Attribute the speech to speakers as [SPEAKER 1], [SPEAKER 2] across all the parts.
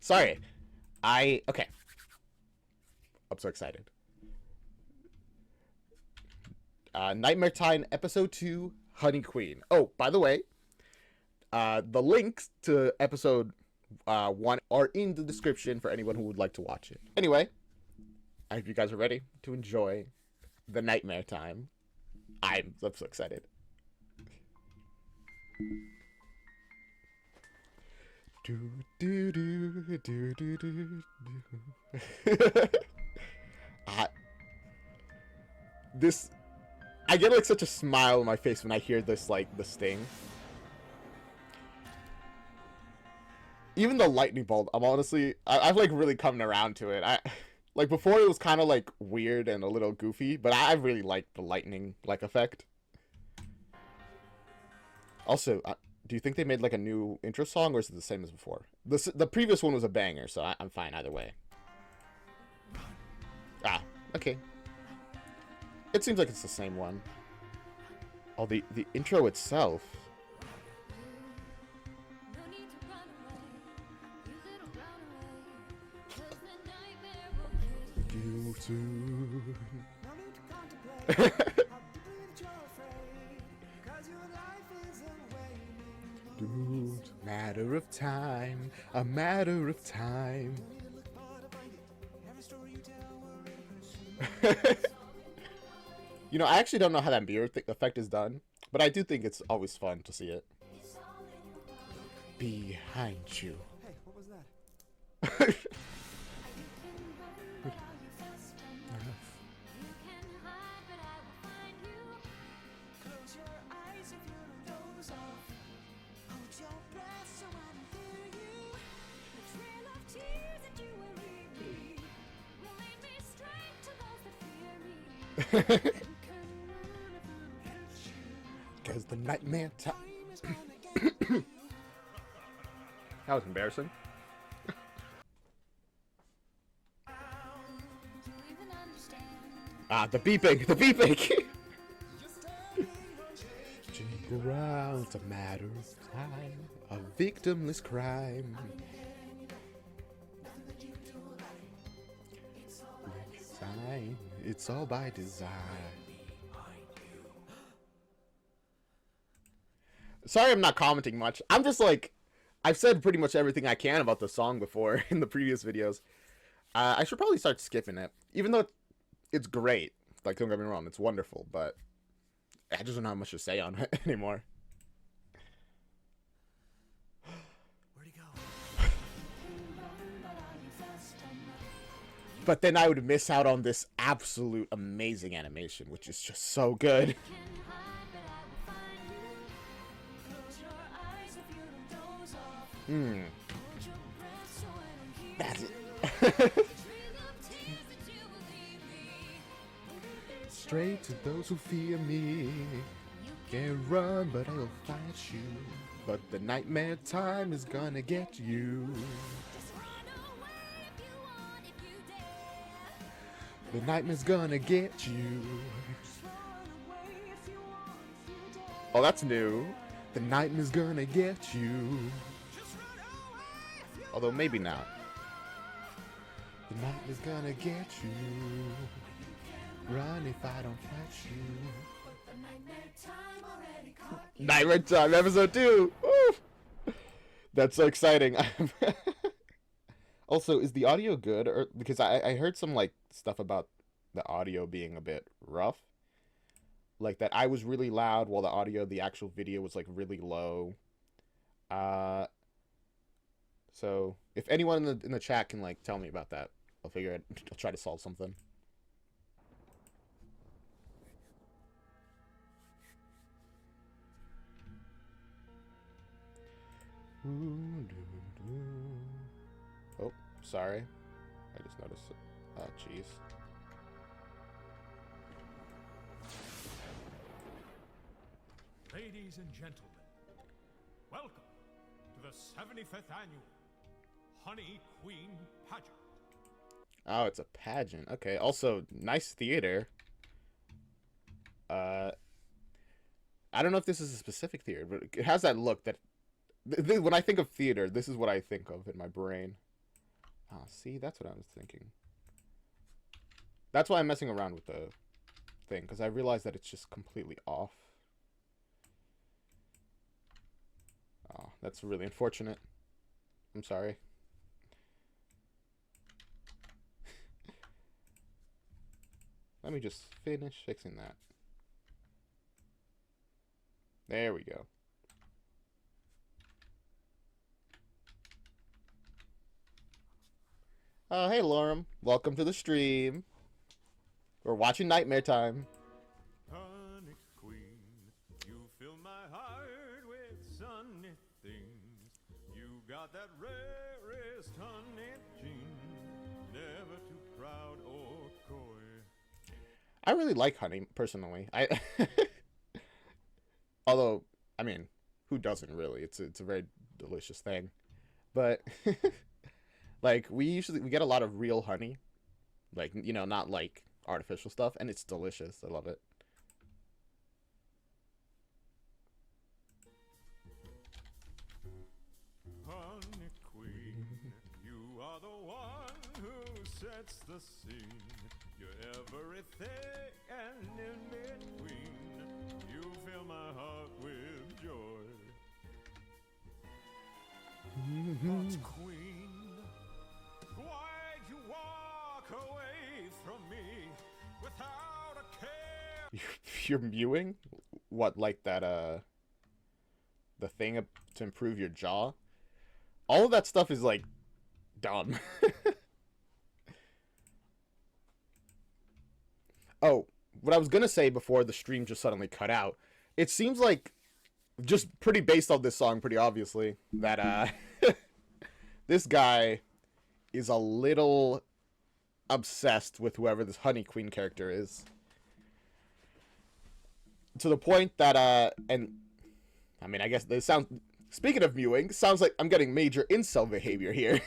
[SPEAKER 1] Sorry. Okay. I'm so excited. Nightmare Time, Episode 2, Honey Queen. Oh, by the way, the links to Episode 1 are in the description for anyone who would like to watch it. Anyway, I hope you guys are ready to enjoy the Nightmare Time. I'm so excited. Do, do, do, do, do, do, do. This, I get like such a smile on my face when I hear this, like the sting. Even the lightning bolt, I've like really come around to it. Like before it was kind of like weird and a little goofy, but I really like the lightning like effect. Also, do you think they made like a new intro song, or is it the same as before? The previous one was a banger, so I'm fine either way. Ah, okay. It seems like it's the same one. Oh, the intro itself. You too. Dude, matter of time, a matter of time. You know, I actually don't know how that mirror effect is done, but I do think it's always fun to see it. Behind you.
[SPEAKER 2] Hey, what was that?
[SPEAKER 1] Because the nightmare time. That was embarrassing. The beeping, the beeping. Jingle round's a matter of time, a victimless crime. It's all by design. Sorry I'm not commenting much. I'm just like, I've said pretty much everything I can about the song before in the previous videos. I should probably start skipping it. Even though it's great. Like, don't get me wrong, it's wonderful, but I just don't have much to say on it anymore.
[SPEAKER 2] Where'd he go?
[SPEAKER 1] But then I would miss out on this absolute amazing animation, which is just so good. That's it. Straight to those who fear me. Can't run, but I'll fight you. But the nightmare time is gonna get you. The nightmare's gonna get you. Oh, that's new. The nightmare's gonna get you. Although maybe not. The nightmare's gonna get you. Run if I don't catch you. Nightmare Time episode 2. Woo! That's so exciting. Also, is the audio good? Or because I heard some like stuff about the audio being a bit rough. Like that I was really loud while the actual video was like really low. So if anyone in the chat can like tell me about that, I'll figure it. I'll try to solve something. Oh, sorry. I just noticed it. Oh, jeez.
[SPEAKER 3] Ladies and gentlemen, welcome to the 75th annual Honey Queen pageant.
[SPEAKER 1] Oh, it's a pageant. Okay. Also, nice theater. I don't know if this is a specific theater, but it has that look that When I think of theater, this is what I think of in my brain. Ah, see, that's what I was thinking. That's why I'm messing around with the thing, because I realized that it's just completely off. Oh, that's really unfortunate. I'm sorry. Let me just finish fixing that. There we go. Hey, Lorem. Welcome to the stream. We're watching Nightmare Time.
[SPEAKER 3] Honey Queen, you fill my heart with sunny things. You got that rarest honey gene, never too proud or coy.
[SPEAKER 1] I really like honey, personally. Although, I mean, who doesn't really? It's a very delicious thing. But like we get a lot of real honey. Like, not like artificial stuff, and it's delicious. I love it.
[SPEAKER 3] Honey Queen, you are the one who sets the scene. You're everything and in between. You fill my heart with joy. But Queen, why'd you walk away from me without a care?
[SPEAKER 1] You're mewing? What, like that, the thing to improve your jaw? All of that stuff is, like, dumb. Oh, what I was gonna say before the stream just suddenly cut out, it seems like, just pretty based on this song, pretty obviously, that, this guy is a little obsessed with whoever this Honey Queen character is. To the point that, and I mean, I guess this sounds, speaking of mewing, sounds like I'm getting major incel behavior here.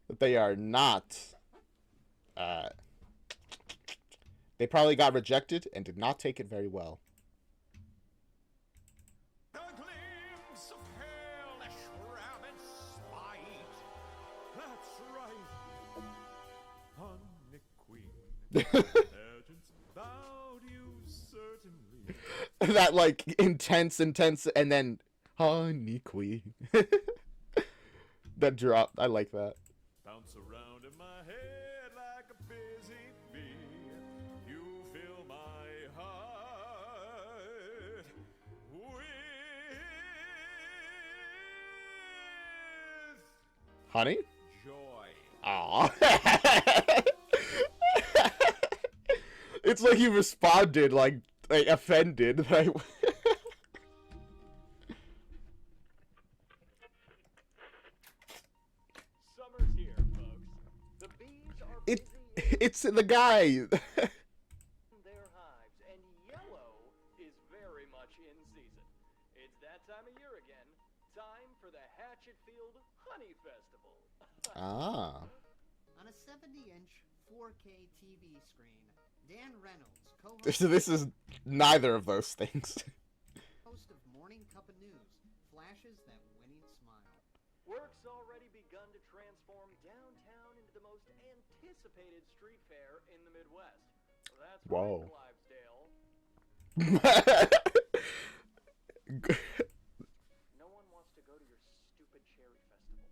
[SPEAKER 1] That they are not, they probably got rejected and did not take it very well.
[SPEAKER 3] A glimpse of hellish rabid spite. That's right, Honey Queen. Pageants about you certainly.
[SPEAKER 1] That, like, intense, and then Honey Queen. That drop, I like that.
[SPEAKER 3] Bounce around in my head like a busy bee. You fill my heart with
[SPEAKER 1] Honey?
[SPEAKER 3] joy.
[SPEAKER 1] Aw. It's like he responded, like offended. Like,
[SPEAKER 4] Summer's here, folks. The bees are
[SPEAKER 1] it,
[SPEAKER 4] busy
[SPEAKER 1] it's the guy.
[SPEAKER 4] in their hives, and yellow is very much in season. It's that time of year again. Time for the Hatchetfield Honey Festival.
[SPEAKER 1] Ah.
[SPEAKER 5] On a 70-inch 4K TV screen, Dan Reynolds,
[SPEAKER 1] So this is neither of those things.
[SPEAKER 5] host of Morning Cup of News, flashes that winning smile.
[SPEAKER 4] Work's already begun to transform downtown into the most anticipated street fair in the Midwest. That's
[SPEAKER 1] Whoa.
[SPEAKER 4] right, Clivesdale. No one wants to go to your stupid cherry festival.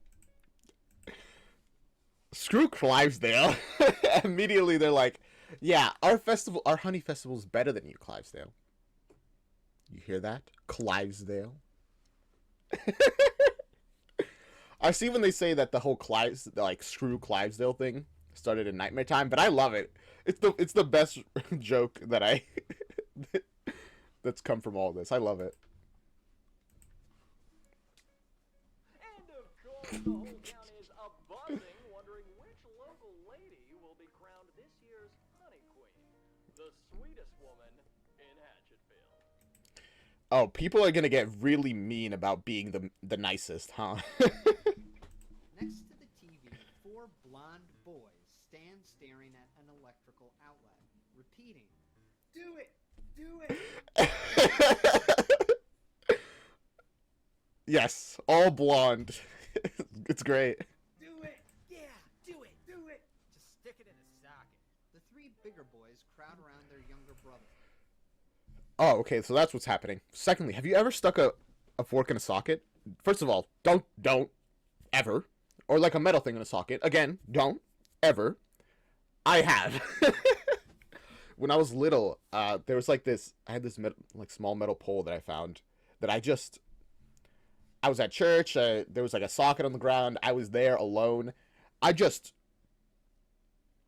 [SPEAKER 1] Screw Clivesdale. Immediately they're like, yeah, our honey festival is better than you, Clivesdale. You hear that? Clivesdale. I see when they say that the whole screw Clivesdale thing started in Nightmare Time, but I love it. It's the best joke that that's come from all this. I love it.
[SPEAKER 4] And of course, the whole town is a-buzzing, wondering which local lady will be crowned this year's Honey Queen, the sweetest woman in Hatchetfield.
[SPEAKER 1] Oh, people are gonna get really mean about being the nicest, huh?
[SPEAKER 5] Next to the TV, 4 blonde boys stand staring at an electrical outlet, repeating, "Do it! Do it!"
[SPEAKER 1] Yes, all blonde. It's great.
[SPEAKER 2] Do it! Yeah, do it! Do it! Just stick it in a socket.
[SPEAKER 5] The three bigger boys crowd around their younger brother.
[SPEAKER 1] Oh, okay, so that's what's happening. Secondly, have you ever stuck a fork in a socket? First of all, don't, ever. Or like a metal thing in a socket. Again, don't, ever. I have. When I was little, there was like this, I had this small metal pole that I found that I was at church, there was like a socket on the ground, I was there alone. I just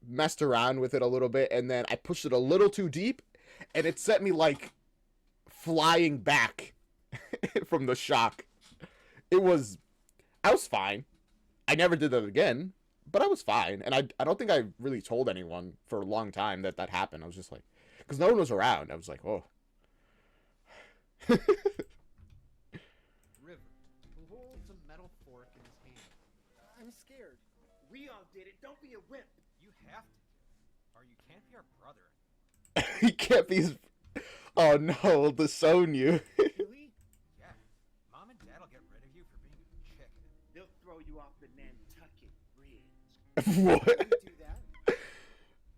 [SPEAKER 1] messed around with it a little bit, and then I pushed it a little too deep, and it sent me like flying back from the shock. I was fine. I never did that again, but I was fine. And I don't think I really told anyone for a long time that happened. I was just like, because no one was around. I was like, oh.
[SPEAKER 5] River, who holds a metal fork in his hand.
[SPEAKER 2] I'm scared. We all did it. Don't be a wimp.
[SPEAKER 3] You have to, or you can't be our brother.
[SPEAKER 1] He can't be his... Oh no, we'll disown you.
[SPEAKER 2] Really?
[SPEAKER 3] Yeah, Mom and Dad'll get rid of you for being a chicken.
[SPEAKER 2] They'll throw you off the Nantucket Bridge.
[SPEAKER 1] What?
[SPEAKER 2] You do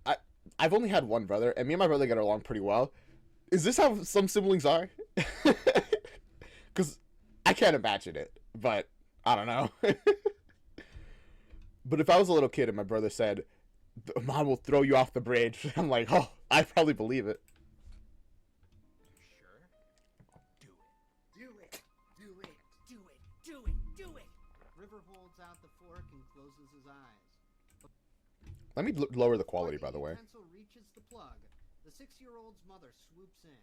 [SPEAKER 2] that?
[SPEAKER 1] I've only had one brother, and me and my brother get along pretty well. Is this how some siblings are? Because I can't imagine it, but I don't know. But if I was a little kid and my brother said, Mom will throw you off the bridge, I'm like, oh, I probably believe it.
[SPEAKER 3] You sure? Do it.
[SPEAKER 2] Do it. Do it. Do it. Do it. Do it.
[SPEAKER 5] River holds out the fork and closes his eyes.
[SPEAKER 1] Let me lower the quality, by the way.
[SPEAKER 5] Utensil reaches the plug. The 6-year-old's mother swoops in.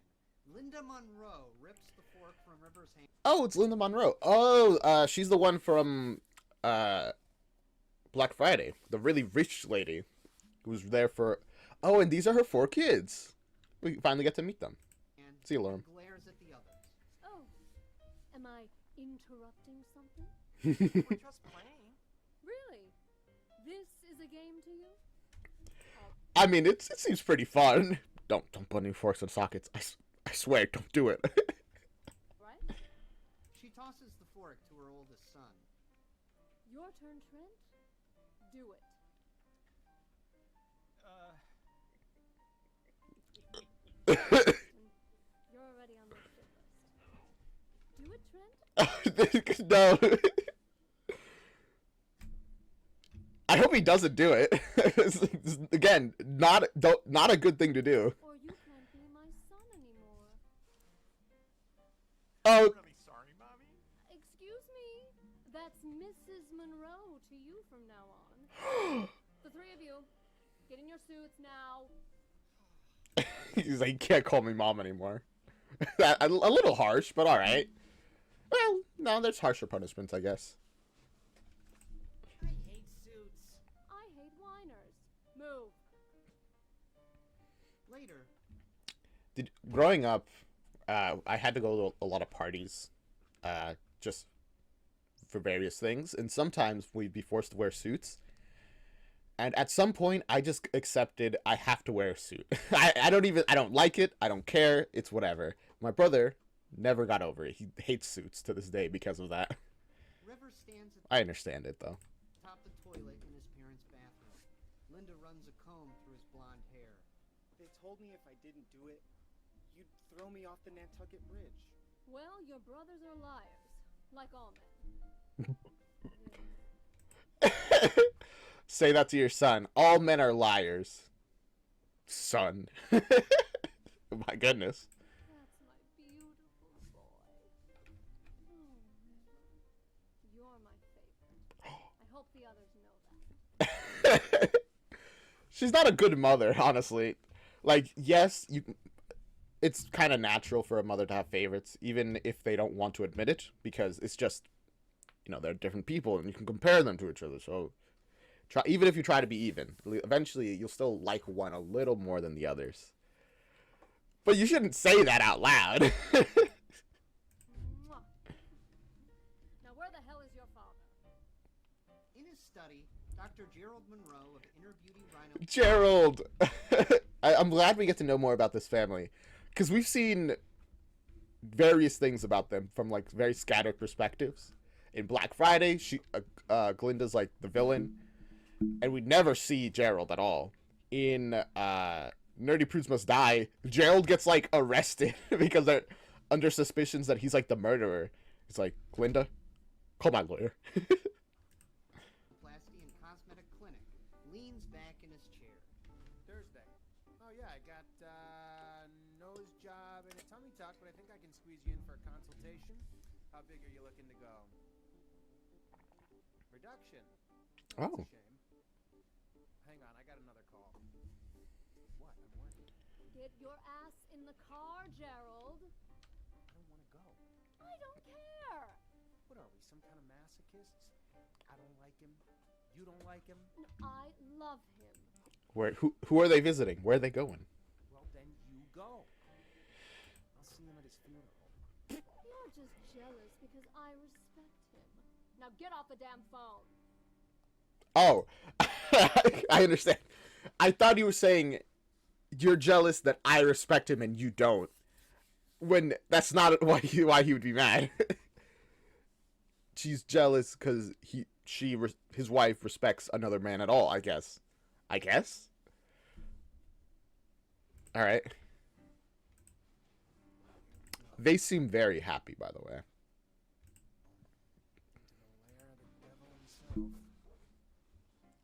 [SPEAKER 5] Linda Monroe rips the fork from River's hand.
[SPEAKER 1] Oh, it's Linda Monroe. Oh, she's the one from Black Friday. The really rich lady who was there for... Oh, and these are her 4 kids. We finally get to meet them.
[SPEAKER 5] And
[SPEAKER 1] See you, Lauren.
[SPEAKER 5] glares at the others.
[SPEAKER 6] Oh, am I interrupting something?
[SPEAKER 3] We're just playing.
[SPEAKER 6] Really? This is a game to you?
[SPEAKER 1] I mean, it seems pretty fun. Don't put any forks in sockets. I swear, don't do it.
[SPEAKER 6] Right?
[SPEAKER 5] She tosses the fork to her oldest son.
[SPEAKER 6] Your turn, Trent. Do it. You're already on the shit list. Do it, Trent.
[SPEAKER 1] No. I hope he doesn't do it. Again, not a good thing to do.
[SPEAKER 6] Or you can't be my son anymore.
[SPEAKER 1] Oh,
[SPEAKER 3] I'm really sorry, Mommy.
[SPEAKER 6] Excuse me. That's Mrs. Monroe to you from now on. The 3 of you, get in your suits now.
[SPEAKER 1] he's like, you can't call me mom anymore. A little harsh, but all right. Well, no, there's harsher punishments, I guess.
[SPEAKER 2] I hate suits.
[SPEAKER 6] I hate whiners. Move.
[SPEAKER 5] Later,
[SPEAKER 1] Growing up, I had to go to a lot of parties, just for various things, and sometimes we'd be forced to wear suits. And at some point, I just accepted I have to wear a suit. I don't like it. I don't care. It's whatever. My brother never got over it. He hates suits to this day because of that.
[SPEAKER 5] River stands at
[SPEAKER 1] I understand it, though.
[SPEAKER 5] the top of the toilet in his parents' bathroom. Linda runs a comb through his blonde hair.
[SPEAKER 2] They told me if I didn't do it, you'd throw me off the Nantucket Bridge.
[SPEAKER 6] Well, your brothers are liars, like all men.
[SPEAKER 1] Say that to your son. All men are liars. Son. My goodness.
[SPEAKER 6] That's my beautiful boy. Oh, River. You're my favorite. I hope the others know that.
[SPEAKER 1] She's not a good mother, honestly. Like, yes, it's kind of natural for a mother to have favorites, even if they don't want to admit it, because it's just, they're different people, and you can compare them to each other, so even if you try to be even, eventually you'll still like one a little more than the others. But you shouldn't say that out loud.
[SPEAKER 6] Mwah. Now, where the hell is your father?
[SPEAKER 5] In his study, Dr. Gerald Monroe of Inner Beauty Rhino...
[SPEAKER 1] Gerald! I'm glad we get to know more about this family. Because we've seen various things about them from like very scattered perspectives. In Black Friday, Glinda's like the villain, and we never see Gerald at all. In Nerdy Prudes Must Die, Gerald gets like arrested because they're under suspicions that he's like the murderer. He's like, Glinda, call my lawyer.
[SPEAKER 5] Plasty and Cosmetic Clinic leans back in his chair.
[SPEAKER 2] Thursday. Oh yeah, I got nose job and a tummy tuck, but I think I can squeeze you in for a consultation. How big are you looking to go? Reduction. That's
[SPEAKER 1] Oh.
[SPEAKER 2] a shame. Hang on, I got another call. What? I'm working.
[SPEAKER 6] Get your ass in the car, Gerald.
[SPEAKER 2] I don't want to go.
[SPEAKER 6] I don't care.
[SPEAKER 2] What are we, some kind of masochists? I don't like him. You don't like him?
[SPEAKER 6] No, I love him.
[SPEAKER 1] Who are they visiting? Where are they going?
[SPEAKER 2] Well, then you go. I'll see him at his funeral.
[SPEAKER 6] You're just jealous because I respect him. Now get off the damn phone.
[SPEAKER 1] Oh, I understand. I thought you were saying you're jealous that I respect him and you don't. When that's not why he would be mad. She's jealous because his wife respects another man at all. I guess. All right. They seem very happy, by the way.
[SPEAKER 2] The lair of the devil himself.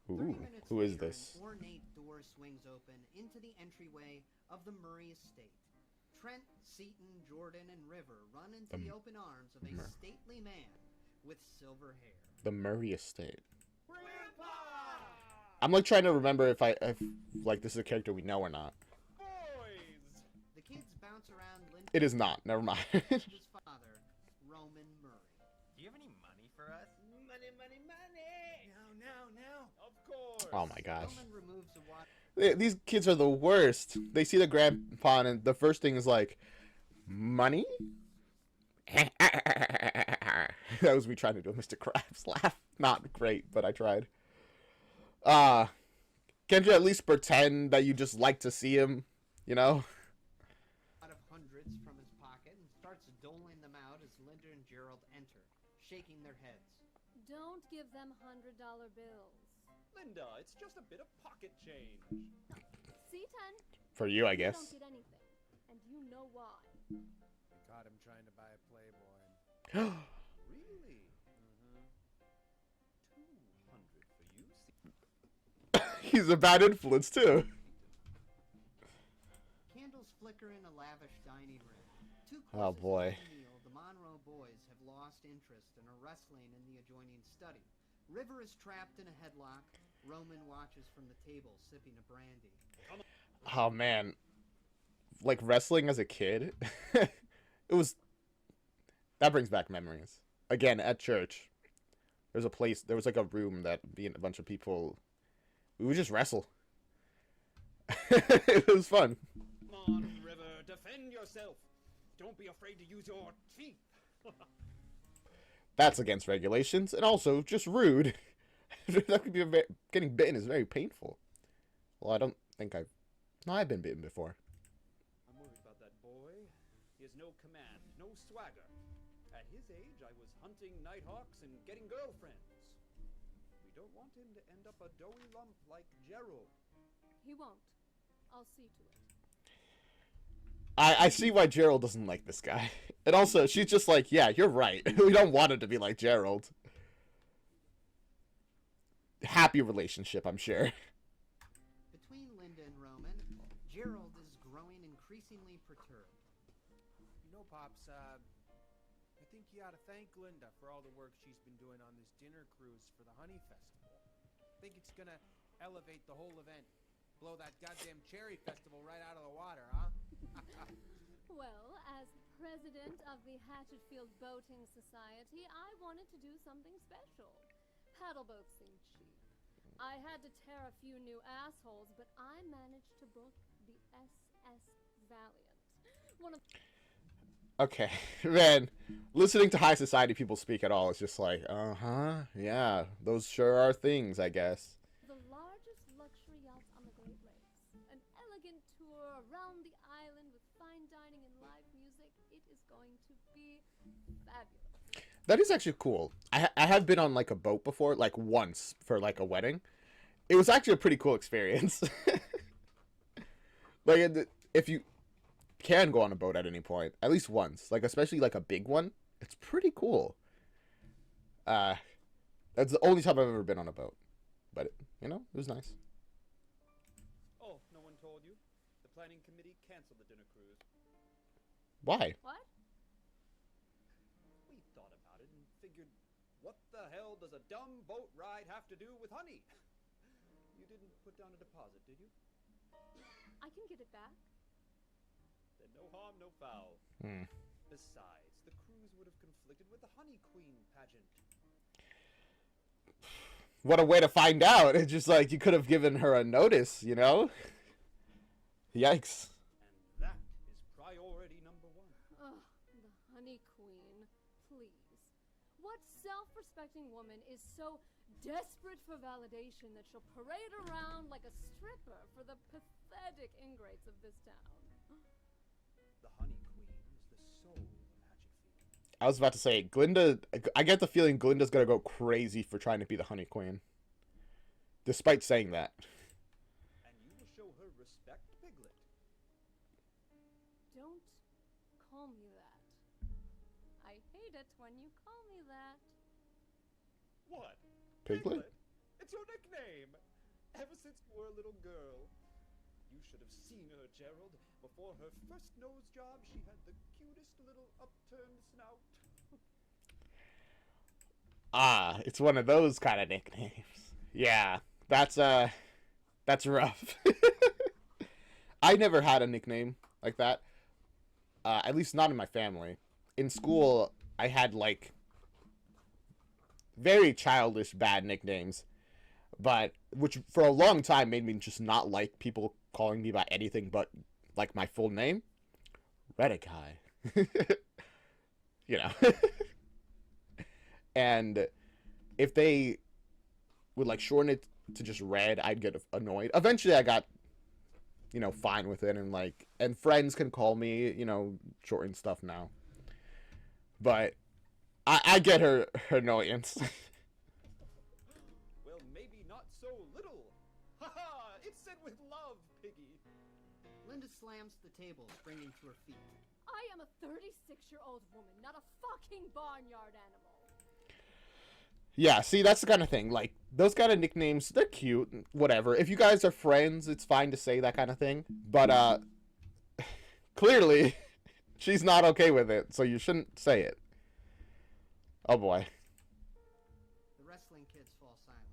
[SPEAKER 5] 30
[SPEAKER 1] Ooh,
[SPEAKER 5] minutes
[SPEAKER 1] who is
[SPEAKER 5] later,
[SPEAKER 1] this?
[SPEAKER 5] An ornate door swings open into the entryway of the Murray estate. Trent, Seaton, Jordan, and River run into the open arms of a stately man with silver hair.
[SPEAKER 1] The Murray estate. I'm like trying to remember if like this is a character we know or not.
[SPEAKER 4] Boys!
[SPEAKER 5] The kids bounce around Linda
[SPEAKER 1] It is not. Never mind.
[SPEAKER 5] his father, Roman Murray.
[SPEAKER 7] Do you have any money for us?
[SPEAKER 4] Money, money, money!
[SPEAKER 2] Now.
[SPEAKER 4] Of course!
[SPEAKER 1] Oh my gosh.
[SPEAKER 5] Roman removes a water.
[SPEAKER 1] These kids are the worst. They see the grandpa and the first thing is like, money? That was me trying to do a Mr. Krabs laugh. Not great, but I tried. Can't you at least pretend that you just like to see him? You know?
[SPEAKER 5] Out of hundreds from his pocket and starts doling them out as Linda and Gerald enter, shaking their heads.
[SPEAKER 6] Don't give them $100 bills.
[SPEAKER 4] Linda, it's just a bit of pocket change.
[SPEAKER 6] C10.
[SPEAKER 1] For you, I
[SPEAKER 6] You
[SPEAKER 1] guess.
[SPEAKER 6] don't get anything, and you know why.
[SPEAKER 2] We caught him trying to buy a Playboy.
[SPEAKER 4] Really? Mm-hmm. 200 for you?
[SPEAKER 1] He's a bad influence, too.
[SPEAKER 5] Candles flicker in a lavish dining room. Two
[SPEAKER 1] Oh,
[SPEAKER 5] courses
[SPEAKER 1] boy.
[SPEAKER 5] into the meal, the Monroe boys have lost interest and are wrestling in the adjoining study. River is trapped in a headlock. Roman watches from the table, sipping a brandy.
[SPEAKER 1] Oh, man. Like, wrestling as a kid, it was... That brings back memories. Again, at church, there was like a room that me and a bunch of people, we would just wrestle. It was fun.
[SPEAKER 4] Come on, River, defend yourself. Don't be afraid to use your teeth.
[SPEAKER 1] That's against regulations, and also just rude. That could be getting bitten is very painful. Well, I don't think I've been bitten before.
[SPEAKER 4] I'm worried about that boy. He has no command, no swagger. At his age, I was hunting nighthawks and getting girlfriends. We don't want him to end up a doughy lump like Gerald.
[SPEAKER 6] He won't. I'll see to it.
[SPEAKER 1] I see why Gerald doesn't like this guy. And also, she's just like, yeah, you're right. We don't want him to be like Gerald. Happy relationship, I'm sure.
[SPEAKER 5] Between Linda and Roman, Gerald is growing increasingly perturbed.
[SPEAKER 2] You know, Pops, I think you ought to thank Linda for all the work she's been doing on this dinner cruise for the Honey Festival. I think it's gonna elevate the whole event. Blow that goddamn cherry festival right out of the water, huh?
[SPEAKER 6] Well, as president of the Hatchetfield Boating Society, I wanted to do something special. Paddle boats seem cheap. I had to tear a few new assholes, but I managed to book the SS Valiant. One of
[SPEAKER 1] Okay, man, listening to high society people speak at all is just like, yeah, those sure are things, I guess.
[SPEAKER 6] the largest luxury yachts on the Great Lakes. An elegant tour around the island with fine dining and live music. It is going
[SPEAKER 1] That is actually cool. I have been on like a boat before, like once for like a wedding. It was actually a pretty cool experience. Like if you can go on a boat at any point, at least once, like especially like a big one, it's pretty cool. Uh, that's the only time I've ever been on a boat, but it was nice.
[SPEAKER 2] Oh, no one told you? The planning committee canceled the dinner cruise.
[SPEAKER 1] Why?
[SPEAKER 6] What?
[SPEAKER 2] We thought about it and figured, what the hell does a dumb boat ride have to do with honey? You didn't put down a deposit, did you?
[SPEAKER 6] I can get it back.
[SPEAKER 2] Then no harm, no foul.
[SPEAKER 1] Hmm.
[SPEAKER 2] Besides, the cruise would have conflicted with the Honey Queen pageant.
[SPEAKER 1] What a way to find out! It's just like you could have given her a notice, Yikes.
[SPEAKER 2] And that is priority number one.
[SPEAKER 6] Ugh, the Honey Queen. Please. What self-respecting woman is so desperate for validation that she'll parade around like a stripper for the pathetic ingrates of this town?
[SPEAKER 2] The Honey Queen is the soul of Hatchetfield.
[SPEAKER 1] I was about to say, Glinda. I get the feeling Glinda's gonna go crazy for trying to be the Honey Queen, despite saying that.
[SPEAKER 2] And you will show her respect, Piglet.
[SPEAKER 6] Don't call me that. I hate it when you call me that.
[SPEAKER 2] What?
[SPEAKER 1] Piglet?
[SPEAKER 2] It's your nickname. Ever since you were a little girl. You should have seen her, Gerald. Before her first nose job, she had the cutest little upturned snout.
[SPEAKER 1] Ah, it's one of those kind of nicknames. Yeah, that's rough. I never had a nickname like that. At least not in my family. In school, I had like very childish bad nicknames, but which for a long time made me just not like people calling me by anything but like my full name. Redikai. And if they would like shorten it to just Red, I'd get annoyed. Eventually I got fine with it, and friends can call me shorten stuff now. But I get her annoyance.
[SPEAKER 2] Well, maybe not so little. Ha! It's said with love, Piggy.
[SPEAKER 5] Linda slams the table, springing to her feet.
[SPEAKER 6] I am a 36-year-old woman, not a fucking barnyard animal.
[SPEAKER 1] Yeah, see, that's the kind of thing. Like, those kind of nicknames, they're cute, whatever. If you guys are friends, it's fine to say that kind of thing. But, clearly, she's not okay with it, so you shouldn't say it. Oh, boy.
[SPEAKER 5] The wrestling kids fall silent.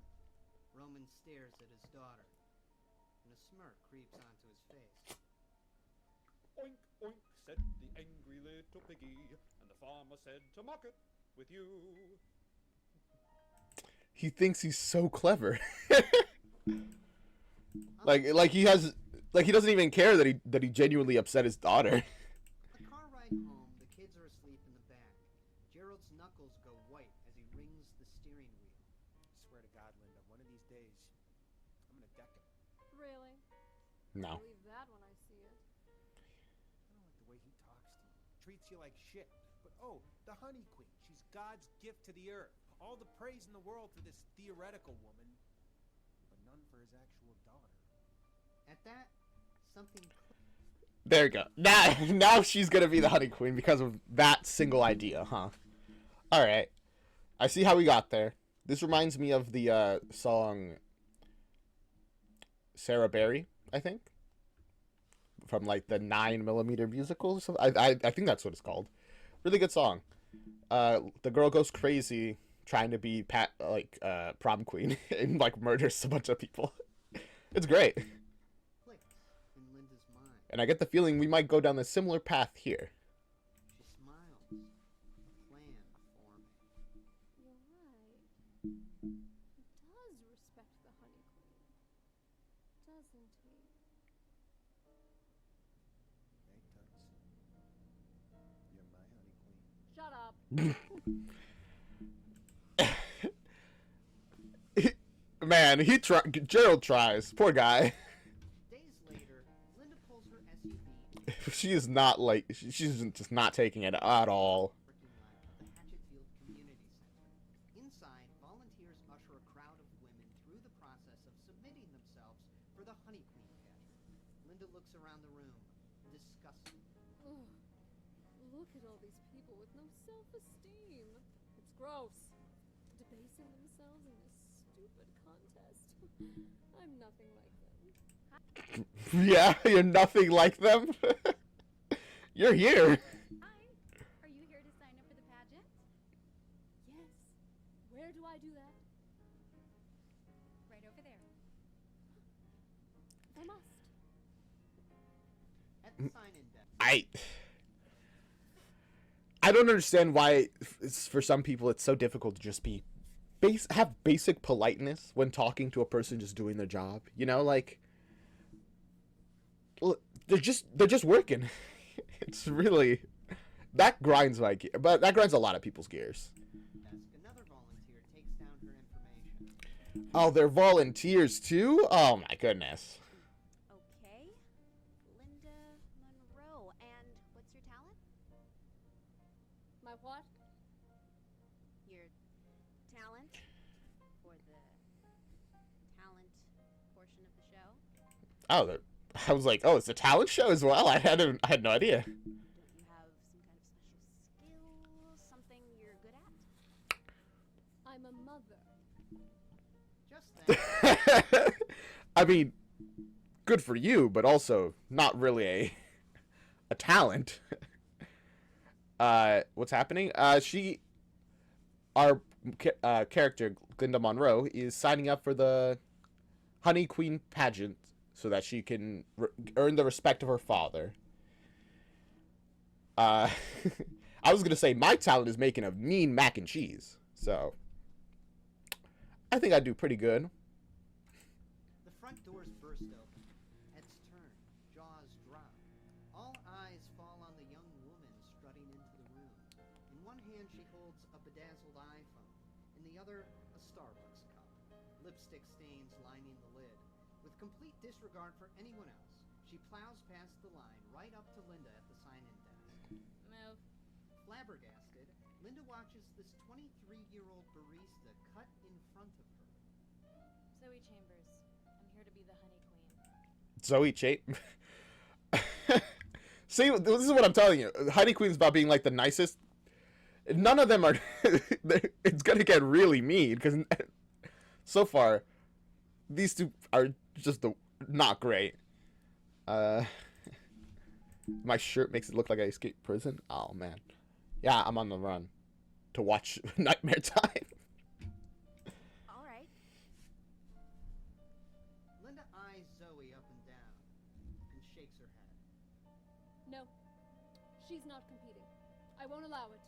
[SPEAKER 5] Roman stares at his daughter, and a smirk creeps onto his face.
[SPEAKER 2] Oink, oink, said the angry little piggy, and the farmer said to mock it with you.
[SPEAKER 1] He thinks he's so clever. like he doesn't even care that he genuinely upset his daughter.
[SPEAKER 5] A car ride home, the kids are asleep in the back. Gerald's knuckles go white as he rings the steering wheel.
[SPEAKER 2] Swear to God, Linda, one of these days, I'm gonna deck him.
[SPEAKER 6] Really?
[SPEAKER 1] No.
[SPEAKER 6] Believe that when I see it.
[SPEAKER 2] I don't like the way he talks to you. Treats you like shit. But the Honey Queen, she's God's gift to the earth. All the praise in the world for this theoretical woman, but none for his actual daughter.
[SPEAKER 5] At that, something
[SPEAKER 1] There you go. Now she's gonna be the Honey Queen because of that single idea, huh? Alright. I see how we got there. This reminds me of the song Sarah Berry, I think. From like the 9mm musical. So I think that's what it's called. Really good song. The girl goes crazy trying to be prom queen and like murders a bunch of people. It's great.
[SPEAKER 5] clicks in Linda's mind.
[SPEAKER 1] And I get the feeling we might go down a similar path here.
[SPEAKER 5] She smiles. A plan forming.
[SPEAKER 6] You're right. He does respect the Honey Queen, doesn't he?
[SPEAKER 2] Hey, Tuts. You're my Honey Queen.
[SPEAKER 6] Shut up.
[SPEAKER 1] Man, Gerald tries. Poor guy.
[SPEAKER 5] Days later, Linda pulls her SUV
[SPEAKER 1] She is not like she's just not taking it at all.
[SPEAKER 5] parking lot of the Hatchetfield Community Outside, volunteers usher a crowd of women through the process of submitting themselves for the Honey Queen pageant. Linda looks around the room, disgusted.
[SPEAKER 6] Ugh. Look at all these people with no self-esteem. It's gross. Debasing themselves in this stupid contest. I'm nothing like them.
[SPEAKER 1] Yeah, you're nothing like them. You're here.
[SPEAKER 8] Hi. Are you here to sign up for the pageant?
[SPEAKER 6] Yes. Where do I do that?
[SPEAKER 8] Right over there.
[SPEAKER 6] I must.
[SPEAKER 5] At the sign-in desk,
[SPEAKER 1] I don't understand why for some people it's so difficult to just be have basic politeness when talking to a person just doing their job. You know, like they're just working. It's really that grinds my gear, but that grinds a lot of people's gears.
[SPEAKER 5] another volunteer takes down her information.
[SPEAKER 1] Oh, they're volunteers too? Oh my goodness.
[SPEAKER 8] Okay. Linda Monroe. And what's your talent?
[SPEAKER 6] My what?
[SPEAKER 8] Your talent for the talent portion of the show?
[SPEAKER 1] Oh, I was like, oh, it's a talent show as well. I had no idea.
[SPEAKER 8] Don't you have some kind of special skill? Something you're good at?
[SPEAKER 6] I'm a mother.
[SPEAKER 5] Just then,
[SPEAKER 1] I mean, good for you, but also not really a talent. What's happening? Our character Glinda Monroe is signing up for the Honey Queen pageant so that she can earn the respect of her father. I was gonna say my talent is making a mean mac and cheese, so I think I do pretty good.
[SPEAKER 5] the front doors burst open. Heads turn, jaws drop. All eyes fall on the young woman strutting into the room. In one hand, she holds a bedazzled iPhone. In the other, a Starbucks cup. Lipstick stains lining the lid. With complete disregard for anyone else, she plows past the line right up to Linda at the sign-in desk.
[SPEAKER 8] Move.
[SPEAKER 5] Flabbergasted, Linda watches this 23-year-old barista cut in front of her.
[SPEAKER 8] Zoe Chambers. I'm here to be the Honey Queen.
[SPEAKER 1] Zoe Chape. See, this is what I'm telling you. Honey Queen's about being like the nicest. None of them are. It's gonna get really mean because so far, these two are just not great. My shirt makes it look like I escaped prison. Oh man, yeah, I'm on the run to watch Nightmare Time.
[SPEAKER 8] All right.
[SPEAKER 5] Linda eyes Zoe up and down and shakes her head.
[SPEAKER 6] No. She's not competing. I won't allow it.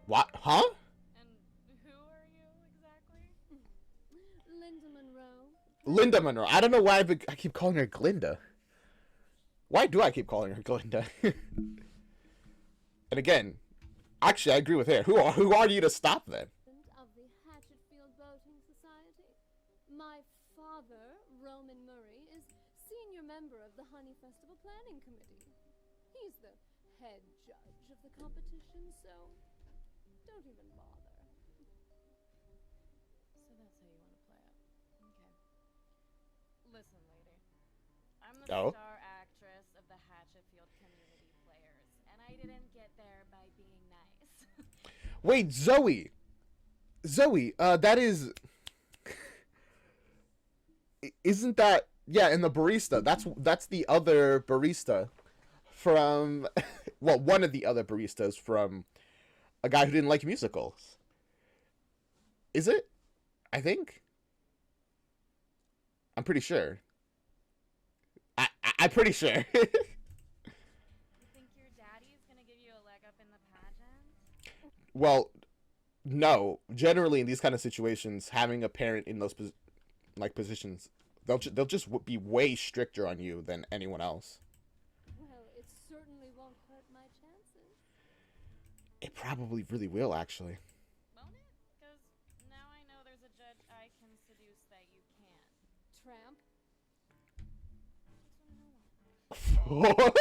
[SPEAKER 1] What? Huh?
[SPEAKER 8] And who are you exactly?
[SPEAKER 6] Linda Monroe.
[SPEAKER 1] Linda Monroe. I don't know why I keep calling her Glinda. Why do I keep calling her Glinda? And again, actually, I agree with her. Who are you to stop them?
[SPEAKER 6] Of the Hatchetfield Boating Society. My father, Roman Murray, is senior member of the Honey Festival Planning Committee. He's the head judge of the competition, so don't even bother.
[SPEAKER 8] So that's how you want to play it. Okay. Listen, lady. I'm the
[SPEAKER 1] Oh?
[SPEAKER 8] star actress of the Hatchetfield Community Players, and I didn't get there by being nice.
[SPEAKER 1] Wait, Zoe. Zoe, that is. Isn't that yeah? In the barista, that's the other barista from, well, one of the other baristas from a guy who didn't like musicals. Is it? I think. I'm pretty sure. I'm pretty sure.
[SPEAKER 8] You think your daddy is gonna give you a leg up in the pageant?
[SPEAKER 1] Well, no. Generally, in these kind of situations, having a parent in those positions, they'll just be way stricter on you than anyone else.
[SPEAKER 6] Well, it certainly won't hurt my chances.
[SPEAKER 1] It probably really will, actually.
[SPEAKER 8] Won't it? Because now I know there's a judge I can seduce that you can't.
[SPEAKER 6] Tramp.
[SPEAKER 8] Just wanna know why. Look,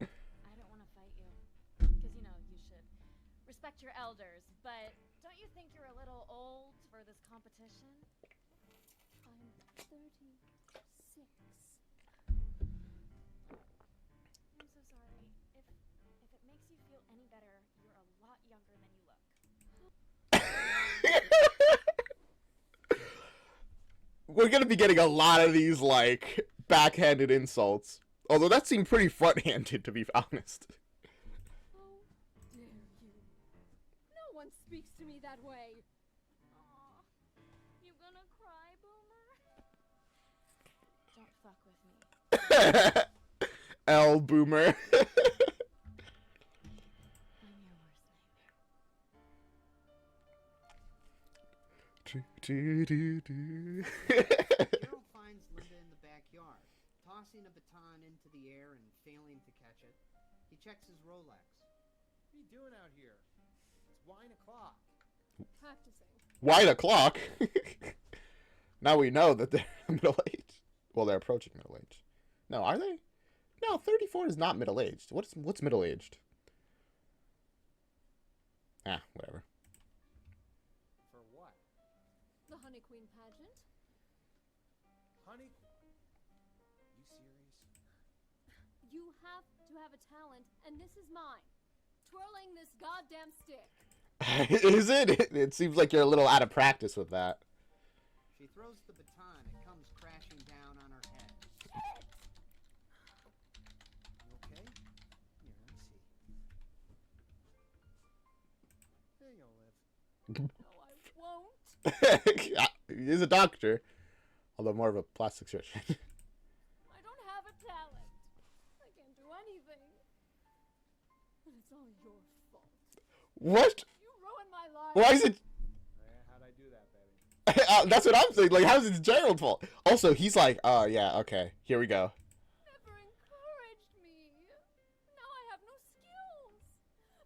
[SPEAKER 8] I don't want to fight you. Because, you know, you should respect your elders. But don't you think you're a little old competition?
[SPEAKER 6] I'm 36.
[SPEAKER 8] I'm so sorry. If it makes you feel any better, you're a lot younger than you look.
[SPEAKER 1] We're gonna be getting a lot of these, like, backhanded insults. Although that seemed pretty front-handed, to be honest.
[SPEAKER 6] How dare you? No one speaks to me that way.
[SPEAKER 8] Aw, you gonna cry, Boomer? Don't fuck with me.
[SPEAKER 1] L Boomer.
[SPEAKER 8] I'm your worst nightmare.
[SPEAKER 5] Gerald finds Linda in the backyard, tossing a baton into the air and failing to catch it. He checks his Rolex.
[SPEAKER 2] What are you doing out here? It's wine o'clock.
[SPEAKER 6] Practicing.
[SPEAKER 1] Why the clock? Now we know that they're middle-aged. Well, they're approaching middle-aged. No, are they? No, 34 is not middle-aged. What's middle-aged? Ah, whatever.
[SPEAKER 2] For what?
[SPEAKER 6] The Honey Queen pageant?
[SPEAKER 2] Honey? You serious?
[SPEAKER 6] You have to have a talent, and this is mine. Twirling this goddamn stick.
[SPEAKER 1] Is it? It seems like you're a little out of practice with that.
[SPEAKER 5] She throws the baton. It comes crashing down on her head.
[SPEAKER 2] You okay? Here, let me see. There you'll live.
[SPEAKER 6] No, I won't.
[SPEAKER 1] He is a doctor, although more of a plastic surgeon.
[SPEAKER 6] I don't have a talent. I can't do anything. And it's all your fault.
[SPEAKER 1] What?
[SPEAKER 6] You ruined my life.
[SPEAKER 1] Why is it?
[SPEAKER 2] How'd I do that, baby?
[SPEAKER 1] That's what I'm saying. Like, how is it Gerald's fault? Also, he's like, oh yeah, okay, here we go.
[SPEAKER 6] Never encouraged me. Now I have no skills.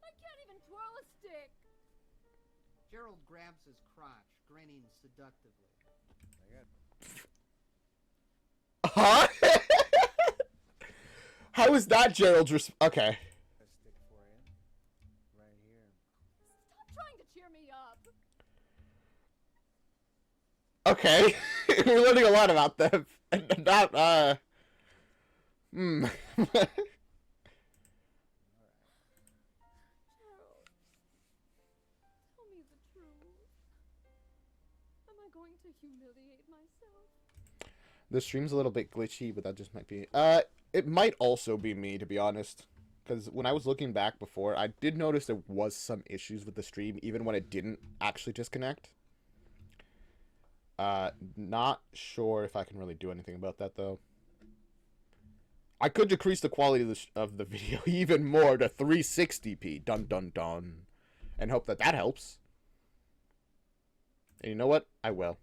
[SPEAKER 6] I can't even twirl a stick.
[SPEAKER 5] Gerald grabs his crotch, grinning seductively.
[SPEAKER 1] Huh? How is that Gerald's okay.
[SPEAKER 2] A stick for you. Right here.
[SPEAKER 6] Stop trying to cheer me up.
[SPEAKER 1] Okay. We're learning a lot about them. And that,
[SPEAKER 6] Gerald, tell me the truth. Am I going to humiliate myself?
[SPEAKER 1] The stream's a little bit glitchy, but that just might be... it might also be me, to be honest. Because when I was looking back before, I did notice there was some issues with the stream, even when it didn't actually disconnect. Not sure if I can really do anything about that, though. I could decrease the quality of the video even more to 360p. Dun dun dun. And hope that that helps. And you know what? I will.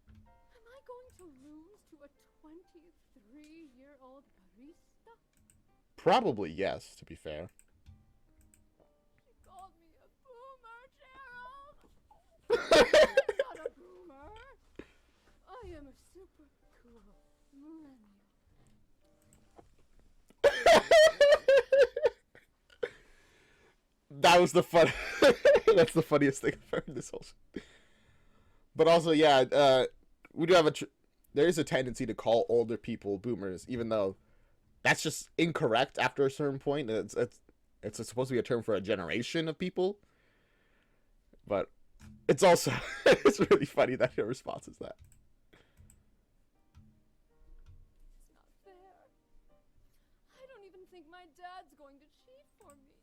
[SPEAKER 6] Am I going to lose to a 23-year-old barista?
[SPEAKER 1] Probably yes, to be fair.
[SPEAKER 6] She called me a boomer, Gerald. I'm not a boomer. I am a super cool millennial.
[SPEAKER 1] That was the fun. That's the funniest thing I've heard this whole. But also, yeah, we do have there is a tendency to call older people boomers, even though that's just incorrect after a certain point. It's supposed to be a term for a generation of people. But it's also it's really funny that your response is that.
[SPEAKER 6] It's not fair. I don't even think my dad's going to cheat for me.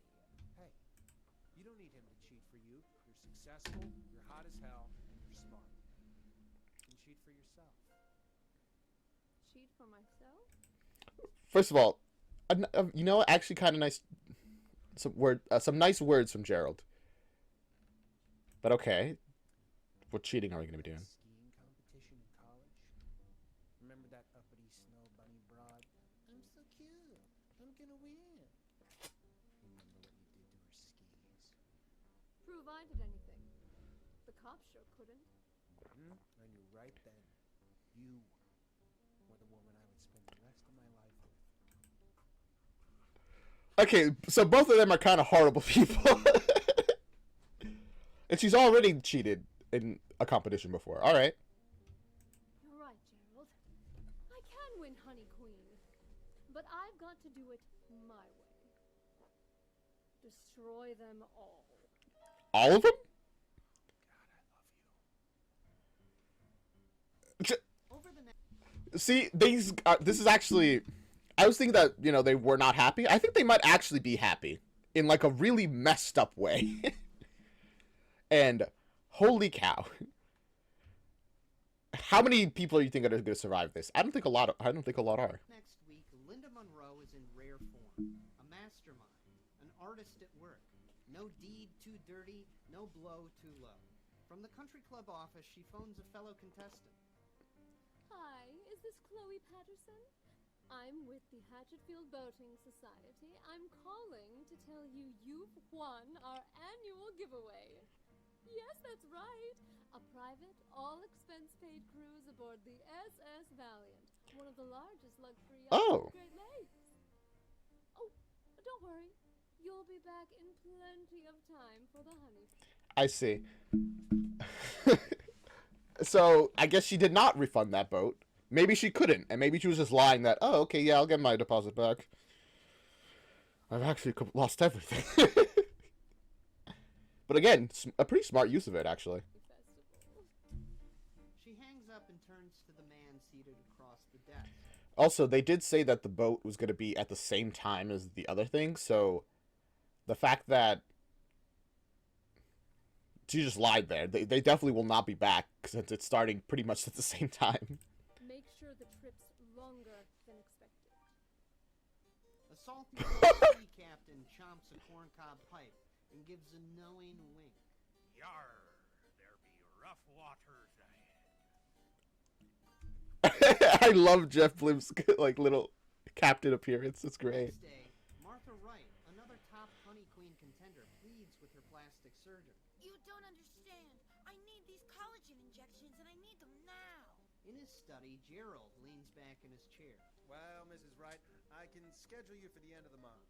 [SPEAKER 2] Hey, you don't need him to cheat for you. You're successful, you're hot as hell, and you're smart. You can cheat for yourself.
[SPEAKER 6] Cheat for myself?
[SPEAKER 1] First of all, you know, actually kind of nice. Some nice words from Gerald. But okay, what cheating are we gonna be doing?
[SPEAKER 2] Skiing competition in college. Remember that uppity snow bunny broad? I'm so cute. I'm gonna win. Remember what you did to her skis?
[SPEAKER 6] Prove I did anything. The cops sure couldn't.
[SPEAKER 2] Mm-hmm. I knew right then. You were the woman I would spend the rest of my life with.
[SPEAKER 1] Okay, so both of them are kind of horrible people. And she's already cheated. in a competition before. All right.
[SPEAKER 6] You're right, Gerald. I can win Honey Queen. But I've got to do it my way. Destroy them all.
[SPEAKER 1] All of them?
[SPEAKER 5] Over the next
[SPEAKER 1] See, these. This is actually. I was thinking that they were not happy. I think they might actually be happy in like a really messed up way. And holy cow, how many people are you think are going to survive this? I don't think a lot. I don't think a lot are.
[SPEAKER 5] next week, Linda Monroe is in rare form. A mastermind, an artist at work. No deed too dirty, no blow too low. From the country club office, she phones a fellow contestant.
[SPEAKER 6] Hi, is this Chloe Patterson? I'm with the Hatchetfield Boating Society. I'm calling to tell you you've won our annual giveaway. Yes, that's right. A private, all-expense-paid cruise aboard the SS Valiant, one of the largest luxury yachts
[SPEAKER 1] Oh.
[SPEAKER 6] in the Great Lakes. Oh, don't worry. You'll be back in plenty of time for the honey.
[SPEAKER 1] I see. So I guess she did not refund that boat. Maybe she couldn't, and maybe she was just lying that, oh, okay, yeah, I'll get my deposit back. I've actually lost everything. But again, a pretty smart use of it, actually.
[SPEAKER 6] Festival.
[SPEAKER 5] She hangs up and turns to the man seated across the desk.
[SPEAKER 1] Also, they did say that the boat was going to be at the same time as the other thing, so the fact that she just lied there, they definitely will not be back since it's starting pretty much at the same time.
[SPEAKER 6] Make sure the trip's longer than expected.
[SPEAKER 5] A salty old sea captain chomps a corncob pipe and gives a knowing wink.
[SPEAKER 2] Yar, there be rough waters ahead.
[SPEAKER 1] I love Jeff Blim's like little captain appearance. It's great.
[SPEAKER 5] Next day, Martha Wright, another top Honey Queen contender, pleads with her plastic surgeon.
[SPEAKER 8] You don't understand. I need these collagen injections and I need them now.
[SPEAKER 5] In his study, Gerald leans back in his chair.
[SPEAKER 2] Well, Mrs. Wright, I can schedule you for the end of the month.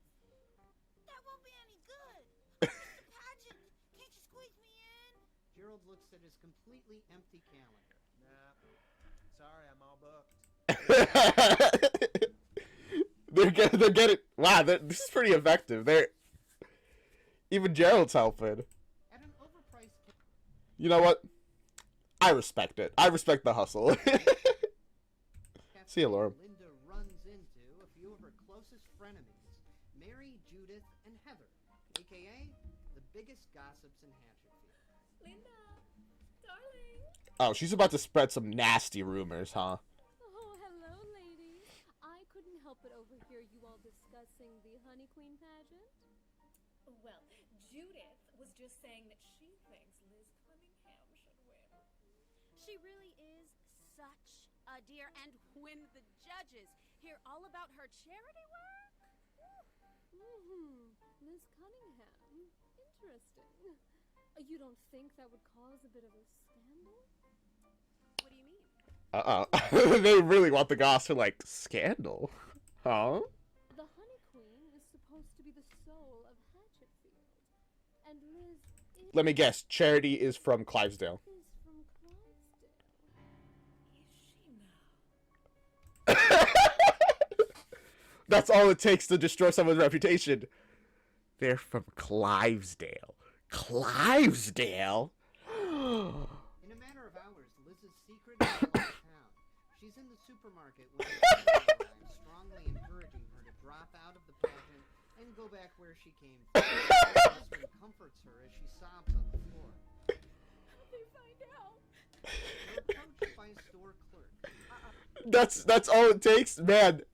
[SPEAKER 8] That won't be any good. I missed the pageant. Can't you squeeze me in?
[SPEAKER 5] Gerald looks at his completely empty calendar.
[SPEAKER 2] Nah, sorry, I'm all booked.
[SPEAKER 1] They're getting wow. This is pretty effective. Even Gerald's helping.
[SPEAKER 5] At an overpriced
[SPEAKER 1] You know what? I respect it. I respect the hustle. See you, Laura.
[SPEAKER 5] Linda runs into a few of her closest frenemies, Mary, Judith, and Heather, a.k.a. the biggest gossips in Hatchetfield.
[SPEAKER 6] Linda, darling.
[SPEAKER 1] Oh, she's about to spread some nasty rumors, huh?
[SPEAKER 6] Oh, hello, ladies. I couldn't help but overhear you all discussing the Honey Queen pageant.
[SPEAKER 9] Well, Judith was just saying that she thinks Liz Cunningham should win.
[SPEAKER 8] She really is such a dear. And when the judges hear all about her charity work,
[SPEAKER 6] Liz Cunningham. Interesting. You don't think that would cause a bit of a scandal?
[SPEAKER 8] what do you mean?
[SPEAKER 1] They really want the goss for like scandal, huh?
[SPEAKER 6] The Honey Queen is supposed to be the soul of Hatchetfield. And Liz is
[SPEAKER 1] Let me guess. Charity is from Clivesdale.
[SPEAKER 6] from Clydesdale.
[SPEAKER 9] Is she now?
[SPEAKER 1] That's all it takes to destroy someone's reputation. They're from Clivesdale. Clivesdale?
[SPEAKER 5] In a matter of hours, Liz's secret is all town. She's in the supermarket when her husband arrives, strongly encouraging her to drop out of the pageant and go back where she came from. Her husband comforts her as she sobs on the floor.
[SPEAKER 8] They find out.
[SPEAKER 5] They're approached by a store clerk.
[SPEAKER 1] That's all it takes, man.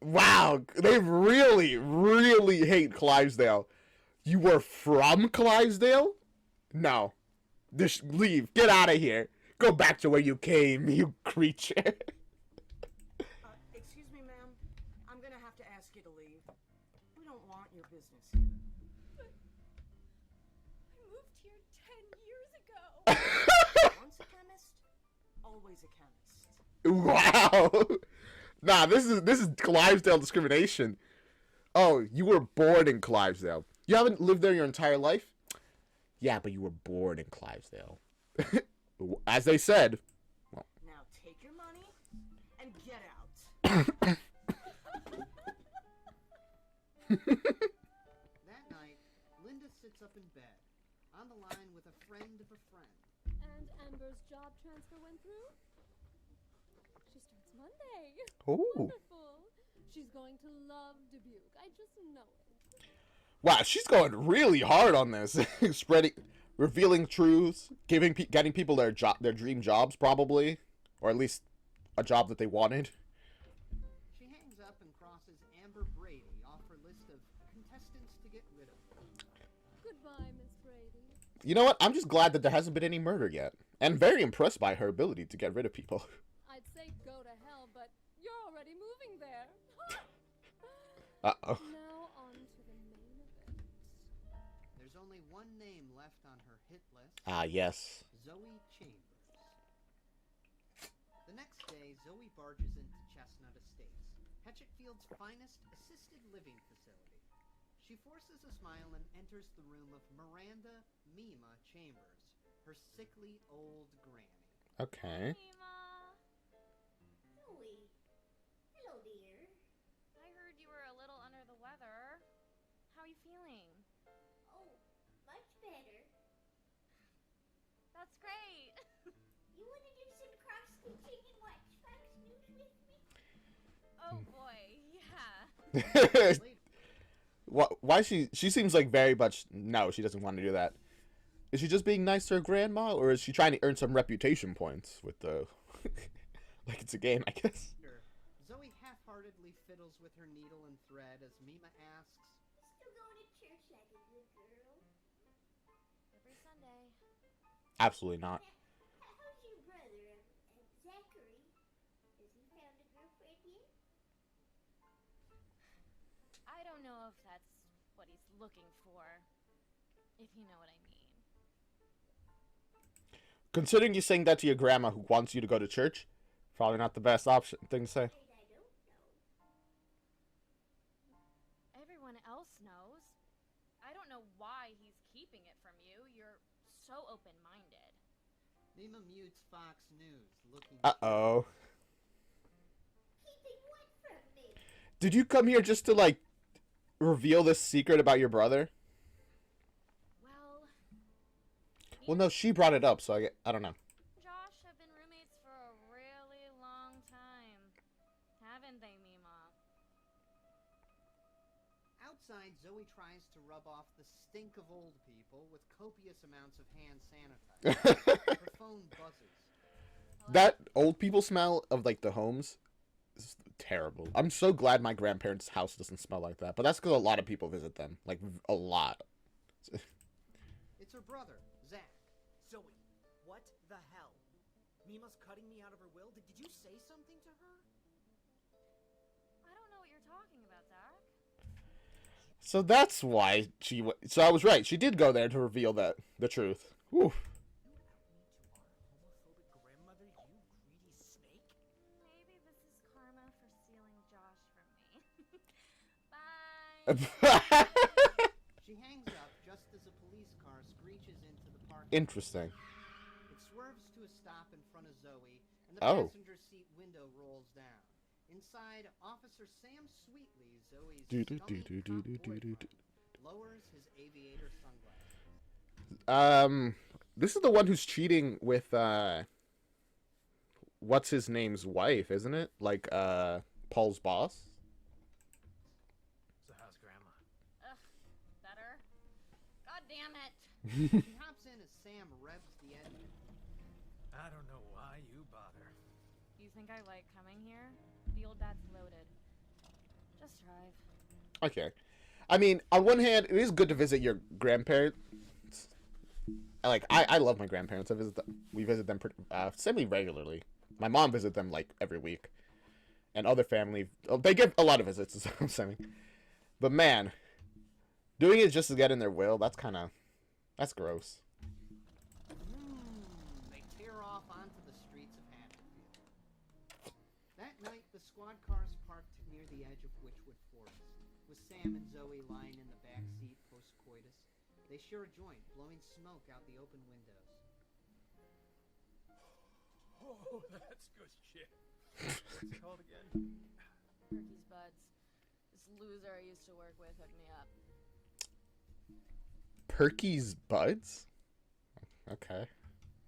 [SPEAKER 1] Wow, they really, really hate Clivesdale. You were from Clivesdale? No. Just leave. Get out of here. Go back to where you came, you creature.
[SPEAKER 10] Excuse me, ma'am. I'm gonna have to ask you to leave. We don't want your business here.
[SPEAKER 8] I moved here 10 years ago.
[SPEAKER 10] Once a chemist, always a chemist.
[SPEAKER 1] Wow. Nah, this is Clivesdale discrimination. Oh, you were born in Clivesdale. You haven't lived there your entire life? Yeah, but you were born in Clivesdale. As they said. Well.
[SPEAKER 10] Now take your money and get out.
[SPEAKER 5] That night, Linda sits up in bed, on the line with a friend of a friend.
[SPEAKER 6] And Amber's job transfer went through? She starts Monday.
[SPEAKER 1] Oh.
[SPEAKER 6] Wonderful. She's going to love Dubuque. I just know it.
[SPEAKER 1] Wow, she's going really hard on this. Revealing truths, getting people their dream jobs, probably. Or at least a job that they wanted.
[SPEAKER 5] She hangs up and crosses Amber Brady off her list of contestants to get rid of.
[SPEAKER 6] Goodbye, Miss Brady.
[SPEAKER 1] You know what? I'm just glad that there hasn't been any murder yet. And very impressed by her ability to get rid of people.
[SPEAKER 6] I'd say go to hell, but you're already moving there.
[SPEAKER 1] Uh-oh.
[SPEAKER 6] Now on to the main event.
[SPEAKER 5] There's only one name left on her hit list.
[SPEAKER 1] Ah, yes.
[SPEAKER 5] Zoe Chambers. The next day, Zoe barges into Chestnut Estates, Hatchetfield's finest assisted living facility. She forces a smile and enters the room of Miranda Mima Chambers, her sickly old granny.
[SPEAKER 1] Okay.
[SPEAKER 8] Mima.
[SPEAKER 11] Zoe. Hello, dear.
[SPEAKER 8] I heard you were a little under the weather. How are you feeling?
[SPEAKER 11] Oh, much better.
[SPEAKER 8] That's great.
[SPEAKER 11] You want to do some cross-stitching and watch Fox News with me?
[SPEAKER 8] Oh boy, yeah.
[SPEAKER 1] Why she seems like very much no, she doesn't want to do that. Is she just being nice to her grandma, or is she trying to earn some reputation points with the like it's a game, I guess?
[SPEAKER 5] Zoe half-heartedly fiddles with her needle and thread as Mima asks,
[SPEAKER 11] Still going to church like a good girl?
[SPEAKER 8] Every Sunday.
[SPEAKER 1] Absolutely not.
[SPEAKER 11] How's your brother, Zachary? Has he found a girlfriend yet?
[SPEAKER 8] I don't know if that's what he's looking for, if you know what I mean.
[SPEAKER 1] Considering you saying that to your grandma who wants you to go to church, probably not the best option thing to say.
[SPEAKER 11] I don't know.
[SPEAKER 8] Everyone else knows. I don't know why he's keeping it from you. You're so open-minded.
[SPEAKER 5] Mima mutes Fox News, looking...
[SPEAKER 1] Uh-oh.
[SPEAKER 11] Keeping what from me?
[SPEAKER 1] Did you come here just to, like, reveal this secret about your brother? Well, no, she brought it up, so I don't know.
[SPEAKER 8] Josh have been roommates for a really long time. Haven't they, Mima?
[SPEAKER 5] Outside, Zoe tries to rub off the stink of old people with copious amounts of hand sanitizer. Her phone buzzes.
[SPEAKER 1] That old people smell of, like, the homes is terrible. I'm so glad my grandparents' house doesn't smell like that, but that's because a lot of people visit them. Like, a lot.
[SPEAKER 5] It's her brother, Zach.
[SPEAKER 2] Zoe, what the hell? Mima's cutting me out of her will? Did you say something to her?
[SPEAKER 8] I don't know what you're talking about, Zach.
[SPEAKER 1] So that's why so I was right. She did go there to reveal the truth. Whew.
[SPEAKER 2] Grandmother, you greedy snake?
[SPEAKER 8] Maybe this is karma for stealing Josh from me. Bye.
[SPEAKER 5] She hangs up just as a police car screeches into the parking lot.
[SPEAKER 1] Interesting.
[SPEAKER 5] It swerves to a stop in front of Zoe, and the
[SPEAKER 1] Oh.
[SPEAKER 5] passenger seat window rolls down. Inside, Officer Sam Sweetley, Zoe's boyfriend, lowers his aviator sunglasses.
[SPEAKER 1] This is the one who's cheating with what's his name's wife, isn't it? Like Paul's boss.
[SPEAKER 7] So how's Grandma?
[SPEAKER 8] Ugh, better. God damn it.
[SPEAKER 5] She hops in as Sam revs the engine.
[SPEAKER 7] I don't know why you bother.
[SPEAKER 8] You think I like coming here? The old dad's loaded. Just drive.
[SPEAKER 1] Okay. I mean, on one hand, it is good to visit your grandparents. Like, I love my grandparents. We visit them semi-regularly. My mom visits them, like, every week. And other family, they give a lot of visits, is what I'm saying. But man, doing it just to get in their will, that's gross.
[SPEAKER 5] They tear off onto the streets of Hatfield. That night, the squad cars parked near the edge of Witchwood Forest, with Sam and Zoe lying in the back seat post They share a joint, blowing smoke out the open windows.
[SPEAKER 7] Oh, that's good shit.
[SPEAKER 3] What's it called again?
[SPEAKER 12] Perky's Buds. This loser I used to work with hooked me up.
[SPEAKER 1] Perky's Buds? Okay.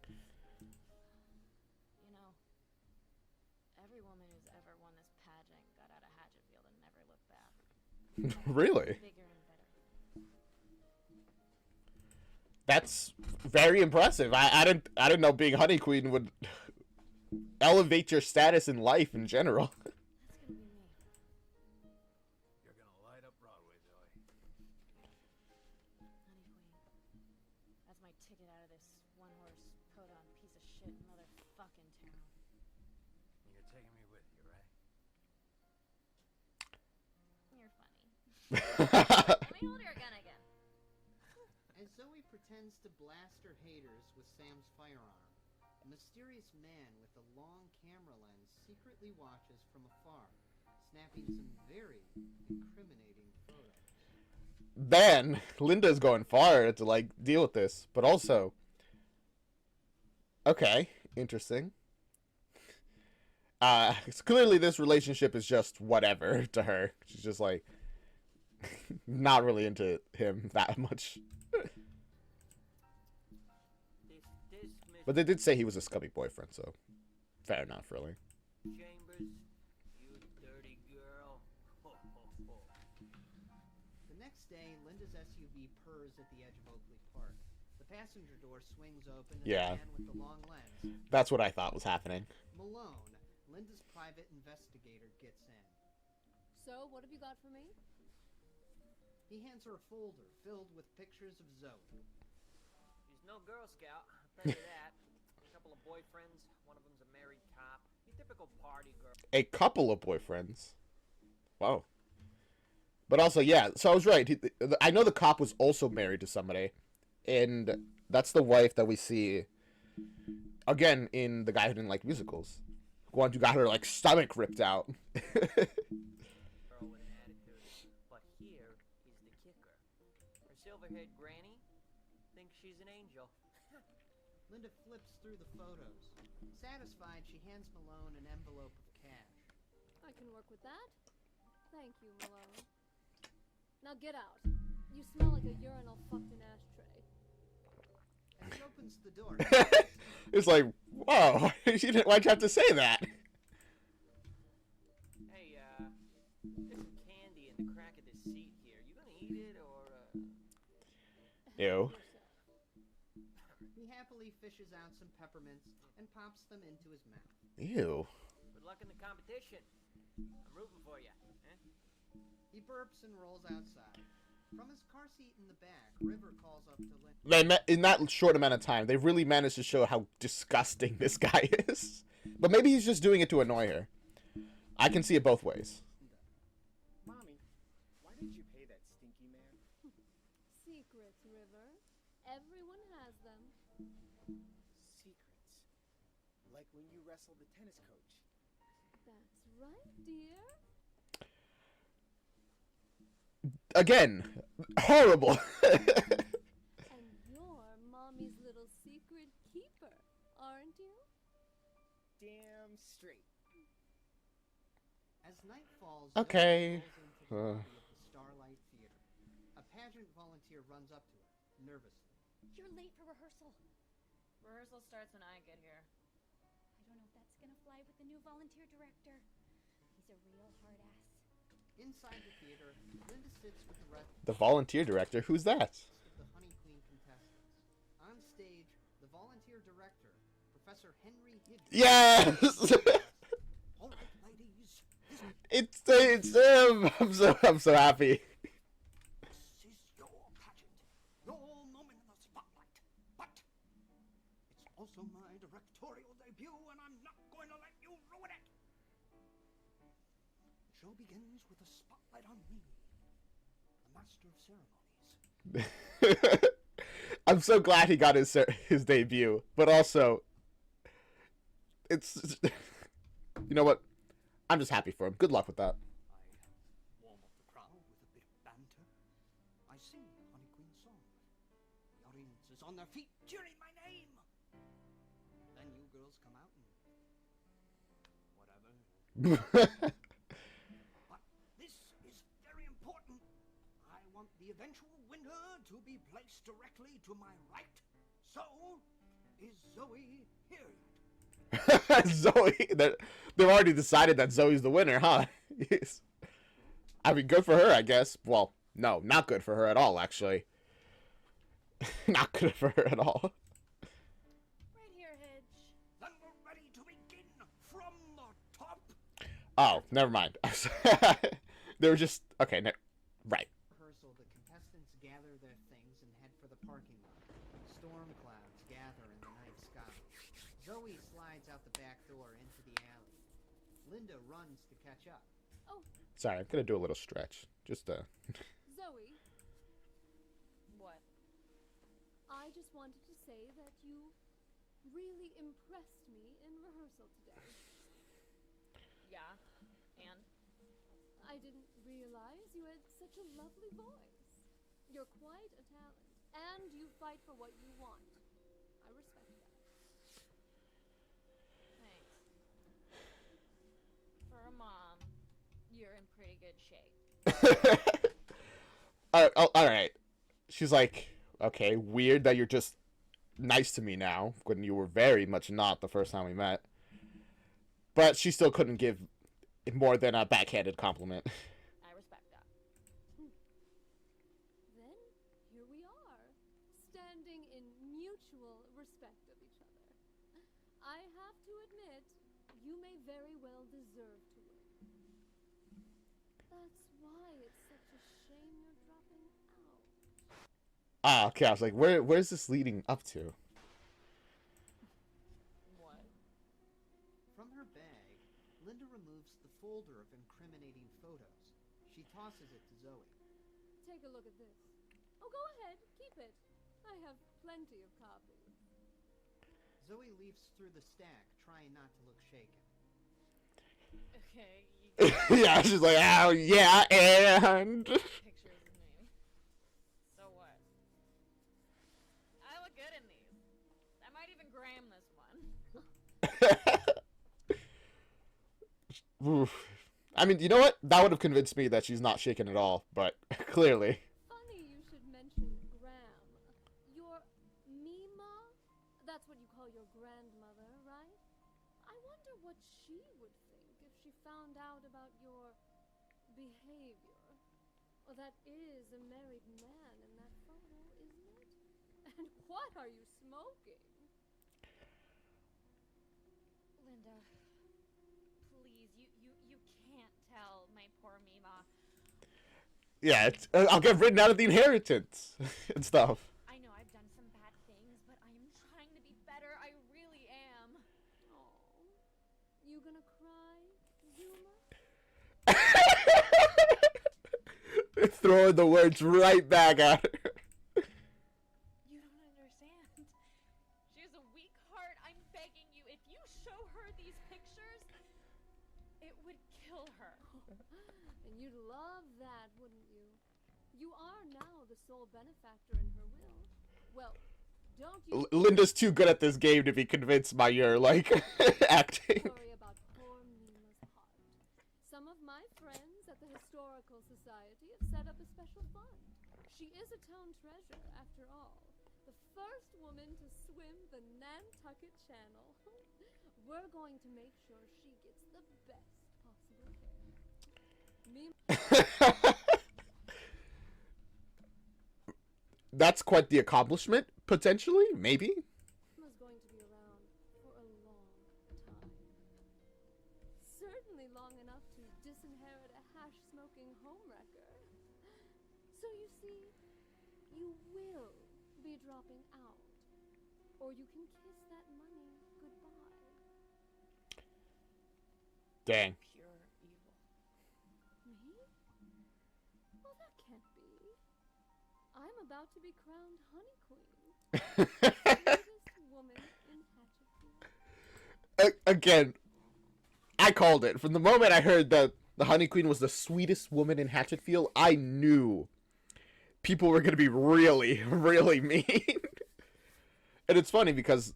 [SPEAKER 12] You know, every woman who's ever won this pageant got out of Hatchetfield and never looked back.
[SPEAKER 1] Really?
[SPEAKER 12] Bigger and better.
[SPEAKER 1] That's very impressive. I didn't know being Honey Queen would elevate your status in life in general.
[SPEAKER 12] That's gonna be me.
[SPEAKER 7] You're gonna light up Broadway, Zoe.
[SPEAKER 12] Honey Queen. That's my ticket out of this one-horse, podon piece of shit motherfucking town.
[SPEAKER 7] You're taking me with you, right?
[SPEAKER 12] You're funny. Let me hold your gun again.
[SPEAKER 5] As Zoe pretends to blast her haters with Sam's firearm, a mysterious man with a long camera lens secretly watches from afar, snapping some very incriminating photos.
[SPEAKER 1] Then Linda's going far to like deal with this, but also, okay, interesting. Clearly this relationship is just whatever to her. She's just like not really into him that much. But they did say he was a scummy boyfriend, so fair enough, really.
[SPEAKER 13] Chambers, you dirty girl. Ho, ho, ho.
[SPEAKER 5] The next day, Linda's SUV purrs at the edge of Oakley Park. The passenger door swings open and
[SPEAKER 1] Yeah.
[SPEAKER 5] the man with the long lens,
[SPEAKER 1] That's what I thought was happening.
[SPEAKER 5] Malone, Linda's private investigator, gets in.
[SPEAKER 6] So, what have you got for me?
[SPEAKER 5] He hands her a folder filled with pictures of Zoe.
[SPEAKER 13] She's no Girl Scout, I'll tell you that. A couple of boyfriends, one of them's a married cop. Your typical party girl.
[SPEAKER 1] A couple of boyfriends. Wow. But also, yeah, so I was right. I know the cop was also married to somebody. And that's the wife that we see, again, in The Guy Who Didn't Like Musicals. The one who got her, like, stomach ripped out.
[SPEAKER 13] Girl with an attitude. But here is the kicker. Her silver-haired granny thinks she's an angel.
[SPEAKER 5] Linda flips through the photos. Satisfied, she hands Malone an envelope of cash.
[SPEAKER 6] I can work with that. Thank you, Malone. Now get out. You smell like a urinal fucked in ashtray.
[SPEAKER 5] As he opens the door,
[SPEAKER 1] It's like, whoa, why'd you have to say that?
[SPEAKER 13] Hey, there's some candy in the crack of this seat here. You gonna eat it, or,
[SPEAKER 1] Ew.
[SPEAKER 5] he happily fishes out some peppermints and pops them into his mouth.
[SPEAKER 1] Ew.
[SPEAKER 13] Good luck in the competition. I'm rooting for you. Eh?
[SPEAKER 5] He burps and rolls outside. From his car seat in the back, River calls up to Linda.
[SPEAKER 1] In that short amount of time, they've really managed to show how disgusting this guy is. But maybe he's just doing it to annoy her. I can see it both ways.
[SPEAKER 14] Mommy, why did you pay that stinky man?
[SPEAKER 6] Secrets, River. Everyone has them.
[SPEAKER 14] Secrets. Like when you wrestled the tennis coach.
[SPEAKER 6] That's right, dear.
[SPEAKER 1] Again, horrible.
[SPEAKER 6] And you're Mommy's little secret keeper, aren't you?
[SPEAKER 14] Damn straight.
[SPEAKER 5] As night falls,
[SPEAKER 1] Okay.
[SPEAKER 5] Zoe rolls into the lobby of the Starlight Theater. A pageant volunteer runs up to her, nervously.
[SPEAKER 9] You're late for rehearsal.
[SPEAKER 12] Rehearsal starts when I get here.
[SPEAKER 9] I don't know if that's gonna fly with the new volunteer director. He's a real hard ass.
[SPEAKER 5] Inside the theater, Linda sits with the rest
[SPEAKER 1] The volunteer director, who's that?
[SPEAKER 5] of the Honey Queen contestants. On stage, the volunteer director, Professor Henry Hidden.
[SPEAKER 1] Yes!
[SPEAKER 5] All right, ladies,
[SPEAKER 1] it's him. I'm so happy.
[SPEAKER 5] this is your pageant, your moment in the spotlight. But it's also my directorial debut, and I'm not going to let you ruin it. The show begins with a spotlight on me, the master of ceremonies.
[SPEAKER 1] I'm so glad he got his debut, but also, it's you know what? I'm just happy for him. Good luck with that.
[SPEAKER 5] I warm up the crowd with a bit of banter. I sing the Honey Queen song. queens is on their feet cheering my name. Then you girls come out and whatever. But this is very important. I want the eventual winner to be placed directly to my right. So, is Zoe here yet?
[SPEAKER 1] Zoe, they've already decided that Zoe's the winner, huh? Yes. I mean, good for her, I guess. Well, no, not good for her at all, actually. Not good for her at all.
[SPEAKER 12] Right here, Hedge.
[SPEAKER 5] Then we're ready to begin from the top.
[SPEAKER 1] Oh, never mind. They were just okay. Right.
[SPEAKER 5] Rehearsal, the contestants gather their things and head for the parking lot. Storm clouds gather in the night sky. Zoe slides out the back door into the alley. Linda runs to catch up.
[SPEAKER 6] Oh,
[SPEAKER 1] Sorry, I'm gonna do a little stretch. Just
[SPEAKER 6] Zoe,
[SPEAKER 12] What?
[SPEAKER 6] I just wanted to say that you really impressed me in rehearsal today.
[SPEAKER 12] Yeah. And?
[SPEAKER 6] I didn't realize you had such a lovely voice. You're quite a talent, and you fight for what you want. I respect that.
[SPEAKER 12] Thanks. For a mom, you're in pretty good shape.
[SPEAKER 1] all right. She's like, okay, weird that you're just nice to me now when you were very much not the first time we met. But she still couldn't give more than a backhanded compliment.
[SPEAKER 12] I respect that.
[SPEAKER 6] Then, here we are, standing in mutual respect of each other. I have to admit, you may very well deserve to win. That's why it's such a shame you're dropping out.
[SPEAKER 1] Ah, okay. I was like, where's this leading up to?
[SPEAKER 12] What?
[SPEAKER 5] From her bag, Linda removes the folder of incriminating photos. She tosses it to Zoe.
[SPEAKER 6] Take a look at this. Oh, go ahead, keep it. I have plenty of copies.
[SPEAKER 5] Zoe leafs through the stack, trying not to look shaken.
[SPEAKER 12] Okay.
[SPEAKER 1] Yeah, she's like, oh yeah, and
[SPEAKER 12] Pictures of me. So what? I look good in these. I might even gram this one.
[SPEAKER 1] Oof. I mean, you know what? That would have convinced me that she's not shaken at all, but clearly.
[SPEAKER 6] Funny you should mention Gram. Your Mima? That's what you call your grandmother, right? I wonder what she would think if she found out about your behavior. Well, that is a married man in that photo, isn't it? And what are you smoking?
[SPEAKER 12] Linda, please, you can't tell my poor Mima.
[SPEAKER 1] Yeah, I'll get written out of the inheritance and stuff.
[SPEAKER 12] I know I've done some bad things, but I am trying to be better. I really am.
[SPEAKER 6] Oh, you gonna cry, Zuma?
[SPEAKER 1] Throwing the words right back at her.
[SPEAKER 12] You don't understand. She has a weak heart. I'm begging you, if you show her these pictures, it would kill her.
[SPEAKER 6] And you'd love that, wouldn't you? You are now the sole benefactor in her will. Well, don't you
[SPEAKER 1] Linda's too good at this game to be convinced by your, like, acting.
[SPEAKER 6] worry about poor Mima's heart. Some of my friends at the Historical Society have set up a special fund. She is a town treasure, after all. The first woman to swim the Nantucket Channel. We're going to make sure she gets the best possible care.
[SPEAKER 1] That's quite the accomplishment, potentially, maybe.
[SPEAKER 6] Mima's going to be around for a long time. Certainly long enough to disinherit a hash-smoking homewrecker. So you see, you will be dropping out. Or you can kiss that money goodbye.
[SPEAKER 1] Dang.
[SPEAKER 12] Pure evil.
[SPEAKER 6] Me? Well, that can't be. I'm about to be crowned Honey Queen. Sweetest woman in Hatchetfield.
[SPEAKER 1] Again, I called it. From the moment I heard that the Honey Queen was the sweetest woman in Hatchetfield, I knew people were gonna be really, really mean. And it's funny because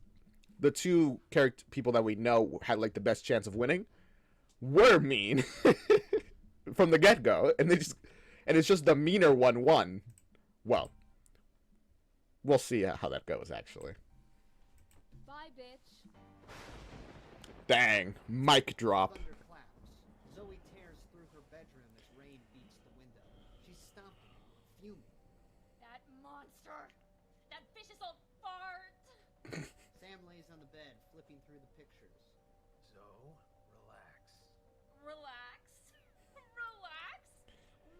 [SPEAKER 1] the two people that we know had like the best chance of winning were mean from the get-go, and it's just the meaner one won. Well, we'll see how that goes, actually.
[SPEAKER 6] Bye, bitch.
[SPEAKER 1] Dang, mic drop.
[SPEAKER 5] Thunder claps. Zoe tears through her bedroom as rain beats the window. She's stomping, fuming.
[SPEAKER 12] That monster! That vicious old fart!
[SPEAKER 5] Sam lays on the bed, flipping through the pictures.
[SPEAKER 7] Zoe, relax.
[SPEAKER 12] Relax? Relax?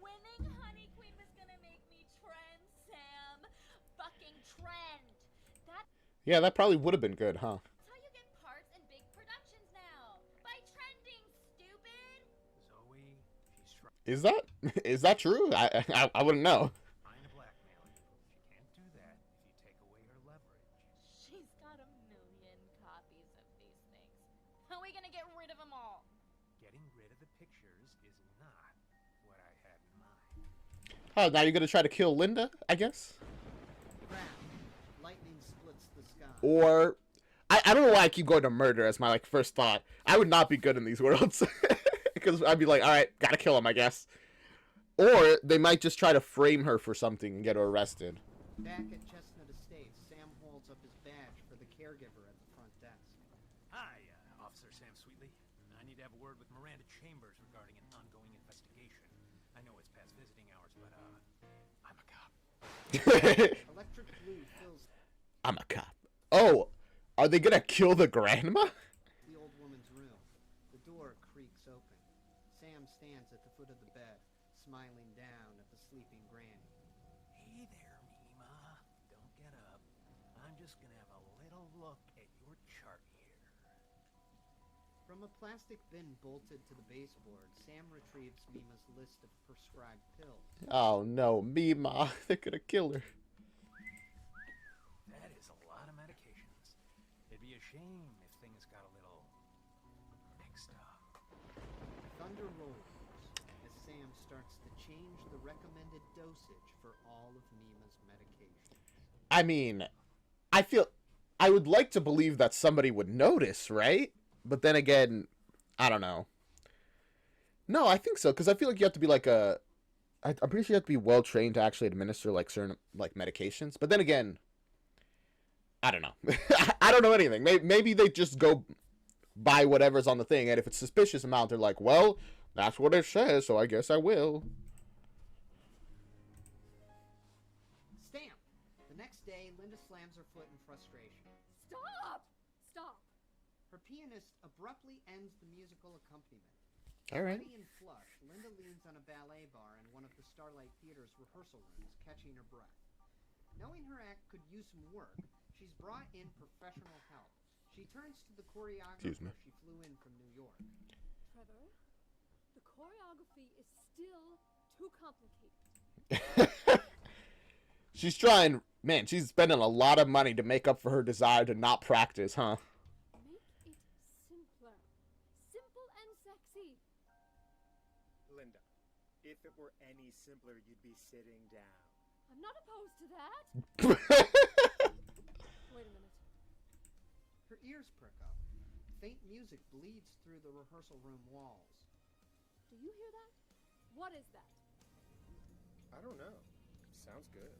[SPEAKER 12] Winning Honey Queen was gonna make me trend, Sam. Fucking trend. That's
[SPEAKER 1] Yeah, that probably would have been good, huh?
[SPEAKER 12] how you get parts in big productions now. By trending, stupid!
[SPEAKER 7] Zoe, she's trying
[SPEAKER 1] Is that true? I wouldn't know.
[SPEAKER 7] to blackmail you. She can't do that if you take away her leverage.
[SPEAKER 12] She's got a million copies of these things. How are we gonna get rid of them all?
[SPEAKER 7] Getting rid of the pictures is not what I had in mind.
[SPEAKER 1] Oh, now you're gonna try to kill Linda, I guess?
[SPEAKER 5] Crash. Lightning splits the sky.
[SPEAKER 1] Or I don't know why I keep going to murder as my like first thought. I would not be good in these worlds. Because I'd be like, alright, gotta kill him, I guess. Or they might just try to frame her for something and get her arrested.
[SPEAKER 5] Back at Chestnut Estates, Sam holds up his badge for the caregiver at the front desk.
[SPEAKER 7] Hi, Officer Sam Sweetley. I need to have a word with Miranda Chambers regarding an ongoing investigation. I know it's past visiting hours, but, I'm a cop.
[SPEAKER 5] Electric blue fills
[SPEAKER 1] I'm a cop. Oh, are they gonna kill the grandma?
[SPEAKER 5] the old woman's room. The door creaks open. Sam stands at the foot of the bed, smiling down at the sleeping granny.
[SPEAKER 7] Hey there, Mima. Don't get up. I'm just gonna have a little look at your chart here.
[SPEAKER 5] From a plastic bin bolted to the baseboard, Sam retrieves Mima's list of prescribed pills.
[SPEAKER 1] Oh no, Mima. They're gonna kill her.
[SPEAKER 7] That is a lot of medications. It'd be a shame if things got a little mixed up.
[SPEAKER 5] Thunder rolls as Sam starts to change the recommended dosage for all of Mima's medications.
[SPEAKER 1] I mean, I would like to believe that somebody would notice, right? But then again, I don't know. No, I think so, because I feel like you have to be like I'm pretty sure you have to be well trained to actually administer like certain like medications. But then again, I don't know. I don't know anything. Maybe they just go buy whatever's on the thing, and if it's suspicious amount, they're like, well, that's what it says, so I guess I will.
[SPEAKER 5] Stamp! The next day, Linda slams her foot in frustration.
[SPEAKER 6] Stop! Stop!
[SPEAKER 5] Her pianist abruptly ends the musical accompaniment.
[SPEAKER 1] All right.
[SPEAKER 5] Sweaty and flushed, Linda leans on a ballet bar in one of the Starlight Theater's rehearsal rooms, catching her breath. Knowing her act could use some work, she's brought in professional help. She turns to the choreographer she flew in from New York.
[SPEAKER 6] Trevor, the choreography is still too complicated.
[SPEAKER 1] She's trying, man, she's spending a lot of money to make up for her desire to not practice, huh?
[SPEAKER 6] Make it simpler. Simple and sexy.
[SPEAKER 14] Linda, if it were any simpler, you'd be sitting down.
[SPEAKER 6] I'm not opposed to that. Wait a minute.
[SPEAKER 5] Her ears prick up. Faint music bleeds through the rehearsal room walls.
[SPEAKER 6] Do you hear that? What is that?
[SPEAKER 14] I don't know. Sounds good.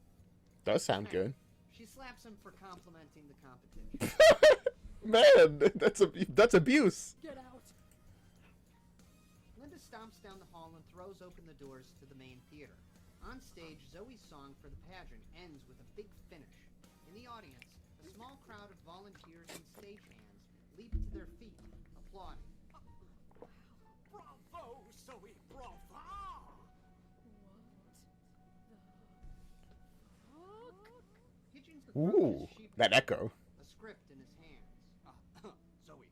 [SPEAKER 1] Does sound good.
[SPEAKER 5] She slaps him for complimenting the competition.
[SPEAKER 1] Man, that's abuse.
[SPEAKER 6] Get out.
[SPEAKER 5] Linda stomps down the hall and throws open the doors to the main theater. On stage, Zoe's song for the pageant ends with a big finish. In the audience, a small crowd of volunteers and stagehands leap to their feet, applauding.
[SPEAKER 10] Bravo, Zoe, bravo!
[SPEAKER 5] Hitchens
[SPEAKER 1] Ooh, that echo.
[SPEAKER 5] a script in his hands.
[SPEAKER 2] Zoe,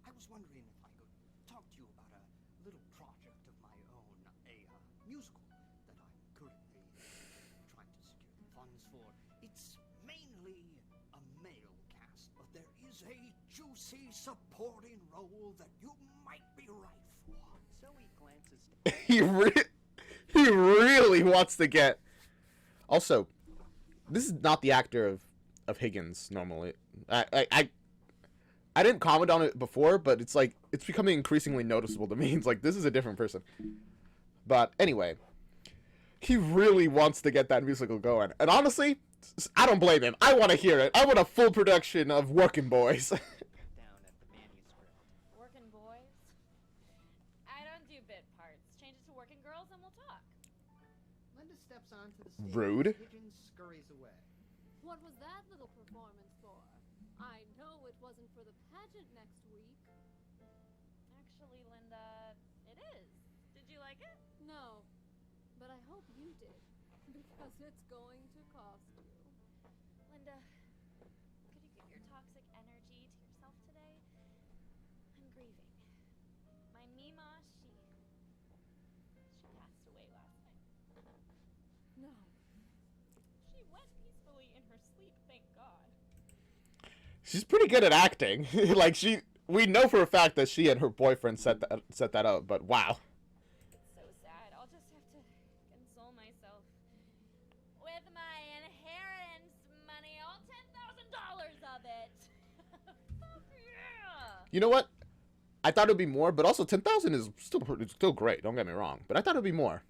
[SPEAKER 2] I was wondering if I could talk to you about a little project of my own, a musical that I'm currently trying to secure funds for. It's mainly a male cast, but there is a juicy supporting role that you might be right for.
[SPEAKER 5] Zoe glances
[SPEAKER 1] he really wants to get Also, this is not the actor of Higgins normally. I didn't comment on it before, but it's like it's becoming increasingly noticeable to me. It's like this is a different person. But anyway, he really wants to get that musical going, and honestly, I don't blame him. I want to hear it. I want a full production of Working Boys.
[SPEAKER 13] Down at the manuscript.
[SPEAKER 12] Working boys? I don't do bit parts. Change it to working girls and we'll talk.
[SPEAKER 5] Linda steps onto the stage.
[SPEAKER 1] Rude.
[SPEAKER 5] Higgins scurries away.
[SPEAKER 6] What was that little performance for? I know it wasn't for the pageant next week.
[SPEAKER 12] Actually, Linda, it is. Did you like it?
[SPEAKER 6] No, but I hope you did, because it's going to cost you.
[SPEAKER 12] Linda, could you give your toxic energy to yourself today? I'm grieving. My Mima, she passed away last night.
[SPEAKER 6] No.
[SPEAKER 12] She went peacefully in her sleep, thank God.
[SPEAKER 1] She's pretty good at acting. Like we know for a fact that she and her boyfriend set that up. But wow.
[SPEAKER 12] It's so sad. I'll just have to console myself with my inheritance money, all $10,000 of it. Fuck yeah!
[SPEAKER 1] You know what? I thought it'd be more, but also 10,000 is still great. Don't get me wrong, but I thought it'd be more.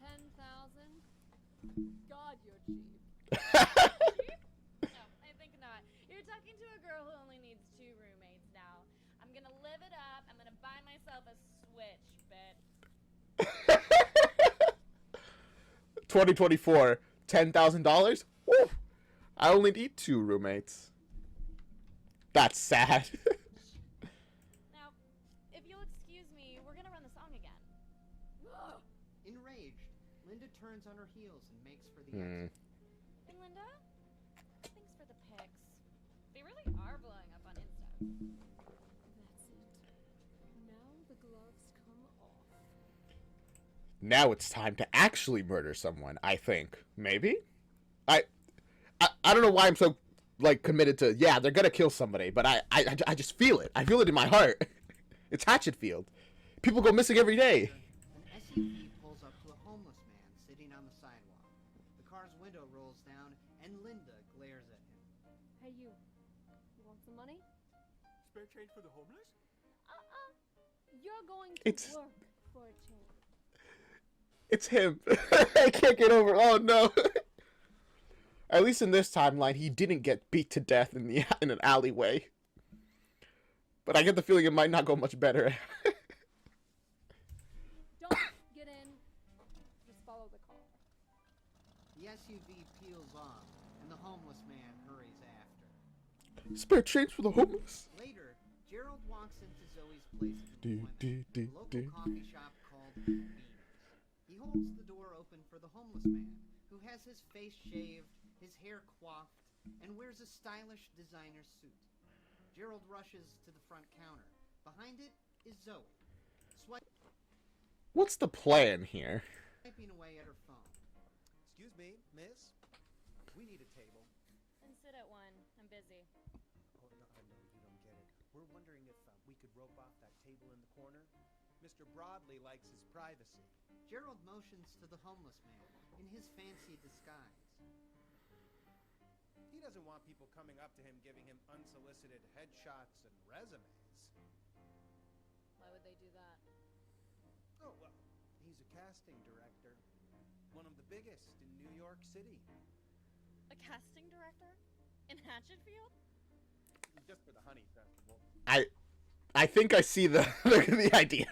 [SPEAKER 6] 10,000? God, you're cheap.
[SPEAKER 12] No, I think not. You're talking to a girl who only needs 2 roommates now. I'm gonna live it up. I'm gonna buy myself a Switch, bitch.
[SPEAKER 1] 2024, $10,000. Woo! I only need 2 roommates. That's sad.
[SPEAKER 12] Now, if you'll excuse me, we're gonna run the song again.
[SPEAKER 5] Enraged, Linda turns on her heels and makes for the exit.
[SPEAKER 12] And Linda, thanks for the pics. They really are blowing up on Insta.
[SPEAKER 6] That's it. Now the gloves come off.
[SPEAKER 1] Now it's time to actually murder someone, I think. Maybe? I don't know why I'm so like committed to, yeah, they're gonna kill somebody, but I just feel it. I feel it in my heart. It's Hatchetfield. People go missing every day.
[SPEAKER 5] An SUV pulls up to a homeless man sitting on the sidewalk. The car's window rolls down and Linda glares at him.
[SPEAKER 6] Hey, you want some money?
[SPEAKER 3] Spare change for the homeless?
[SPEAKER 6] You're going to
[SPEAKER 1] It's-
[SPEAKER 6] work for a change.
[SPEAKER 1] It's him. I can't get over. Oh no. At least in this timeline, he didn't get beat to death in an alleyway. But I get the feeling it might not go much better.
[SPEAKER 6] Don't get in. Just follow the car.
[SPEAKER 5] The SUV peels off, and the homeless man hurries after.
[SPEAKER 1] Spare change for the homeless.
[SPEAKER 5] Later, Gerald walks into Zoe's place of employment, a local coffee shop called Beans. He holds the door open for the homeless man, who has his face shaved, his hair coiffed, and wears a stylish designer suit. Gerald rushes to the front counter. Behind it is Zoe,
[SPEAKER 1] What's the plan here?
[SPEAKER 5] swiping away at her phone.
[SPEAKER 2] Excuse me, miss. We need a table.
[SPEAKER 12] Then sit at one. I'm busy.
[SPEAKER 2] Oh, no, I know you don't get it. We're wondering if we could rope off that table in the corner. Mr. Broadley likes his privacy.
[SPEAKER 5] Gerald motions to the homeless man in his fancy disguise.
[SPEAKER 2] He doesn't want people coming up to him giving him unsolicited headshots and resumes.
[SPEAKER 12] Why would they do that?
[SPEAKER 2] Oh, well, he's a casting director. One of the biggest in New York City.
[SPEAKER 12] A casting director? In Hatchetfield?
[SPEAKER 2] Just for the Honey Festival.
[SPEAKER 1] I think I see the the idea.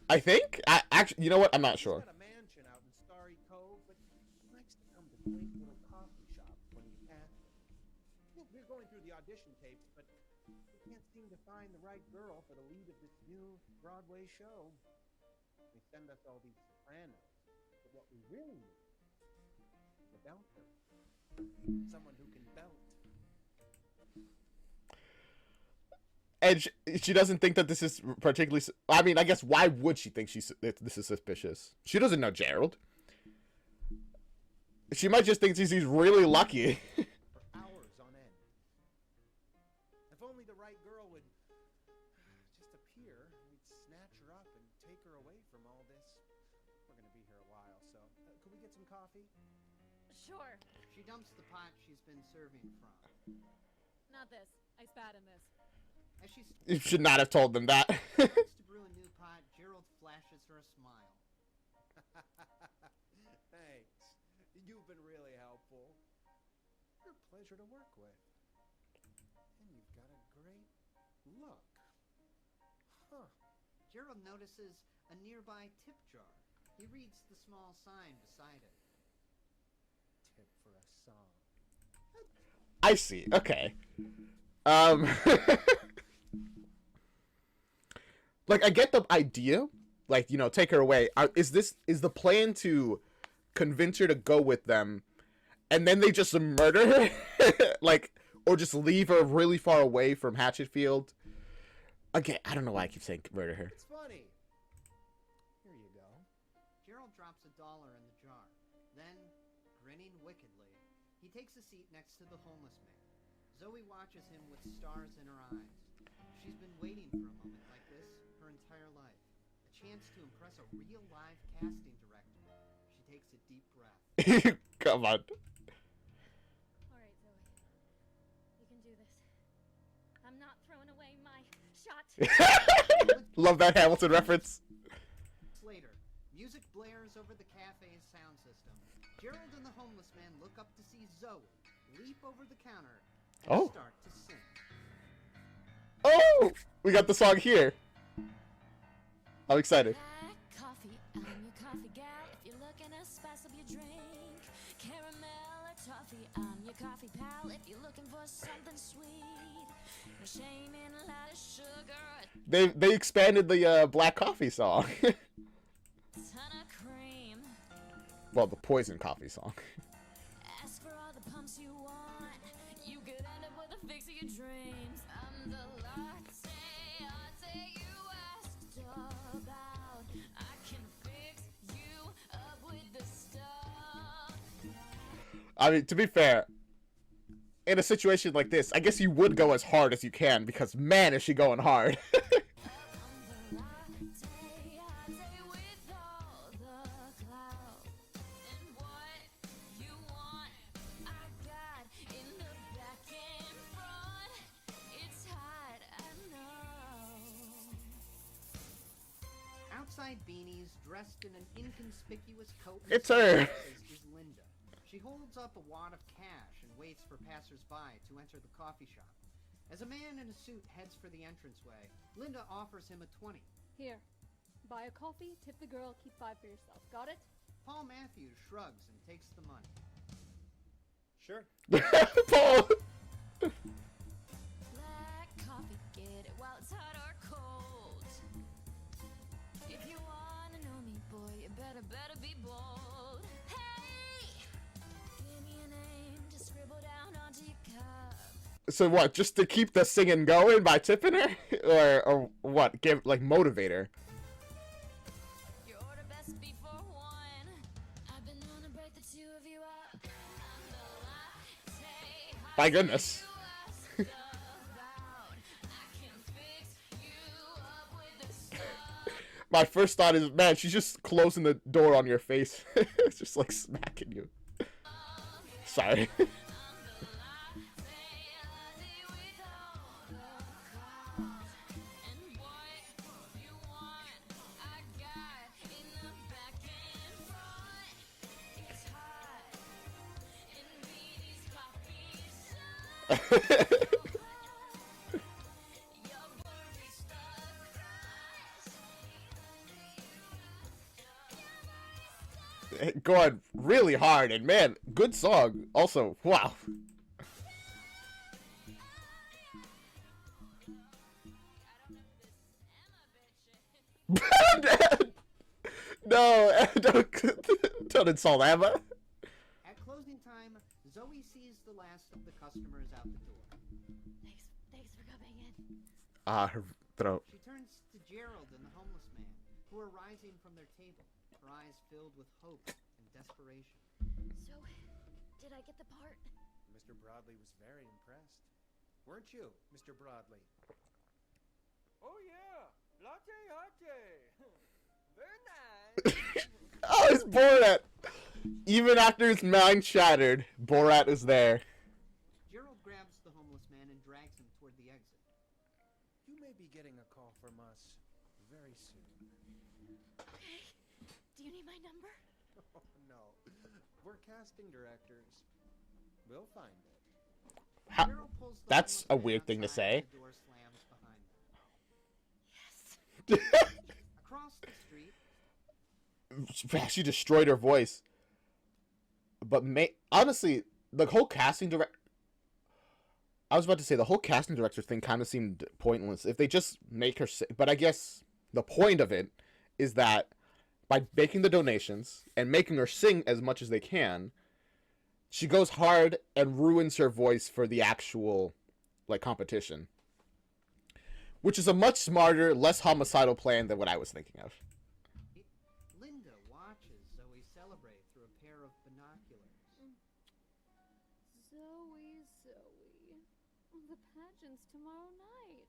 [SPEAKER 1] I think? Actually, you know what? I'm not sure.
[SPEAKER 2] He's got a mansion out in Starry Cove, but he likes to come to quaint little coffee shops when he casts. We're going through the audition tapes, but we can't seem to find the right girl for the lead of this new Broadway show. They send us all these sopranos, but what we really need is a belter. Someone who can belt.
[SPEAKER 1] And she doesn't think that this is particularly. I mean, I guess why would she think this is suspicious? She doesn't know Gerald. She might just think he's really lucky.
[SPEAKER 2] For hours on end. If only the right girl would just appear, we'd snatch her up and take her away from all this. We're gonna be here a while,
[SPEAKER 5] coffee?
[SPEAKER 12] Sure.
[SPEAKER 5] She dumps the pot she's been serving from.
[SPEAKER 12] Not this. I spat in this.
[SPEAKER 5] As she
[SPEAKER 1] You should not have told them that.
[SPEAKER 5] starts to brew a new pot, Gerald flashes her a smile.
[SPEAKER 2] Thanks. You've been really helpful. You're a pleasure to work with. And you've got a great look. Huh.
[SPEAKER 5] Gerald notices a nearby tip jar. He reads the small sign beside it.
[SPEAKER 2] Tip for a song.
[SPEAKER 1] I see. Okay. Like, I get the idea. Like, you know, take her away. Is the plan to convince her to go with them, and then they just murder her? Like, or just leave her really far away from Hatchetfield? Again, I don't know why I keep saying murder her.
[SPEAKER 2] It's funny. Here you go.
[SPEAKER 5] Gerald drops $1 in the jar. Then, grinning wickedly, he takes a seat next to the homeless man. Zoe watches him with stars in her eyes. She's been waiting for a moment like this her entire life. A chance to impress a real live casting director. She takes a deep breath.
[SPEAKER 1] Come on.
[SPEAKER 12] Alright, Zoe. You can do this. I'm not throwing away my shot.
[SPEAKER 1] Love that Hamilton reference.
[SPEAKER 5] Later, music blares over the cafe's sound system. Gerald and the homeless man look up to see Zoe leap over the counter and start to sing.
[SPEAKER 1] Oh! We got the song here. I'm excited.
[SPEAKER 12] Coffee, I'm your coffee gal. If you're looking to spice up your drink, caramel or toffee, I'm your coffee pal. If you're looking for something sweet, no shame in a lot of sugar.
[SPEAKER 1] They expanded the black coffee song.
[SPEAKER 12] Ton of cream.
[SPEAKER 1] Well, the poison coffee song.
[SPEAKER 12] Ask for all the pumps you want. You could end up with a fix of your dreams. I'm the latte you asked about. I can fix you up with the stuff.
[SPEAKER 1] I mean, to be fair, in a situation like this, I guess you would go as hard as you can, because man, is she going hard.
[SPEAKER 5] Outside Beanie's, dressed in an inconspicuous coat and
[SPEAKER 1] It's her.
[SPEAKER 5] is Linda. She holds up a wad of cash and waits for passers-by to enter the coffee shop. As a man in a suit heads for the entranceway, Linda offers him a 20.
[SPEAKER 6] Here. Buy a coffee, tip the girl, keep 5 for yourself. Got it?
[SPEAKER 5] Paul Matthews shrugs and takes the money.
[SPEAKER 2] Sure.
[SPEAKER 1] Paul!
[SPEAKER 12] Black coffee, get it while it's hot or cold. If you wanna know me, boy, you better be bold. Hey! Give me a name to scribble down onto your cup.
[SPEAKER 1] So what, just to keep the singing going by tipping her? Or what, give, like, motivate her?
[SPEAKER 12] Your order best be for one. I've been known to break the two of you up. I'm the latte.
[SPEAKER 1] My goodness. My first thought is, man, she's just closing the door on your face. It's just like smacking you. Sorry. Going really hard, and man, good song. Also, wow. No, don't insult Emma.
[SPEAKER 5] At closing time, Zoe sees the last of the customers out the door.
[SPEAKER 12] Thanks for coming in.
[SPEAKER 1] Her throat.
[SPEAKER 5] She turns to Gerald and the homeless man, who are rising from their table, her eyes filled with hope and desperation.
[SPEAKER 12] So, did I get the part?
[SPEAKER 2] Mr. Broadley was very impressed. Weren't you, Mr. Broadley?
[SPEAKER 13] Oh yeah, latte. Very nice.
[SPEAKER 1] I was bored at. Even after his mind shattered, Borat is there.
[SPEAKER 5] Gerald grabs the homeless man and drags him toward the exit.
[SPEAKER 2] You may be getting a call from us very soon.
[SPEAKER 12] Hey, do you need my number?
[SPEAKER 2] Oh, no. We're casting directors. We'll find it.
[SPEAKER 1] How,
[SPEAKER 5] Gerald pulls the
[SPEAKER 1] that's a
[SPEAKER 5] homeless man
[SPEAKER 1] weird thing to
[SPEAKER 5] outside
[SPEAKER 1] say.
[SPEAKER 5] and the door slams behind them. Across the street,
[SPEAKER 1] She destroyed her voice. But honestly, the whole casting director. I was about to say the whole casting director thing kind of seemed pointless. If they just make her, but I guess the point of it is that by making the donations and making her sing as much as they can, she goes hard and ruins her voice for the actual like competition, which is a much smarter, less homicidal plan than what I was thinking of.
[SPEAKER 5] Linda watches Zoe celebrate through a pair of binoculars.
[SPEAKER 6] Zoe, the pageant's tomorrow night.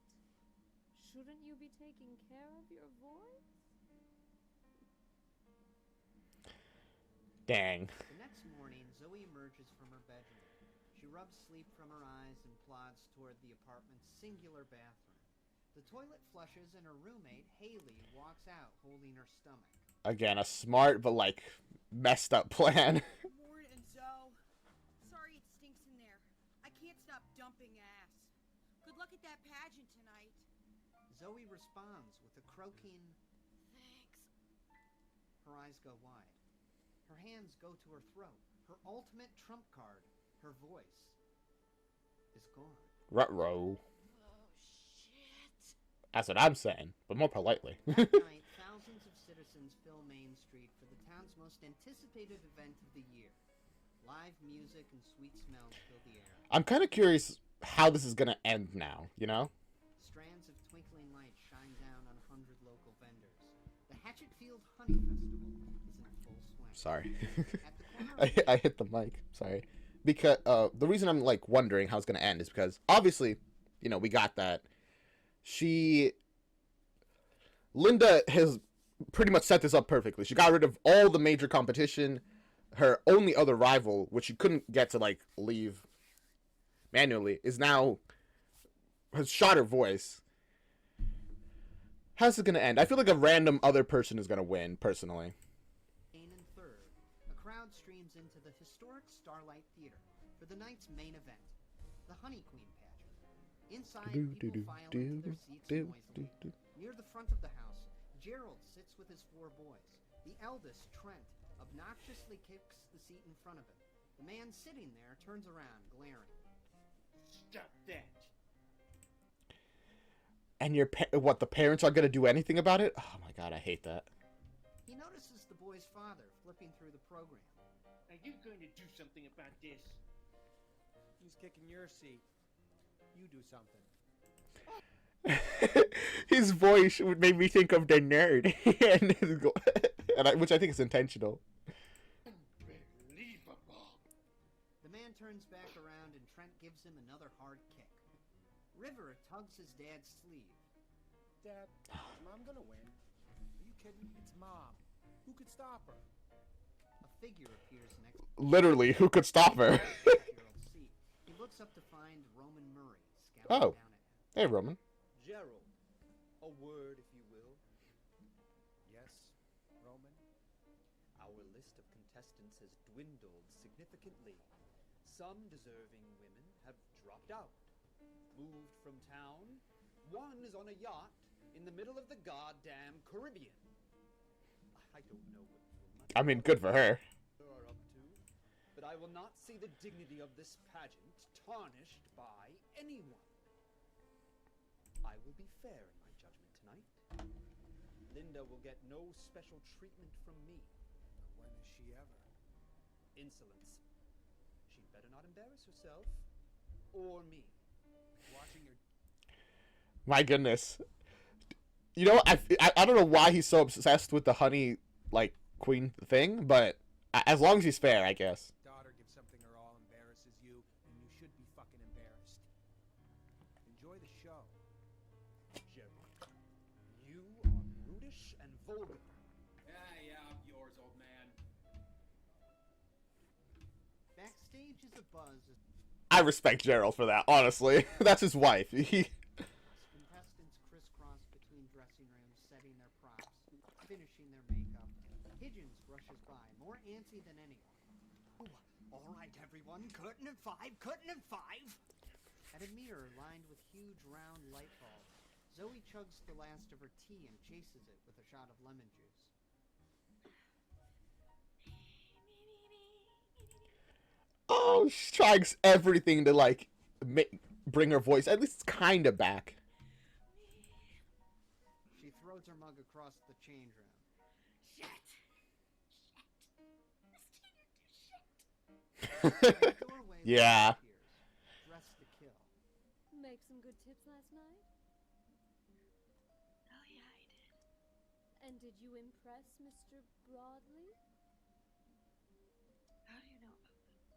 [SPEAKER 6] Shouldn't you be taking care of your voice?
[SPEAKER 1] Dang.
[SPEAKER 5] The next morning, Zoe emerges from her bedroom. She rubs sleep from her eyes and plods toward the apartment's singular bathroom. The toilet flushes and her roommate, Haley, walks out holding her stomach.
[SPEAKER 1] Again, a smart but like messed up plan.
[SPEAKER 8] Morning, Zoe. Sorry it stinks in there. I can't stop dumping ass. Good luck at that pageant tonight.
[SPEAKER 5] Zoe responds with a croaking,
[SPEAKER 8] Thanks.
[SPEAKER 5] her eyes go wide. Her hands go to her throat. Her ultimate trump card, her voice, is gone.
[SPEAKER 1] Ruh-roh.
[SPEAKER 8] Oh, shit.
[SPEAKER 1] That's what I'm saying, but more politely.
[SPEAKER 5] That night, thousands of citizens fill Main Street for the town's most anticipated event of the year. Live music and sweet smells fill the air.
[SPEAKER 1] I'm kind of curious how this is going to end now, you know?
[SPEAKER 5] Strands of twinkling lights shine down on 100 local vendors. The Hatchetfield Honey Festival is in full swing.
[SPEAKER 1] Sorry.
[SPEAKER 5] At the corner of
[SPEAKER 1] I hit the mic. Sorry. Because the reason I'm like wondering how it's going to end is because obviously, you know, we got that. Linda has pretty much set this up perfectly. She got rid of all the major competition. Her only other rival, which she couldn't get to like leave manually, is now has shot her voice. How's it gonna end? I feel like a random other person is gonna win, personally.
[SPEAKER 5] and third, a crowd streams into the historic Starlight Theater for the night's main event, the Honey Queen pageant. Inside, people file into their seats noisily. Near the front of the house, Gerald sits with his 4 boys. The eldest, Trent, obnoxiously kicks the seat in front of him. The man sitting there turns around, glaring.
[SPEAKER 2] Stop that!
[SPEAKER 1] And what, the parents aren't gonna do anything about it? Oh my god, I hate that.
[SPEAKER 5] He notices the boy's father flipping through the program.
[SPEAKER 2] Are you going to do something about this? He's kicking your seat. You do something.
[SPEAKER 1] His voice would make me think of the nerd, which I think is intentional.
[SPEAKER 2] Unbelievable.
[SPEAKER 5] The man turns back around and Trent gives him another hard kick. River tugs his dad's sleeve.
[SPEAKER 2] Dad, is Mom gonna win? Are you kidding? It's Mom. Who could stop her?
[SPEAKER 5] A figure appears next to
[SPEAKER 1] Literally, who could stop her?
[SPEAKER 5] Gerald's seat. He looks up to find Roman Murray scowling down at him.
[SPEAKER 1] Hey, Roman.
[SPEAKER 15] Gerald, a word, if you will.
[SPEAKER 2] Yes, Roman?
[SPEAKER 15] Our list of contestants has dwindled significantly. Some deserving women have dropped out, moved from town. One is on a yacht in the middle of the goddamn Caribbean. I don't know what
[SPEAKER 1] I mean, good for her.
[SPEAKER 15] you are up to, but I will not see the dignity of this pageant tarnished by anyone. I will be fair in my judgment tonight. Linda will get no special treatment from me.
[SPEAKER 2] When is she ever?
[SPEAKER 15] Insolence. She'd better not embarrass herself. Or me.
[SPEAKER 2] Watching your...
[SPEAKER 1] My goodness. You know, I don't know why he's so obsessed with the honey, like, queen thing, but as long as he's fair, I guess.
[SPEAKER 2] daughter gives something her all embarrasses you, and you should be fucking embarrassed. Enjoy the show.
[SPEAKER 15] Gerald, you are brutish and vulgar.
[SPEAKER 7] Yeah, I'm yours, old man.
[SPEAKER 5] stage is abuzz as
[SPEAKER 1] I respect Gerald for that, honestly. That's his wife.
[SPEAKER 5] contestants crisscross between dressing rooms, setting their props, finishing their makeup. Higgins rushes by, more antsy than anyone.
[SPEAKER 15] Oh, all right, everyone. Curtain at 5, curtain at 5.
[SPEAKER 5] At a mirror lined with huge round light bulbs, Zoe chugs the last of her tea and chases it with a shot of lemon juice.
[SPEAKER 1] Oh, she tries everything to, like, bring her voice at least kind of back.
[SPEAKER 5] She throws her mug across the change room.
[SPEAKER 1] Yeah.
[SPEAKER 5] Dressed to kill.
[SPEAKER 6] Make some good tips last night?
[SPEAKER 12] Oh, yeah, I did.
[SPEAKER 6] And did you impress Mr. Broadley?
[SPEAKER 12] How do you know about that?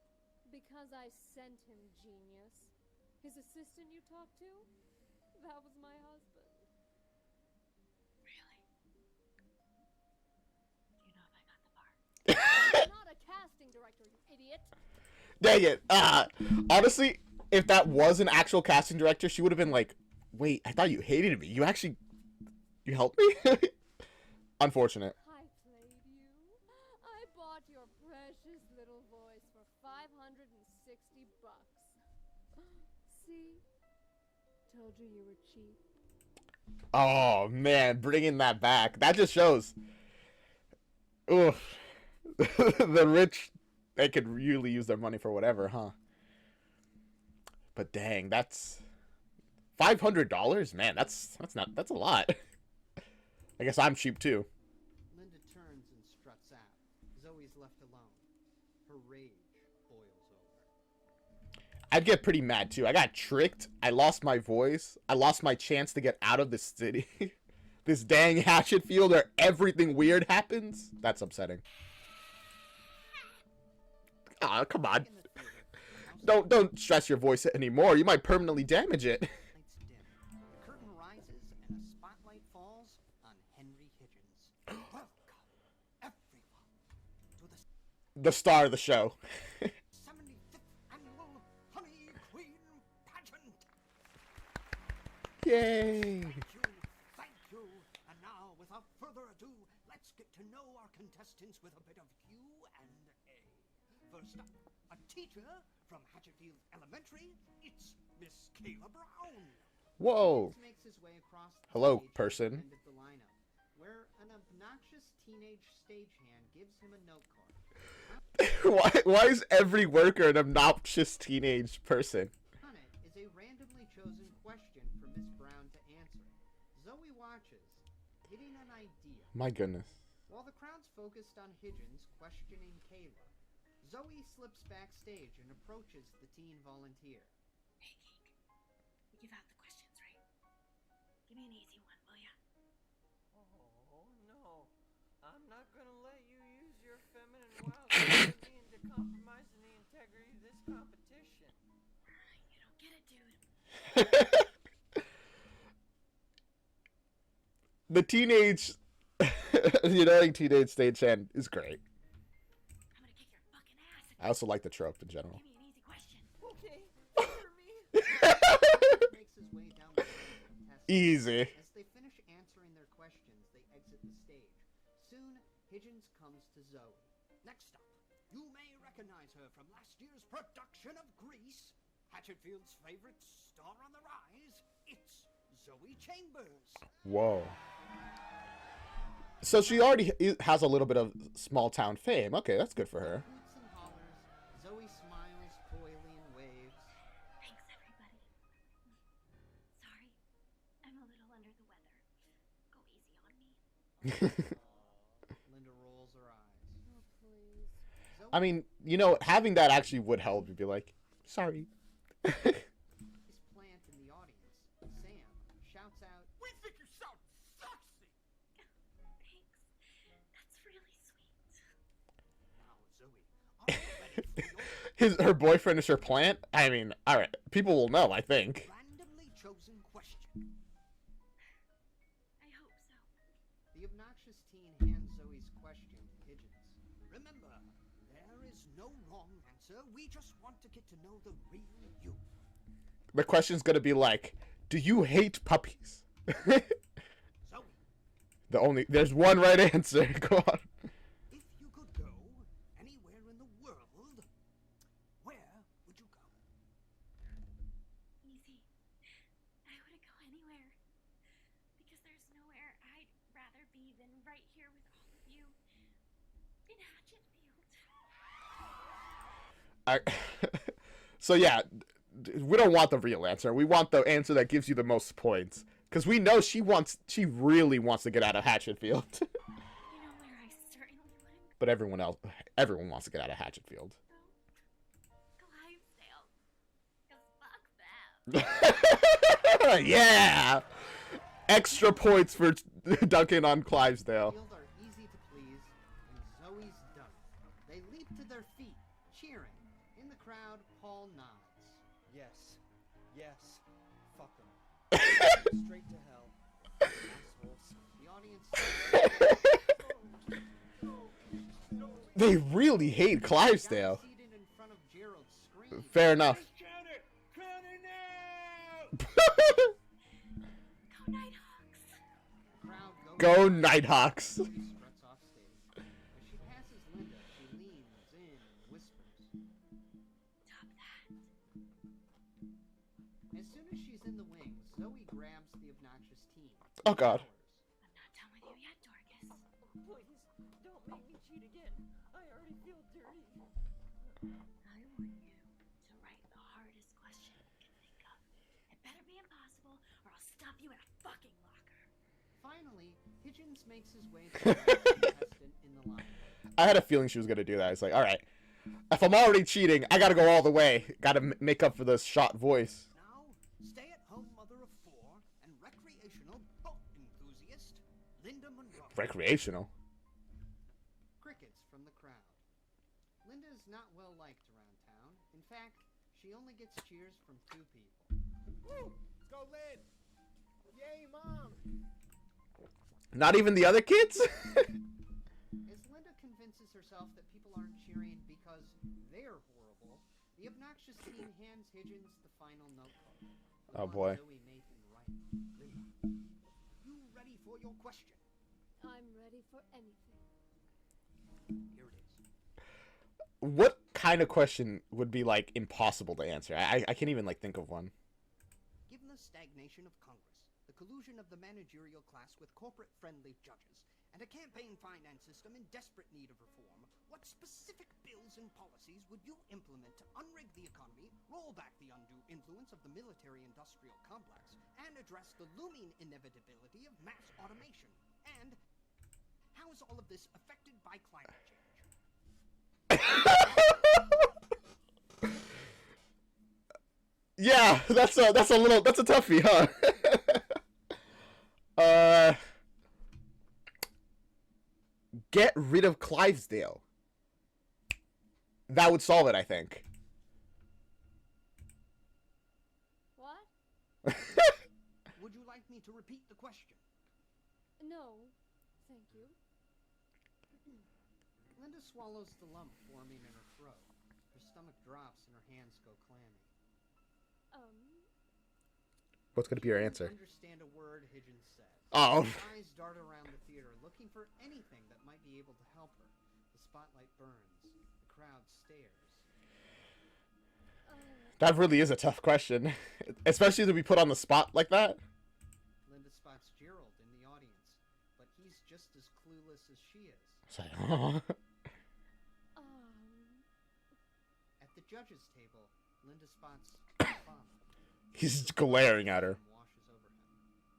[SPEAKER 6] Because I sent him, genius. His assistant you talked to? That was my husband.
[SPEAKER 12] Really? Do you know if I got the part?
[SPEAKER 6] I'm not a casting director, you idiot.
[SPEAKER 1] Dang it. Honestly, if that was an actual casting director, she would have been like, wait, I thought you hated me. You helped me? Unfortunate.
[SPEAKER 6] I played you. I bought your precious little voice for $560. See? Told you you were cheap.
[SPEAKER 1] Oh, man, bringing that back. That just shows. Oof. The rich, they could really use their money for whatever, huh? But dang, that's $500? Man, that's a lot. I guess I'm cheap too.
[SPEAKER 5] Linda turns and struts out. Zoe's left alone. Her rage boils over.
[SPEAKER 1] I'd get pretty mad too. I got tricked. I lost my voice. I lost my chance to get out of this city. This dang hatchet field where everything weird happens. That's upsetting. Aw, come on. Don't stress your voice anymore. You might permanently damage it.
[SPEAKER 5] Lights dim. The curtain rises and a spotlight falls on Henry Higgins. Welcome, everyone, to
[SPEAKER 1] The star of the show.
[SPEAKER 15] 75th annual Honey Queen pageant.
[SPEAKER 1] Yay.
[SPEAKER 15] Thank you. And now, without further ado, let's get to know our contestants with a bit of Q&A. First up, a teacher from Hatchetfield Elementary. It's Miss Kayla Brown.
[SPEAKER 1] Whoa.
[SPEAKER 5] Higgins makes his way across the
[SPEAKER 1] Hello,
[SPEAKER 5] stage
[SPEAKER 1] person.
[SPEAKER 5] to the end of the lineup, where an obnoxious teenage stagehand gives him a note card.
[SPEAKER 1] Why is every worker an obnoxious teenage person?
[SPEAKER 5] On it is a randomly chosen question for Miss Brown to answer. Zoe watches, hitting an idea.
[SPEAKER 1] My goodness.
[SPEAKER 5] While the crowd's focused on Higgins questioning Kayla, Zoe slips backstage and approaches the teen volunteer.
[SPEAKER 12] Hey, Geek. You give out the questions, right? Give me an easy one, will ya?
[SPEAKER 13] Oh, no. I'm not gonna let you use your feminine wiles to me into compromising the integrity of this competition.
[SPEAKER 12] You don't get it, dude.
[SPEAKER 1] The teenage, teenage stagehand is great.
[SPEAKER 12] I'm gonna kick your fucking ass.
[SPEAKER 1] I also like the trope in general.
[SPEAKER 12] Give me an easy question.
[SPEAKER 13] Okay, for me.
[SPEAKER 5] Makes his way down the line of contestants.
[SPEAKER 1] Easy.
[SPEAKER 5] As they finish answering their questions, they exit the stage. Soon, Higgins comes to Zoe.
[SPEAKER 15] Next up, you may recognize her from last year's production of Grease, Hatchetfield's favorite star on the rise. It's Zoe Chambers.
[SPEAKER 1] Whoa. So she already has a little bit of small town fame. Okay, that's good for her.
[SPEAKER 5] Hoots and hollers, Zoe smiles coyly and waves.
[SPEAKER 12] Thanks, everybody. Sorry, I'm a little under the weather. Go easy on me.
[SPEAKER 5] Linda rolls her eyes.
[SPEAKER 6] Oh, please.
[SPEAKER 5] Zoe
[SPEAKER 1] I mean, having that actually would help. You'd be like, sorry.
[SPEAKER 5] is plant in the audience. Sam shouts out,
[SPEAKER 15] We think you sound sexy.
[SPEAKER 12] Thanks. That's really sweet.
[SPEAKER 15] Now, Zoe, are you ready for your
[SPEAKER 1] Her boyfriend is her plant? I mean, alright. People will know, I think.
[SPEAKER 15] randomly chosen question?
[SPEAKER 12] I hope so.
[SPEAKER 5] the obnoxious teen hands Zoe's question to Higgins.
[SPEAKER 15] Remember, there is no
[SPEAKER 5] wrong answer. We just want to get to know the real you.
[SPEAKER 1] The question's gonna be like, do you hate puppies?
[SPEAKER 5] Zoe,
[SPEAKER 1] There's one right answer. Go on.
[SPEAKER 5] if you could go anywhere in the world, where would you go?
[SPEAKER 12] Easy. I wouldn't go anywhere. Because there's nowhere I'd rather be than right here with all of you. In Hatchetfield.
[SPEAKER 1] So yeah, we don't want the real answer. We want the answer that gives you the most points. Because we know she really wants to get out of Hatchetfield.
[SPEAKER 12] You know where I certainly wouldn't
[SPEAKER 1] But everyone wants to get out of Hatchetfield.
[SPEAKER 12] go. Clivesdale. 'Cause fuck them.
[SPEAKER 1] Yeah! Extra points for Duncan on Clivesdale.
[SPEAKER 5] Field are easy to please, and Zoe's done. They leap to their feet, cheering. In the crowd, Paul nods.
[SPEAKER 15] Yes. Yes. Fuck them. Straight to hell. Assholes.
[SPEAKER 5] The audience
[SPEAKER 1] They really hate Clivesdale.
[SPEAKER 5] seated in front of Gerald screams.
[SPEAKER 1] Fair enough.
[SPEAKER 12] Go Nighthawks.
[SPEAKER 5] Crowd
[SPEAKER 1] Go Nighthawks.
[SPEAKER 5] Zoe struts off stage. As she passes Linda, she leans in and whispers.
[SPEAKER 12] Top that.
[SPEAKER 5] As soon as she's in the wings, Zoe grabs the obnoxious teen.
[SPEAKER 1] Oh god.
[SPEAKER 12] I'm not done with you yet, Dorcas.
[SPEAKER 13] Please, don't make me cheat again. I already feel dirty.
[SPEAKER 12] I want you to write the hardest question you can think of. It better be impossible, or I'll stop you in a fucking locker.
[SPEAKER 5] Finally, Higgins makes his way to the last contestant in the line.
[SPEAKER 1] I had a feeling she was gonna do that. It's like, alright. If I'm already cheating, I gotta go all the way. Gotta make up for the shot voice.
[SPEAKER 5] Now, stay-at-home mother of 4 and recreational boat enthusiast, Linda Monroe.
[SPEAKER 1] Recreational.
[SPEAKER 5] Crickets from the crowd. Linda's not well liked around town. In fact, she only gets cheers from 2 people.
[SPEAKER 2] Woo! Let's go, Lynn! Yay, Mom!
[SPEAKER 1] Not even the other kids?
[SPEAKER 5] As Linda convinces herself that people aren't cheering because they're horrible, the obnoxious teen hands Higgins the final note card. The
[SPEAKER 1] Oh,
[SPEAKER 5] one
[SPEAKER 1] boy.
[SPEAKER 5] Zoe made him write. Linda, you ready for your question?
[SPEAKER 6] I'm ready for anything.
[SPEAKER 5] Here it is.
[SPEAKER 1] What kind of question would be like impossible to answer? I can't even like think of one.
[SPEAKER 5] Given the stagnation of Congress, the collusion of the managerial class with corporate-friendly judges, and a campaign finance system in desperate need of reform, what specific bills and policies would you implement to unrig the economy, roll back the undue influence of the military-industrial complex, and address the looming inevitability of mass automation? And how is all of this affected by climate change?
[SPEAKER 1] Yeah, that's a toughie, huh? Get rid of Clivesdale. That would solve it, I think.
[SPEAKER 6] What?
[SPEAKER 5] Would you like me to repeat the question?
[SPEAKER 6] No, thank you.
[SPEAKER 5] Linda swallows the lump forming in her throat. Her stomach drops and her hands go clammy.
[SPEAKER 1] What's gonna be your answer?
[SPEAKER 5] Understand a word Higgins says.
[SPEAKER 1] Oh.
[SPEAKER 5] Her eyes dart around the theater, looking for anything that might be able to help her. The spotlight burns. The crowd stares.
[SPEAKER 1] That really is a tough question, especially to be put on the spot like that.
[SPEAKER 5] Linda spots Gerald in the audience, but he's just as clueless as she is.
[SPEAKER 1] It's like, oh.
[SPEAKER 5] At the judges' table, Linda spots Bob.
[SPEAKER 1] He's glaring at her.
[SPEAKER 5] Washes over him.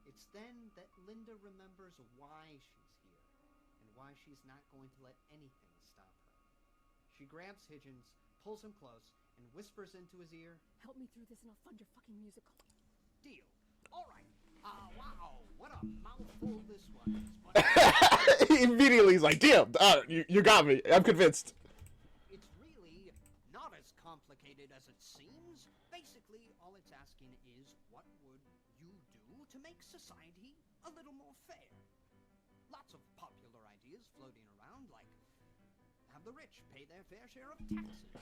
[SPEAKER 5] It's then that Linda remembers why she's here, and why she's not going to let anything stop her. She grabs Higgins, pulls him close, and whispers into his ear,
[SPEAKER 6] Help me through this and I'll fund your fucking musical.
[SPEAKER 5] "Deal. All right. Wow, what a mouthful this one is."
[SPEAKER 1] Immediately he's like, damn, you got me. I'm convinced.
[SPEAKER 5] It's really not as complicated as it seems. Basically, all it's asking is, what would you do to make society a little more fair? Lots of popular ideas floating around, like have the rich pay their fair share of taxes.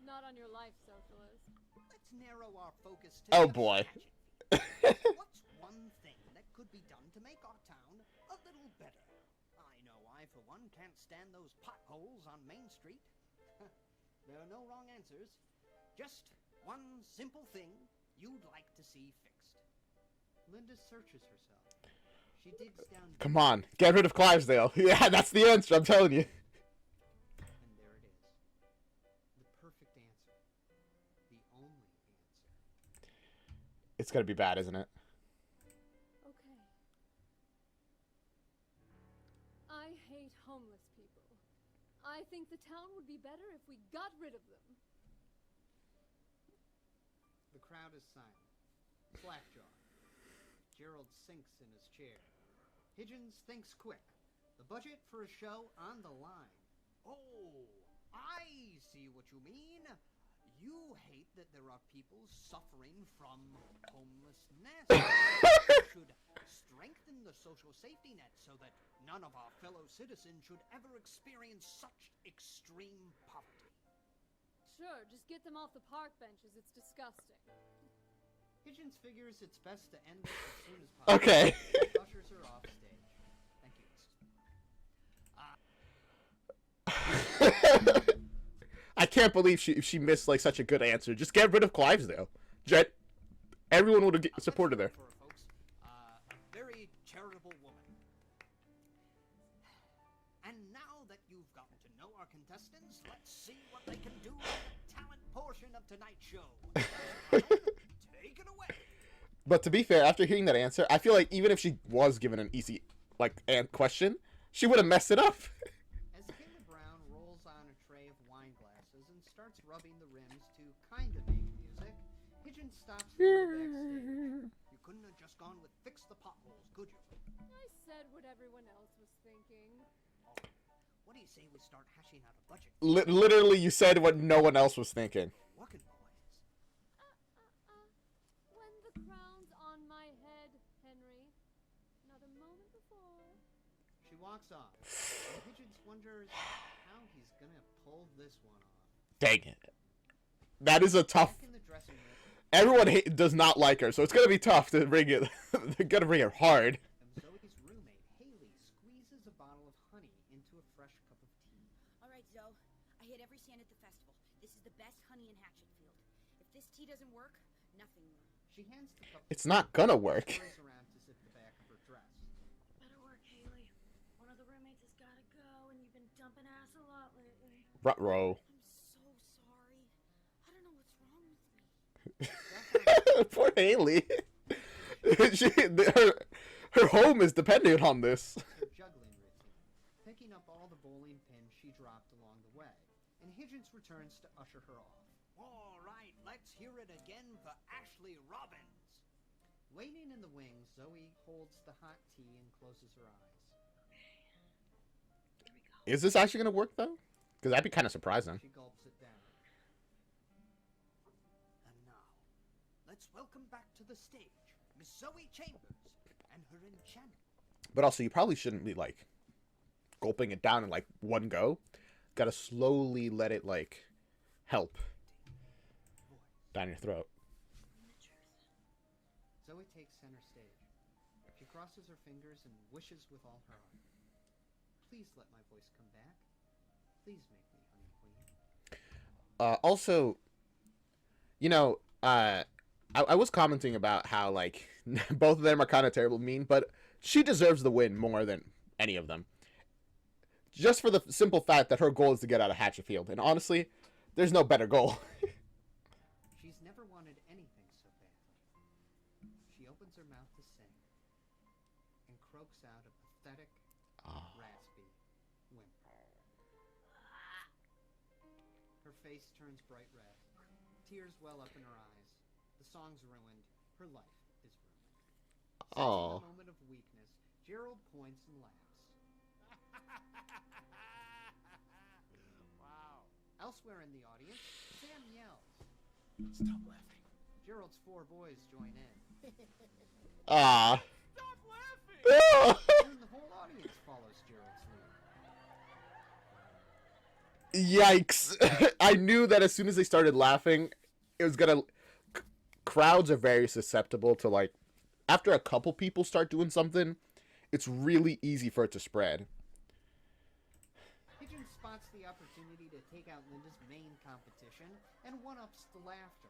[SPEAKER 6] Not on your life, socialist.
[SPEAKER 5] Let's narrow our focus to
[SPEAKER 1] Oh
[SPEAKER 5] just
[SPEAKER 1] boy.
[SPEAKER 5] Hatchetfield. What's one thing that could be done to make our town a little better? I know I, for one, can't stand those potholes on Main Street. There are no wrong answers. Just one simple thing you'd like to see fixed. Linda searches herself. She digs down.
[SPEAKER 1] Come on, get rid of Clivesdale. Yeah, that's the answer, I'm telling you.
[SPEAKER 5] And there it is. The perfect answer. The only answer.
[SPEAKER 1] It's gonna be bad, isn't it?
[SPEAKER 6] Okay. I hate homeless people. I think the town would be better if we got rid of them.
[SPEAKER 5] The crowd is silent. Slackjaw. Gerald sinks in his chair. Higgins thinks quick. The budget for a show on the line. Oh, I see what you mean. You hate that there are people suffering from homelessness. We should strengthen the social safety net so that none of our fellow citizens should ever experience such extreme poverty.
[SPEAKER 6] Sure, just get them off the park benches. It's disgusting.
[SPEAKER 5] Higgins figures it's best to end this as soon as possible.
[SPEAKER 1] Okay.
[SPEAKER 5] He ushers her off stage. Thank you.
[SPEAKER 1] I can't believe she missed like such a good answer. Just get rid of Clivesdale. Jet. Everyone would have supported her.
[SPEAKER 5] Folks, a very charitable woman. And now that you've gotten to know our contestants, let's see what they can do in the talent portion of tonight's show. Take it away.
[SPEAKER 1] But to be fair, after hearing that answer, I feel like even if she was given an easy question, she would have messed it up.
[SPEAKER 5] As Caleb Brown rolls on a tray of wine glasses and starts rubbing the rims to kind of make music, Higgins stops her backstage. You couldn't have just gone with fix the potholes, could you?
[SPEAKER 6] I said what everyone else was thinking.
[SPEAKER 5] Oh, what do you say we start hashing out a budget?
[SPEAKER 1] Literally, you said what no one else was thinking.
[SPEAKER 5] Working boys.
[SPEAKER 6] When the crown's on my head, Henry. Not a moment before.
[SPEAKER 5] She walks off. And Higgins wonders how he's gonna pull this one off.
[SPEAKER 1] Dang it. That is a tough...
[SPEAKER 5] Back in the dressing room.
[SPEAKER 1] Everyone does not like her, so it's gonna be tough to bring it. They're gonna bring her hard.
[SPEAKER 5] Zoe's roommate, Haley, squeezes a bottle of honey into a fresh cup of tea.
[SPEAKER 8] All right, Zoe. I hit every stand at the festival. This is the best honey in Hatchetfield. If this tea doesn't work, nothing will.
[SPEAKER 5] She hands the cup.
[SPEAKER 1] It's not gonna work.
[SPEAKER 5] Turns around to zip the back of her dress.
[SPEAKER 9] Better work, Haley. One of the roommates has gotta go, and you've been dumping ass a lot lately.
[SPEAKER 1] Ruh-roh.
[SPEAKER 8] I'm so sorry. I don't know what's wrong with me.
[SPEAKER 1] Poor Haley. Her home is dependent on this.
[SPEAKER 5] Her juggling routine, picking up all the bowling pins she dropped along the way, and Higgins returns to usher her off. All right, let's hear it again for Ashley Robbins. Waiting in the wings, Zoe holds the hot tea and closes her eyes.
[SPEAKER 9] Here we go.
[SPEAKER 1] Is this actually gonna work though? Because that'd be kind of surprising.
[SPEAKER 5] She gulps it down. And now, let's welcome back to the stage Miss Zoe Chambers and her enchantment.
[SPEAKER 1] But also, you probably shouldn't be like gulping it down in like one go. Gotta slowly let it like help down your throat.
[SPEAKER 5] Zoe takes center stage. She crosses her fingers and wishes with all her heart. Please let my voice come back. Please make me Honey Queen.
[SPEAKER 1] Also, you know, I was commenting about how like both of them are kind of terrible mean, but she deserves the win more than any of them. Just for the simple fact that her goal is to get out of Hatchetfield. And honestly, there's no better goal.
[SPEAKER 5] She's never wanted anything so badly. She opens her mouth to sing and croaks out a pathetic, raspy whimper. Her face turns bright red. Tears well up in her eyes. The song's ruined. Her life is ruined. Sensing a moment of weakness, Gerald points and laughs.
[SPEAKER 2] Wow.
[SPEAKER 5] Elsewhere in the audience, Sam yells.
[SPEAKER 7] Stop laughing.
[SPEAKER 5] Gerald's 4 boys join in.
[SPEAKER 1] Ah.
[SPEAKER 2] Stop laughing!
[SPEAKER 5] Soon the whole audience follows Gerald's lead.
[SPEAKER 1] Yikes. I knew that as soon as they started laughing, it was gonna. Crowds are very susceptible to, like, after a couple people start doing something, it's really easy for it to spread.
[SPEAKER 5] Pigeon spots the opportunity to take out Linda's main competition and one-ups the laughter.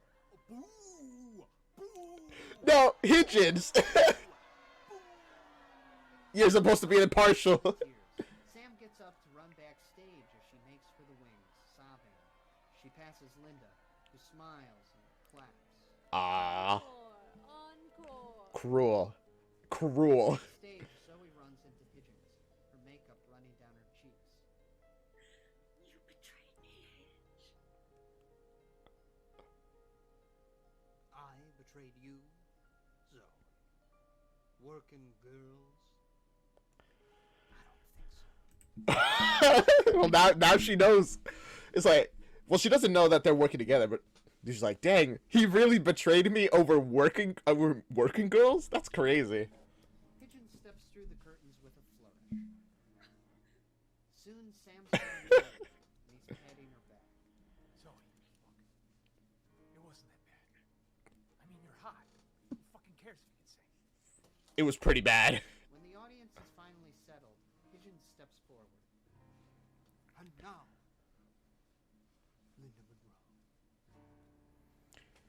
[SPEAKER 14] Boo! Boo!
[SPEAKER 1] No, Hitchens! You're supposed to be impartial.
[SPEAKER 5] Sam gets up to run backstage as she makes for the wings, sobbing. She passes Linda, who smiles and claps.
[SPEAKER 1] Ah.
[SPEAKER 6] Encore.
[SPEAKER 1] Cruel. Cruel.
[SPEAKER 5] Stage, Zoe runs into Hitchens, her makeup running down her cheeks.
[SPEAKER 11] You betrayed me, Hitch.
[SPEAKER 5] I betrayed you, Zoe. Working girls? I don't think so.
[SPEAKER 1] Well, now she knows. It's like, well, she doesn't know that they're working together, but she's like, dang, he really betrayed me over working girls? That's crazy.
[SPEAKER 5] Pigeon steps through the curtains with a flourish. Soon Sam's getting ready, and he's patting her back.
[SPEAKER 7] Zoe, look. It wasn't that bad. I mean, you're hot. Who fucking cares if you can sing?
[SPEAKER 1] It was pretty bad.
[SPEAKER 5] When the audience is finally settled, Pigeon steps forward. And now, Linda Monroe.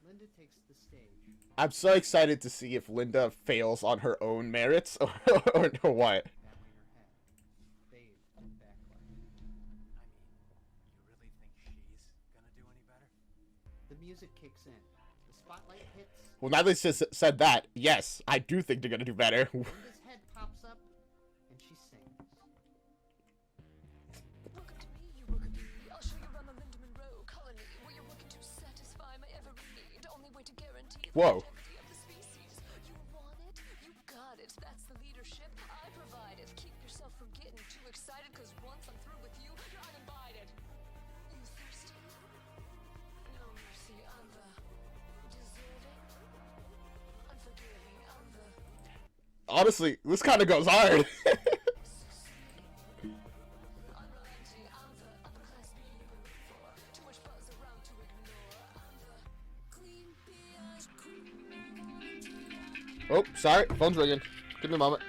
[SPEAKER 5] Linda takes the stage.
[SPEAKER 1] I'm so excited to see if Linda fails on her own merits or what.
[SPEAKER 5] Bowing her head, bathed in backlight.
[SPEAKER 7] I mean, you really think she's gonna do any better?
[SPEAKER 5] The music kicks in. The spotlight hits.
[SPEAKER 1] Well, now they just said that, yes, I do think they're gonna do better.
[SPEAKER 5] Linda's head pops up, and she sings.
[SPEAKER 16] Welcome to me, you worker bee. I'll show you around the Linda Monroe colony, where you're working to satisfy my every need. Only way to guarantee the
[SPEAKER 1] Whoa.
[SPEAKER 16] longevity of the species. You want it, you got it. That's the leadership I provide it. Keep yourself from getting too excited, cause once I'm through with you, you're uninvited. You thirsty? No mercy, I'm the deserving, unforgiving, I'm the
[SPEAKER 1] Honestly, this kind of goes hard.
[SPEAKER 16] unrelenting, I'm the upper class beauty you were looking for. Too much buzz around to ignore. I'm the clean beard queen.
[SPEAKER 1] Oh, sorry, phone's ringing. Give me a moment.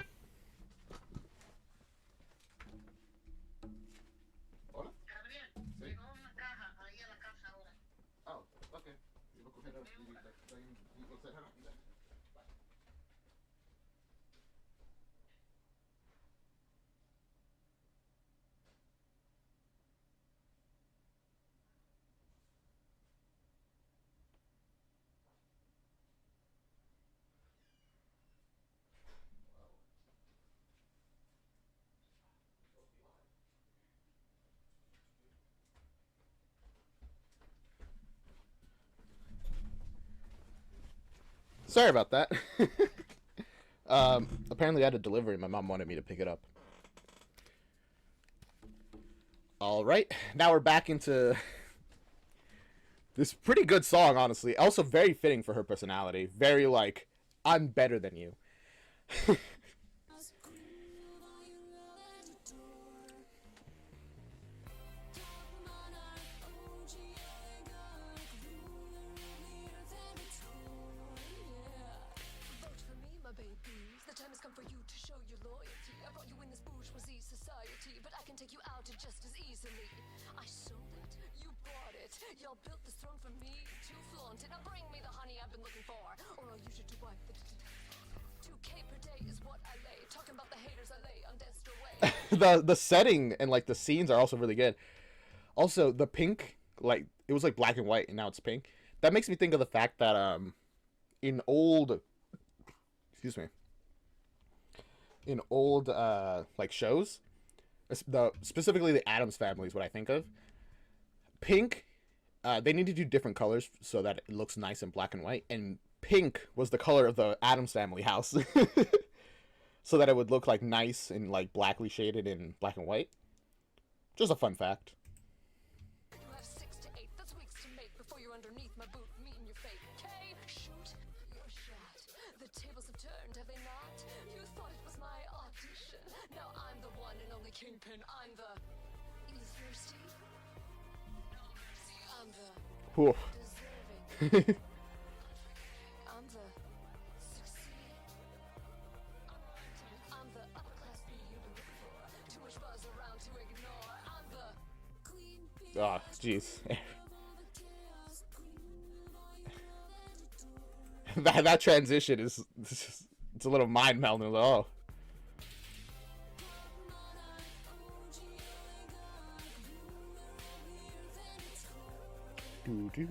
[SPEAKER 1] Oh, okay. Sorry about that. Apparently I had a delivery. My mom wanted me to pick it up. All right, now we're back into this pretty good song, honestly. Also very fitting for her personality. Very like, I'm better than you.
[SPEAKER 16] Vote for me, my babies. The time has come for you to show your loyalty. I brought you in this bourgeoisie society, but I can take you out just as easily. I sold it, you bought it. Y'all built this throne for me to flaunt it. Now bring me the honey I've been looking for, or I'll use you to wipe the 2K per day is what I lay. Talking about the haters I lay on Destro way.
[SPEAKER 1] The setting and like the scenes are also really good. Also, the pink, like it was like black and white and now it's pink. That makes me think of the fact that in old like shows, specifically the Addams Family is what I think of. Pink, they need to do different colors so that it looks nice in black and white, and pink was the color of the Addams Family house. So that it would look like nice and like blackly shaded in black and white. Just a fun fact.
[SPEAKER 16] You have 6 to 8, that's weeks to make before you're underneath my boot, meeting your fate. K, shoot your shot. The tables have turned, have they not? You thought it was my audition. Now I'm the one and only kingpin. I'm the. You thirsty?
[SPEAKER 1] Whew.
[SPEAKER 16] I'm the succeed. I'm the upper class B you've been looking for. Too much buzz around to ignore. I'm the queen bee.
[SPEAKER 1] Oh, jeez. that transition is it's a little mind melding. Oh. Do do.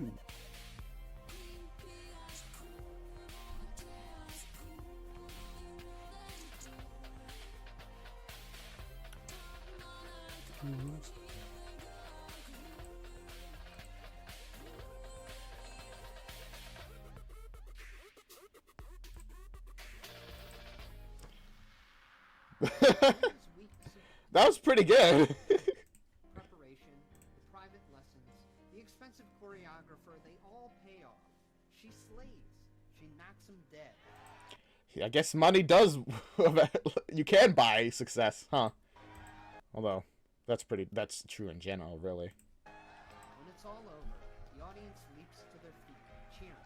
[SPEAKER 1] That was pretty good.
[SPEAKER 5] Preparation, the private lessons, the expensive choreographer, they all pay off. She slays. She knocks him dead.
[SPEAKER 1] I guess money does. You can buy success, huh? Although, that's true in general, really.
[SPEAKER 5] When it's all over, the audience leaps to their feet, cheering.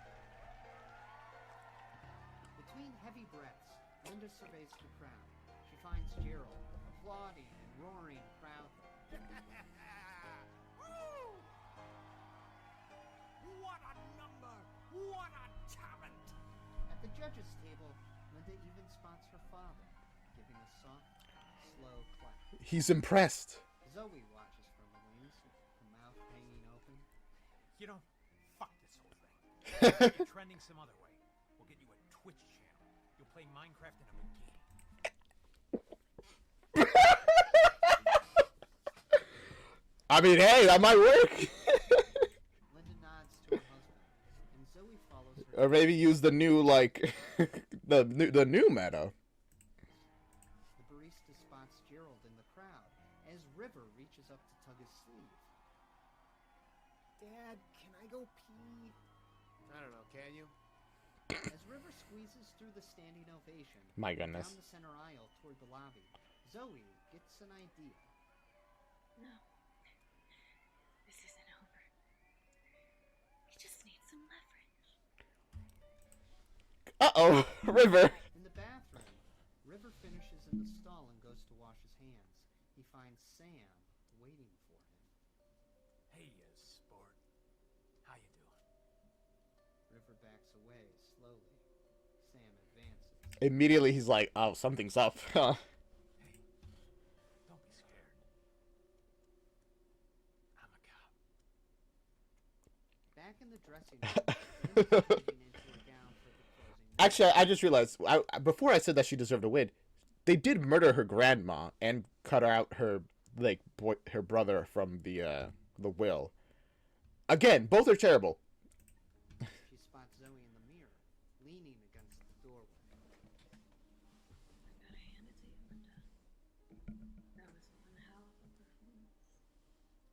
[SPEAKER 5] Between heavy breaths, Linda surveys the crowd. She finds Gerald, applauding and roaring proudly.
[SPEAKER 2] What a number! What a talent!
[SPEAKER 5] At the judges' table, Linda even spots her father, giving a soft, slow clap.
[SPEAKER 1] He's impressed.
[SPEAKER 5] Zoe watches from the wings, her mouth hanging open.
[SPEAKER 7] You know, fuck this whole thing. Get trending some other way. We'll get you a Twitch channel. You'll play Minecraft in a bikini.
[SPEAKER 1] I mean, hey, that might work.
[SPEAKER 5] Linda nods to her husband, and Zoe follows her.
[SPEAKER 1] Or maybe use the new the new meta.
[SPEAKER 5] The barista spots Gerald in the crowd as River reaches up to tug his sleeve.
[SPEAKER 2] Dad, can I go pee? I don't know, can you?
[SPEAKER 5] As River squeezes through the standing ovation,
[SPEAKER 1] My goodness.
[SPEAKER 5] down the center aisle toward the lobby, Zoe gets an idea.
[SPEAKER 9] No. This isn't over. You just need some leverage.
[SPEAKER 1] Uh-oh, River.
[SPEAKER 5] In the bathroom, River finishes in the stall and goes to wash his hands. He finds Sam waiting for him.
[SPEAKER 7] Hey, sport. How you doing?
[SPEAKER 5] River backs away slowly. Sam advances.
[SPEAKER 1] Immediately, he's like, "Oh, something's up."
[SPEAKER 7] Don't be scared. I'm a cop.
[SPEAKER 5] Back in the dressing room, Linda's changing into a gown for the closing.
[SPEAKER 1] Actually, I just realized before I said that she deserved a win, they did murder her grandma and cut out her her brother from the will. Again, both are terrible.
[SPEAKER 5] She spots Zoe in the mirror, leaning against the doorway.
[SPEAKER 9] I gotta hand it to you, Linda. That was one hell of a performance.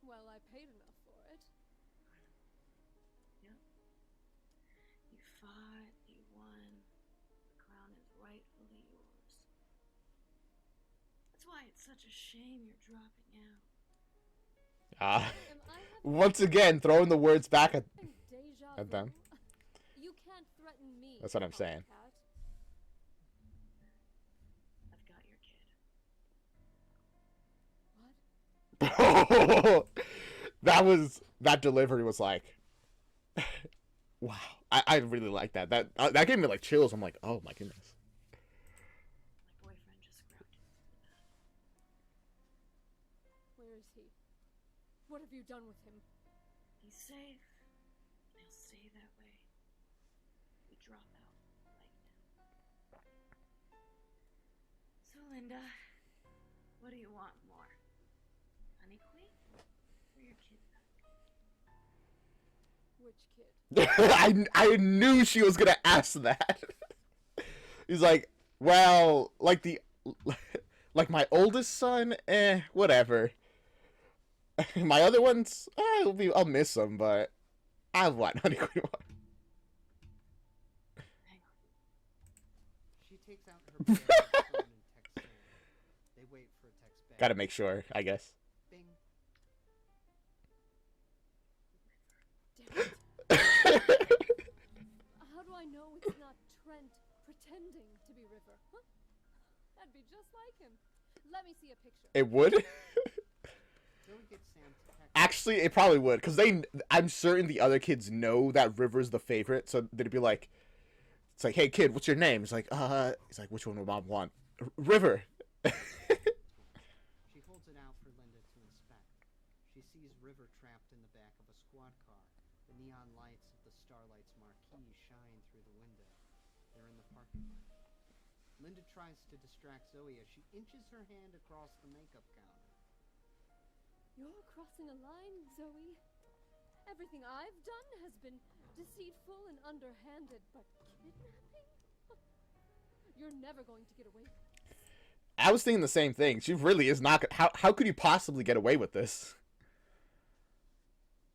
[SPEAKER 6] Well, I paid enough for it.
[SPEAKER 9] Yep. You fought, you won. The crown is rightfully yours. That's why it's such a shame you're dropping out.
[SPEAKER 1] Once again, throwing the words back at them.
[SPEAKER 6] You can't threaten me.
[SPEAKER 1] That's what I'm saying.
[SPEAKER 9] I've got your kid.
[SPEAKER 6] What?
[SPEAKER 1] That delivery was like, wow. I really like that. That gave me like chills. I'm like, oh my goodness.
[SPEAKER 9] My boyfriend just grabbed him from the bed.
[SPEAKER 6] Where is he? What have you done with him?
[SPEAKER 9] He's safe. He'll stay that way. We drop out right now. So, Linda, what do you want more? Honey Queen? Or your kid back?
[SPEAKER 6] Which kid?
[SPEAKER 1] I knew she was gonna ask that. He's like, well, like my oldest son, whatever. My other ones, I'll miss them, but I want Honey Queen one.
[SPEAKER 5] Hang on. She takes out her phone and texts Sam. They wait for a text back.
[SPEAKER 1] Gotta make sure, I guess.
[SPEAKER 5] Bing.
[SPEAKER 6] That'd be just like him. Let me see a picture.
[SPEAKER 1] It would?
[SPEAKER 5] Zoe gets Sam to text.
[SPEAKER 1] Actually, it probably would, because I'm certain the other kids know that River's the favorite, so they'd be like, it's like, hey kid, what's your name? He's like, which one would mom want? River.
[SPEAKER 5] She holds it out for Linda to inspect. She sees River trapped in the back of a squad car. The neon lights of the Starlight's marquee shine through the window. They're in the parking lot. Linda tries to distract Zoe as she inches her hand across the makeup counter.
[SPEAKER 6] You're crossing a line, Zoe. Everything I've done has been deceitful and underhanded, but kidnapping? You're never going to get away with this.
[SPEAKER 1] I was thinking the same thing. She really is not. How could you possibly get away with this?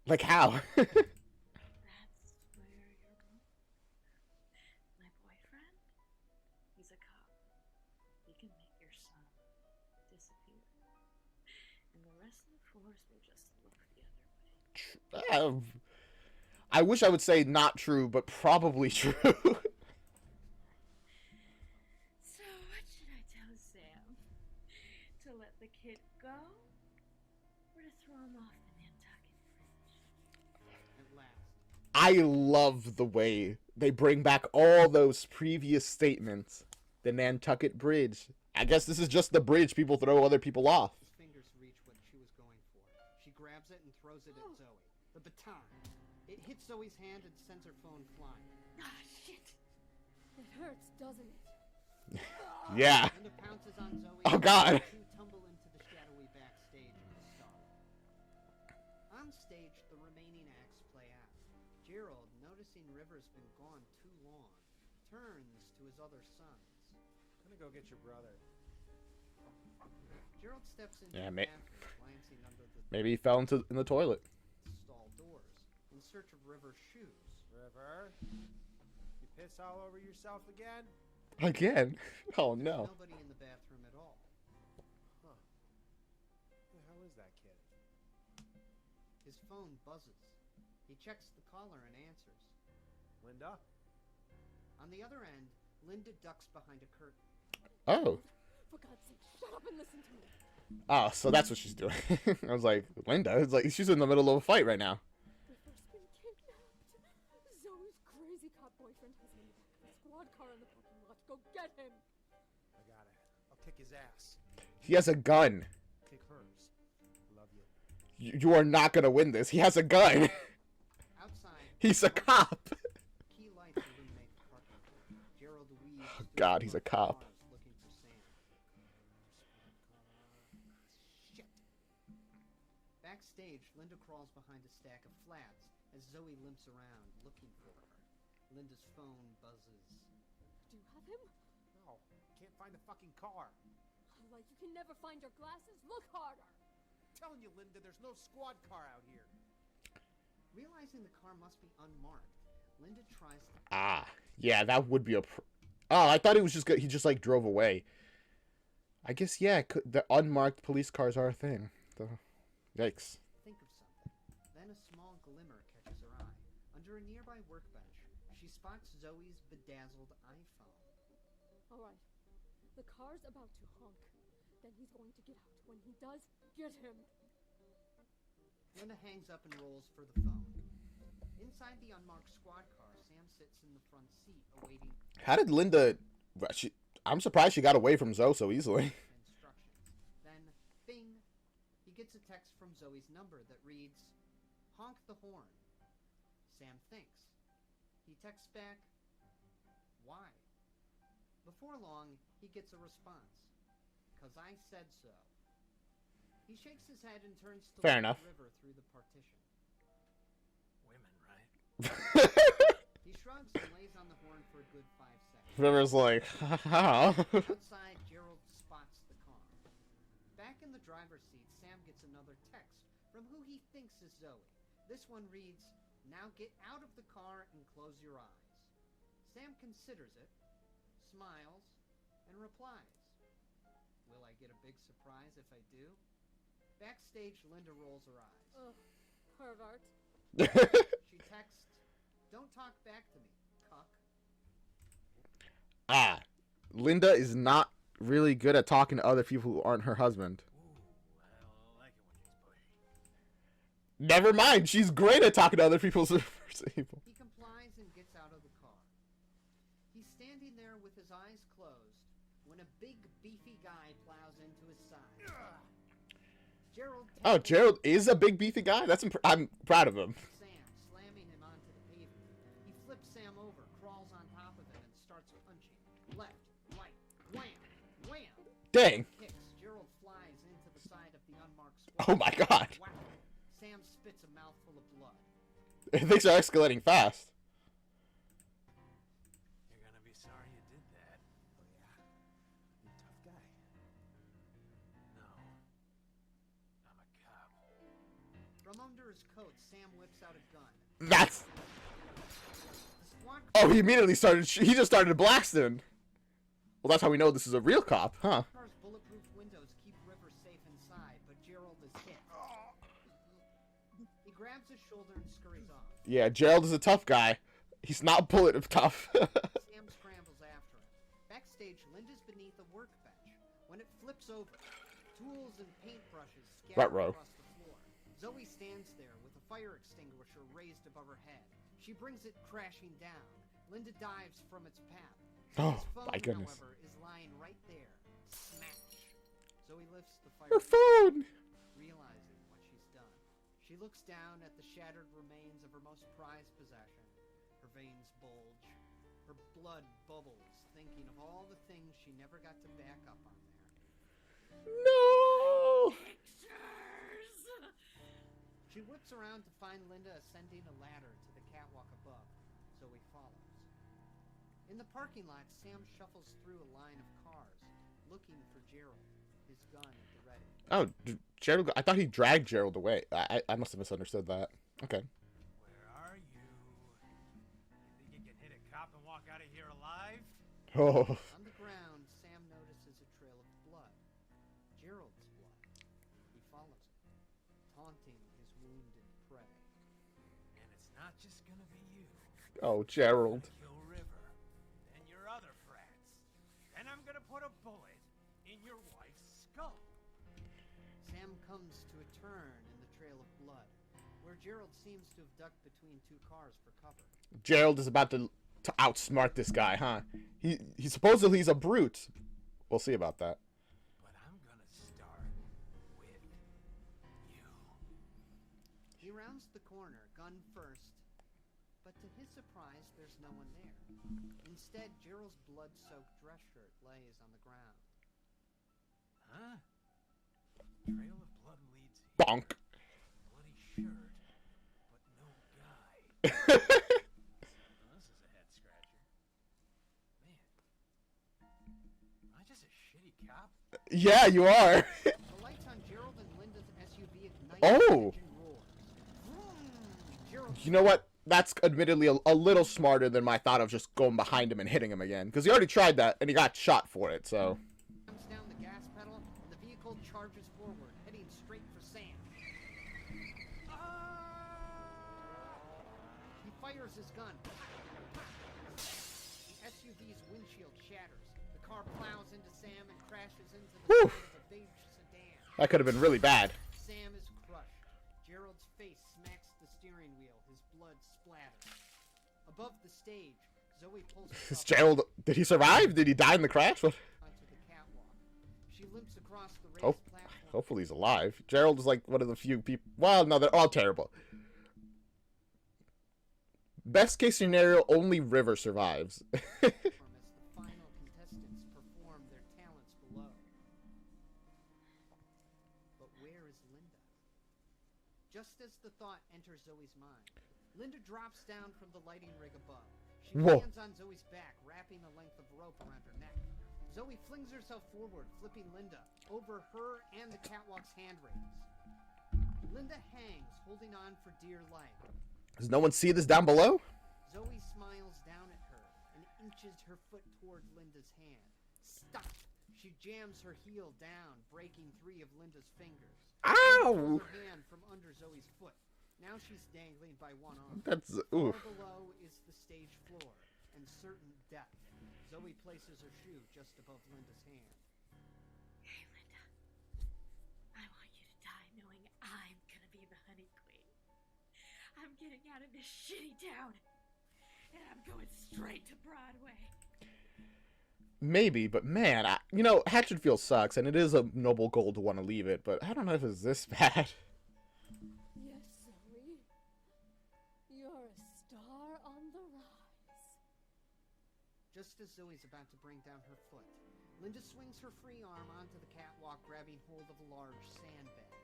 [SPEAKER 1] Like, how?
[SPEAKER 9] That's where you're going. My boyfriend? He's a cop. He can make your son disappear. And the rest of the force will just look the other way.
[SPEAKER 1] I wish I would say not true, but probably true.
[SPEAKER 9] So what should I tell Sam? To let the kid go? Or to throw him off the Nantucket Bridge?
[SPEAKER 5] At last.
[SPEAKER 1] I love the way they bring back all those previous statements. The Nantucket Bridge. I guess this is just the bridge people throw other people off.
[SPEAKER 5] His fingers reach what she was going for. She grabs it and throws it at Zoe. The baton. It hits Zoe's hand and sends her phone flying.
[SPEAKER 6] Ah, shit. It hurts, doesn't it?
[SPEAKER 1] Yeah.
[SPEAKER 5] Linda pounces on Zoe.
[SPEAKER 1] Oh, God.
[SPEAKER 5] And the two tumble into the shadowy backstage of the Star. On stage, the remaining acts play out. Gerald, noticing River's been gone too long, turns to his other sons.
[SPEAKER 2] I'm gonna go get your brother.
[SPEAKER 5] Gerald steps into
[SPEAKER 1] Yeah,
[SPEAKER 5] the bathroom, glancing under the
[SPEAKER 1] maybe he fell in the toilet.
[SPEAKER 5] stall doors, in search of River's shoes.
[SPEAKER 2] River, you piss all over yourself again?
[SPEAKER 1] Again? Oh,
[SPEAKER 5] There's
[SPEAKER 1] no.
[SPEAKER 5] nobody in the bathroom at all.
[SPEAKER 2] Huh. Who the hell is that kid?
[SPEAKER 5] His phone buzzes. He checks the caller and answers.
[SPEAKER 2] Linda?
[SPEAKER 5] On the other end, Linda ducks behind a curtain.
[SPEAKER 1] Oh.
[SPEAKER 6] For God's sake, shut up and listen to me.
[SPEAKER 1] Oh, so that's what she's doing. I was like, Linda? It's like she's in the middle of a fight right now.
[SPEAKER 6] River's been kidnapped. Zoe's crazy cop boyfriend has him in the back of the squad car in the parking lot. Go get him.
[SPEAKER 2] I got it. I'll kick his ass.
[SPEAKER 1] He has a gun.
[SPEAKER 2] Kick hers. Love you.
[SPEAKER 1] You are not gonna win this. He has a gun.
[SPEAKER 5] Outside,
[SPEAKER 1] He's a cop.
[SPEAKER 5] key lights illuminate the parking lot. Gerald weaves through
[SPEAKER 1] God,
[SPEAKER 5] the
[SPEAKER 1] he's a
[SPEAKER 5] parked
[SPEAKER 1] cop.
[SPEAKER 5] cars looking for Sam. Shit. Backstage, Linda crawls behind a stack of flats as Zoe limps around looking for her. Linda's phone buzzes.
[SPEAKER 6] Do you have him?
[SPEAKER 2] No, can't find the fucking car.
[SPEAKER 6] Like you can never find your glasses? Look harder.
[SPEAKER 2] I'm telling you, Linda, there's no squad car out here.
[SPEAKER 5] Realizing the car must be unmarked, Linda tries to...
[SPEAKER 1] Ah, yeah, that would be a. Oh, I thought it was just he just like drove away. I guess yeah, the unmarked police cars are a thing. Yikes.
[SPEAKER 5] think of something. Then a small glimmer catches her eye. Under a nearby workbench, she spots Zoe's bedazzled iPhone.
[SPEAKER 6] All right. The car's about to honk. Then he's going to get out. When he does, get him.
[SPEAKER 5] Linda hangs up and rolls for the phone. Inside the unmarked squad car, Sam sits in the front seat, awaiting
[SPEAKER 1] How did Linda? I'm surprised she got away from Zoe so easily.
[SPEAKER 5] instructions. Then, bing! He gets a text from Zoe's number that reads, "Honk the horn." Sam thinks. He texts back, "Why?" Before long, he gets a response. "'Cause I said so." He shakes his head and turns to
[SPEAKER 1] Fair
[SPEAKER 5] look
[SPEAKER 1] enough.
[SPEAKER 5] at River through the partition.
[SPEAKER 7] Women, right?
[SPEAKER 5] He shrugs and lays on the horn for a good 5 seconds.
[SPEAKER 1] River's like, how?
[SPEAKER 5] Outside, Gerald spots the car. Back in the driver's seat, Sam gets another text from who he thinks is Zoe. This one reads, "Now get out of the car and close your eyes." Sam considers it, smiles, and replies, "Will I get a big surprise if I do?" Backstage, Linda rolls her eyes.
[SPEAKER 6] Ugh, pervert.
[SPEAKER 5] She texts, "Don't talk back to me, cuck."
[SPEAKER 1] Ah, Linda is not really good at talking to other people who aren't her husband. Never mind, she's great at talking to other people's people.
[SPEAKER 5] He complies and gets out of the car. He's standing there with his eyes closed when a big, beefy guy plows into his side. Gerald.
[SPEAKER 1] Oh, Gerald is a big, beefy guy? I'm proud of him.
[SPEAKER 5] Sam, slamming him onto the pavement. He flips Sam over, crawls on top of him, and starts punching. Left, right, wham, wham.
[SPEAKER 1] Dang.
[SPEAKER 5] Kicks. Gerald flies into the side of the unmarked squad.
[SPEAKER 1] Oh my god.
[SPEAKER 5] Whack. Sam spits a mouthful of blood.
[SPEAKER 1] Things are escalating fast.
[SPEAKER 7] You're gonna be sorry you did that.
[SPEAKER 2] Oh yeah? You're a tough guy.
[SPEAKER 7] No. I'm a cop.
[SPEAKER 5] From under his coat, Sam whips out a gun.
[SPEAKER 1] That's... Oh, he immediately started... He just started blasting. Well, that's how we know this is a real cop, huh?
[SPEAKER 5] The car's bulletproof windows keep River safe inside, but Gerald is hit. He grabs his shoulder and scurries off.
[SPEAKER 1] Yeah, Gerald is a tough guy. He's not bullet tough.
[SPEAKER 5] Sam scrambles after him. Backstage, Linda's beneath a workbench. When it flips over, tools and paintbrushes scatter across the floor. Zoe stands there with a fire extinguisher raised above her head. She brings it crashing down. Linda dives from its path.
[SPEAKER 1] Oh,
[SPEAKER 5] His phone,
[SPEAKER 1] my goodness.
[SPEAKER 5] however, is lying right there. Smash. Zoe lifts the fire.
[SPEAKER 1] Her phone!
[SPEAKER 5] Realizing what she's done, she looks down at the shattered remains of her most prized possession. Her veins bulge. Her blood bubbles, thinking of all the things she never got to back up on there.
[SPEAKER 1] No!
[SPEAKER 5] She whips around to find Linda ascending a ladder to the catwalk above. Zoe follows. In the parking lot, Sam shuffles through a line of cars, looking for Gerald, his gun at the ready.
[SPEAKER 1] Oh, Gerald... I thought he dragged Gerald away. I must have misunderstood that. Okay.
[SPEAKER 7] Where are you? You think you can hit a cop and walk out of here alive?
[SPEAKER 1] Oh.
[SPEAKER 5] On the ground, Sam notices a trail of blood. Gerald's blood. He follows it, taunting his wounded prey.
[SPEAKER 7] And it's not just gonna be you.
[SPEAKER 1] Oh, Gerald.
[SPEAKER 7] Kill River, and your other frats. And I'm gonna put a bullet in your wife's skull.
[SPEAKER 5] Sam comes to a turn in the trail of blood, where Gerald seems to have ducked between two cars for cover.
[SPEAKER 1] Gerald is about to outsmart this guy, huh? He supposedly he's a brute. We'll see about that.
[SPEAKER 7] But I'm gonna start with you.
[SPEAKER 5] He rounds the corner, gun first, but to his surprise, there's no one there. Instead, Gerald's blood-soaked dress shirt lays on the ground.
[SPEAKER 7] Huh? Trail of blood leads here.
[SPEAKER 1] Bonk.
[SPEAKER 7] Bloody shirt, but no guy. Well, this is a head scratcher. Man, am I just a shitty cop?
[SPEAKER 1] Yeah, you are.
[SPEAKER 5] The lights on Gerald and Linda's SUV ignite.
[SPEAKER 1] Oh.
[SPEAKER 5] The engine roars. Gerald
[SPEAKER 1] You know what? That's admittedly a little smarter than my thought of just going behind him and hitting him again. Because he already tried that, and he got shot for it, so...
[SPEAKER 5] slams down the gas pedal, and the vehicle charges forward, heading straight for Sam. He fires his gun. The SUV's windshield shatters. The car plows into Sam and crashes into the
[SPEAKER 1] Whew.
[SPEAKER 5] side of a beige sedan.
[SPEAKER 1] That could have been really bad.
[SPEAKER 5] Sam is crushed. Gerald's face smacks the steering wheel. His blood splatters. Above the stage, Zoe pulls
[SPEAKER 1] Is
[SPEAKER 5] herself
[SPEAKER 1] Gerald... Did he survive? Did he die in the crash? What?
[SPEAKER 5] onto the catwalk. She limps across the raised
[SPEAKER 1] Oh,
[SPEAKER 5] platform.
[SPEAKER 1] hopefully he's alive. Gerald is like one of the few people... Well, no, they're all terrible. Best case scenario, only River survives.
[SPEAKER 5] As the final contestants perform their talents below. But where is Linda? Just as the thought enters Zoe's mind, Linda drops down from the lighting rig above. She
[SPEAKER 1] Whoa.
[SPEAKER 5] lands on Zoe's back, wrapping a length of rope around her neck. Zoe flings herself forward, flipping Linda over her and the catwalk's handrails. Linda hangs, holding on for dear life.
[SPEAKER 1] Does no one see this down below?
[SPEAKER 5] Zoe smiles down at her and inches her foot toward Linda's hand. Stop! She jams her heel down, breaking 3 of Linda's fingers.
[SPEAKER 1] Ow!
[SPEAKER 5] Pulls her hand from under Zoe's foot. Now she's dangling by one arm.
[SPEAKER 1] That's...
[SPEAKER 5] Far
[SPEAKER 1] Oof.
[SPEAKER 5] below is the stage floor and certain death. Zoe places her shoe just above Linda's hand.
[SPEAKER 9] Hey, Linda. I want you to die knowing I'm gonna be the Honey Queen. I'm getting out of this shitty town, and I'm going straight to Broadway.
[SPEAKER 1] Maybe, but man, you know, Hatchetfield sucks, and it is a noble goal to want to leave it, but I don't know if it's this bad.
[SPEAKER 6] Yes, Zoe. You're a star on the rise.
[SPEAKER 5] Just as Zoe's about to bring down her foot, Linda swings her free arm onto the catwalk, grabbing hold of a large sandbag.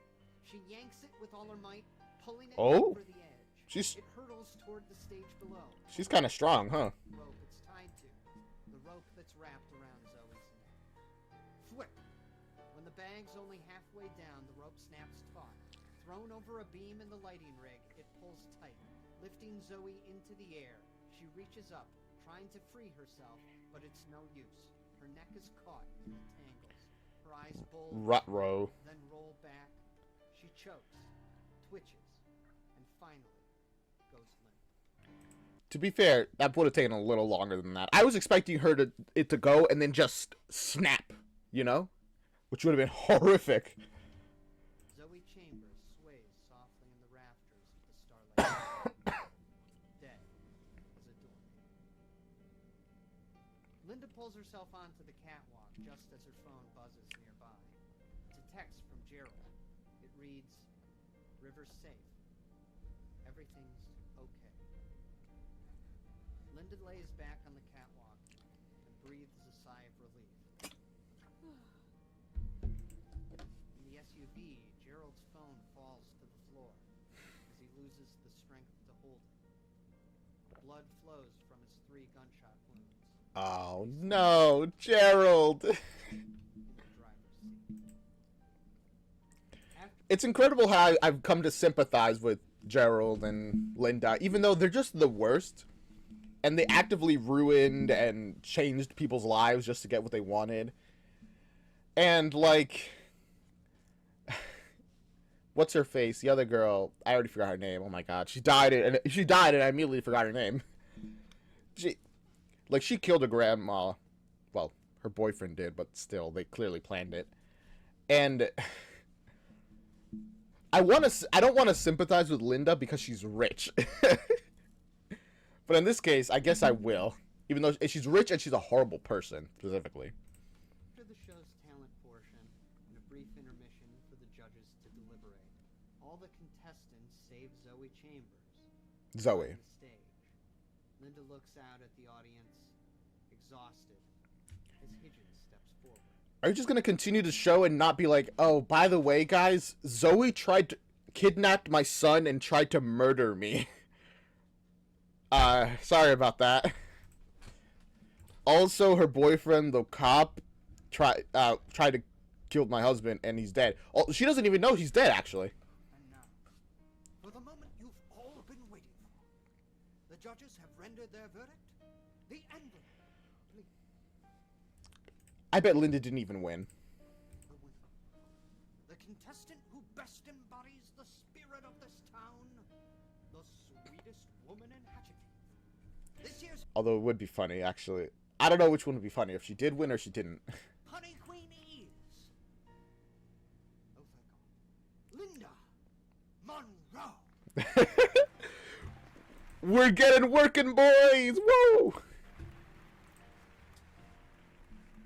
[SPEAKER 5] She yanks it with all her might, pulling it over the edge. It hurtles toward the stage below.
[SPEAKER 1] She's kind of strong, huh?
[SPEAKER 5] Rope it's tied to. The rope that's wrapped around Zoe's neck. Thwick! When the bag's only halfway down, the rope snaps taut. Thrown over a beam in the lighting rig, it pulls tight, lifting Zoe into the air. She reaches up, trying to free herself, but it's no use. Her neck is caught in the tangles. Her eyes bulge,
[SPEAKER 1] Ruh-roh.
[SPEAKER 5] then roll back. She chokes, twitches, and finally goes limp.
[SPEAKER 1] To be fair, that would have taken a little longer than that. I was expecting it to go and then just snap, you know? Which would have been horrific.
[SPEAKER 5] Zoe Chambers sways softly in the rafters of the starlight. Dead as a doornail. Linda pulls herself onto the catwalk just as her phone buzzes nearby. It's a text from Gerald. It reads, "River's safe. Everything's okay." Linda lays back on the catwalk and breathes a sigh of relief. In the SUV, Gerald's phone falls to the floor as he loses the strength to hold it. Blood flows from his 3 gunshot wounds.
[SPEAKER 1] Oh no, Gerald! It's incredible how I've come to sympathize with Gerald and Linda, even though they're just the worst. And they actively ruined and changed people's lives just to get what they wanted. And, like... What's her face? The other girl. I already forgot her name. Oh my god. She died and I immediately forgot her name. She killed her grandma. Well, her boyfriend did, but still, they clearly planned it. And... I don't want to sympathize with Linda because she's rich. But in this case, I guess I will. Even though she's rich and she's a horrible person, specifically.
[SPEAKER 5] After the show's talent portion, and a brief intermission for the judges to deliberate, all the contestants save Zoe Chambers
[SPEAKER 1] Zoe.
[SPEAKER 5] on the stage. Linda looks out at the audience, exhausted, as Higgins steps forward.
[SPEAKER 1] Are you just going to continue the show and not be like, oh, by the way, guys, Zoe kidnapped my son and tried to murder me. Sorry about that. Also, her boyfriend, the cop, tried to kill my husband, and he's dead. Oh, she doesn't even know he's dead, actually.
[SPEAKER 5] And now, for the moment you've all been waiting for. The judges have rendered their verdict. The ending. Please.
[SPEAKER 1] I bet Linda didn't even win.
[SPEAKER 5] The contestant who best embodies the spirit of this town. The sweetest woman in Hatchetfield. This year's
[SPEAKER 1] Although it would be funny, actually. I don't know which one would be funny, if she did win or she didn't.
[SPEAKER 5] Honey Queen is... Oh, thank God. Linda Monroe.
[SPEAKER 1] We're getting working, boys! Woo!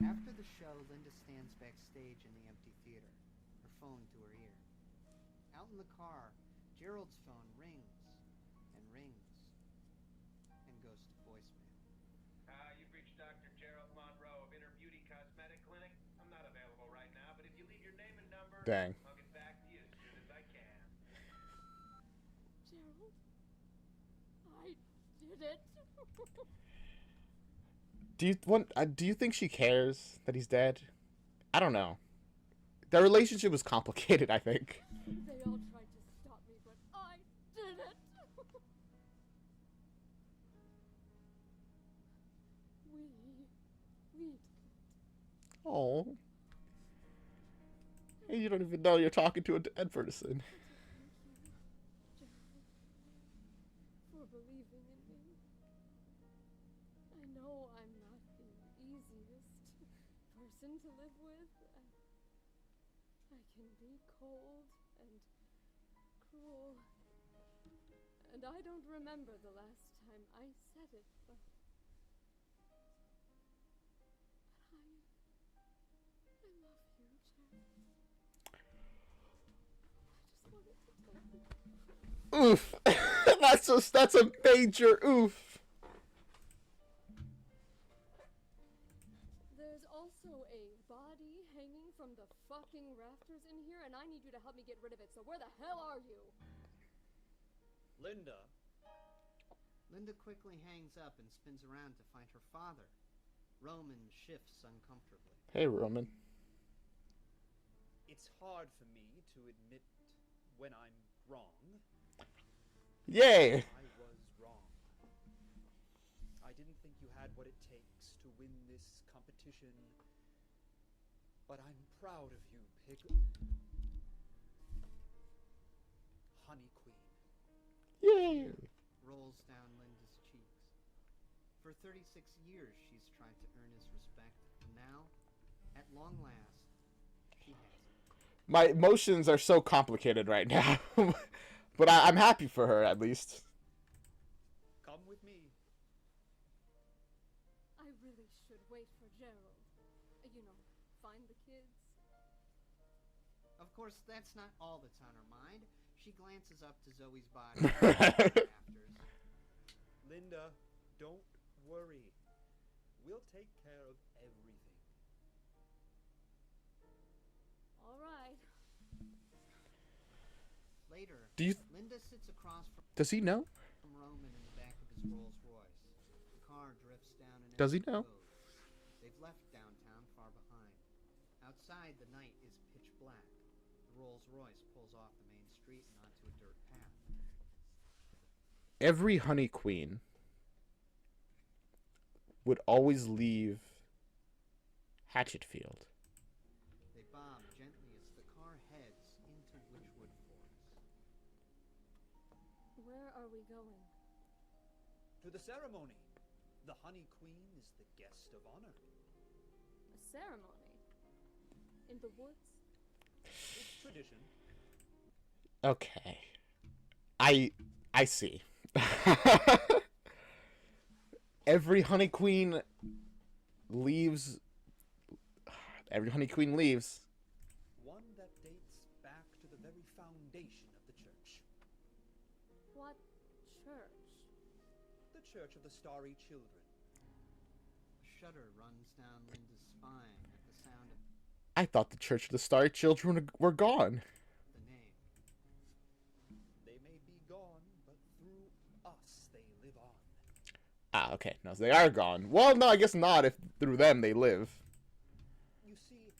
[SPEAKER 5] After the show, Linda stands backstage in the empty theater, her phone to her ear. Out in the car, Gerald's phone rings and rings and goes to voicemail.
[SPEAKER 2] You've reached Dr. Gerald Monroe of Inner Beauty Cosmetic Clinic. I'm not available right now, but if you leave your name and number,
[SPEAKER 1] Dang.
[SPEAKER 2] I'll get back to you as soon as I can.
[SPEAKER 6] Gerald, I did it.
[SPEAKER 1] Do you think she cares that he's dead? I don't know. Their relationship was complicated, I think.
[SPEAKER 6] They all tried to stop me, but I did it. We did.
[SPEAKER 1] Oh. Hey, you don't even know you're talking to a dead person.
[SPEAKER 6] For believing in me. I know I'm not the easiest, person to live with. I can be cold and cruel. And I don't remember the last time I said it, but I love you, Jared. I just wanted to tell you.
[SPEAKER 1] Oof. That's a major oof.
[SPEAKER 6] There's also a body hanging from the fucking rafters in here, and I need you to help me get rid of it. So where the hell are you?
[SPEAKER 15] Linda.
[SPEAKER 5] Linda quickly hangs up and spins around to find her father. Roman shifts uncomfortably.
[SPEAKER 1] Hey, Roman.
[SPEAKER 15] It's hard for me to admit when I'm wrong.
[SPEAKER 1] Yay!
[SPEAKER 15] I was wrong. I didn't think you had what it takes to win this competition. But I'm proud of you, Pig. Honey Queen.
[SPEAKER 1] Yay!
[SPEAKER 5] Rolls down Linda's cheeks. For 36 years she's tried to earn his respect, and now, at long last, she has it.
[SPEAKER 1] My emotions are so complicated right now. But I'm happy for her, at least.
[SPEAKER 15] Come with me.
[SPEAKER 6] I really should wait for Gerald. You know, find the kids.
[SPEAKER 5] Of course, that's not all that's on her mind. She glances up to Zoe's body in the rafters.
[SPEAKER 15] Linda, don't worry. We'll take care of everything.
[SPEAKER 6] All right.
[SPEAKER 5] Later, Linda sits across from
[SPEAKER 1] Does he know?
[SPEAKER 5] Roman in the back of his Rolls Royce. The car drifts down an
[SPEAKER 1] Does he
[SPEAKER 5] empty
[SPEAKER 1] know?
[SPEAKER 5] road. They've left downtown far behind. Outside, the night is pitch black. The Rolls Royce pulls off the main street and onto a dirt path.
[SPEAKER 1] Every honey queen would always leave Hatchetfield.
[SPEAKER 5] They bob gently as the car heads into Witchwood Forest.
[SPEAKER 6] Where are we going?
[SPEAKER 15] To the ceremony. The Honey Queen is the guest of honor.
[SPEAKER 6] A ceremony? In the woods?
[SPEAKER 15] It's tradition.
[SPEAKER 1] Okay. I see. Every honey queen leaves. Every honey queen leaves.
[SPEAKER 15] One that dates back to the very foundation of the church.
[SPEAKER 6] What church?
[SPEAKER 15] The Church of the Starry Children.
[SPEAKER 5] A shudder runs down Linda's spine at the sound of
[SPEAKER 1] I thought the Church of the Starry Children were gone.
[SPEAKER 5] the name.
[SPEAKER 15] They may be gone, but through us they live on.
[SPEAKER 1] Ah, okay. No, they are gone. Well, no, I guess not if through them they live.
[SPEAKER 15] You see,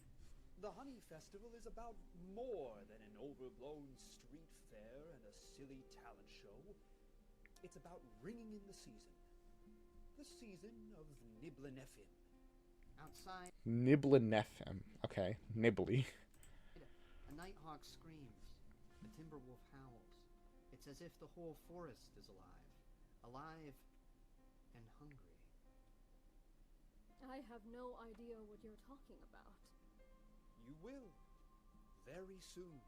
[SPEAKER 15] the Honey Festival is about more than an overblown street fair and a silly talent show. It's about ringing in the season. The season of Niblinefim.
[SPEAKER 5] Outside,
[SPEAKER 1] Niblinefem. Okay. Nibbly.
[SPEAKER 5] a nighthawk screams. A timber wolf howls. It's as if the whole forest is alive. Alive and hungry.
[SPEAKER 6] I have no idea what you're talking about.
[SPEAKER 15] You will. Very soon.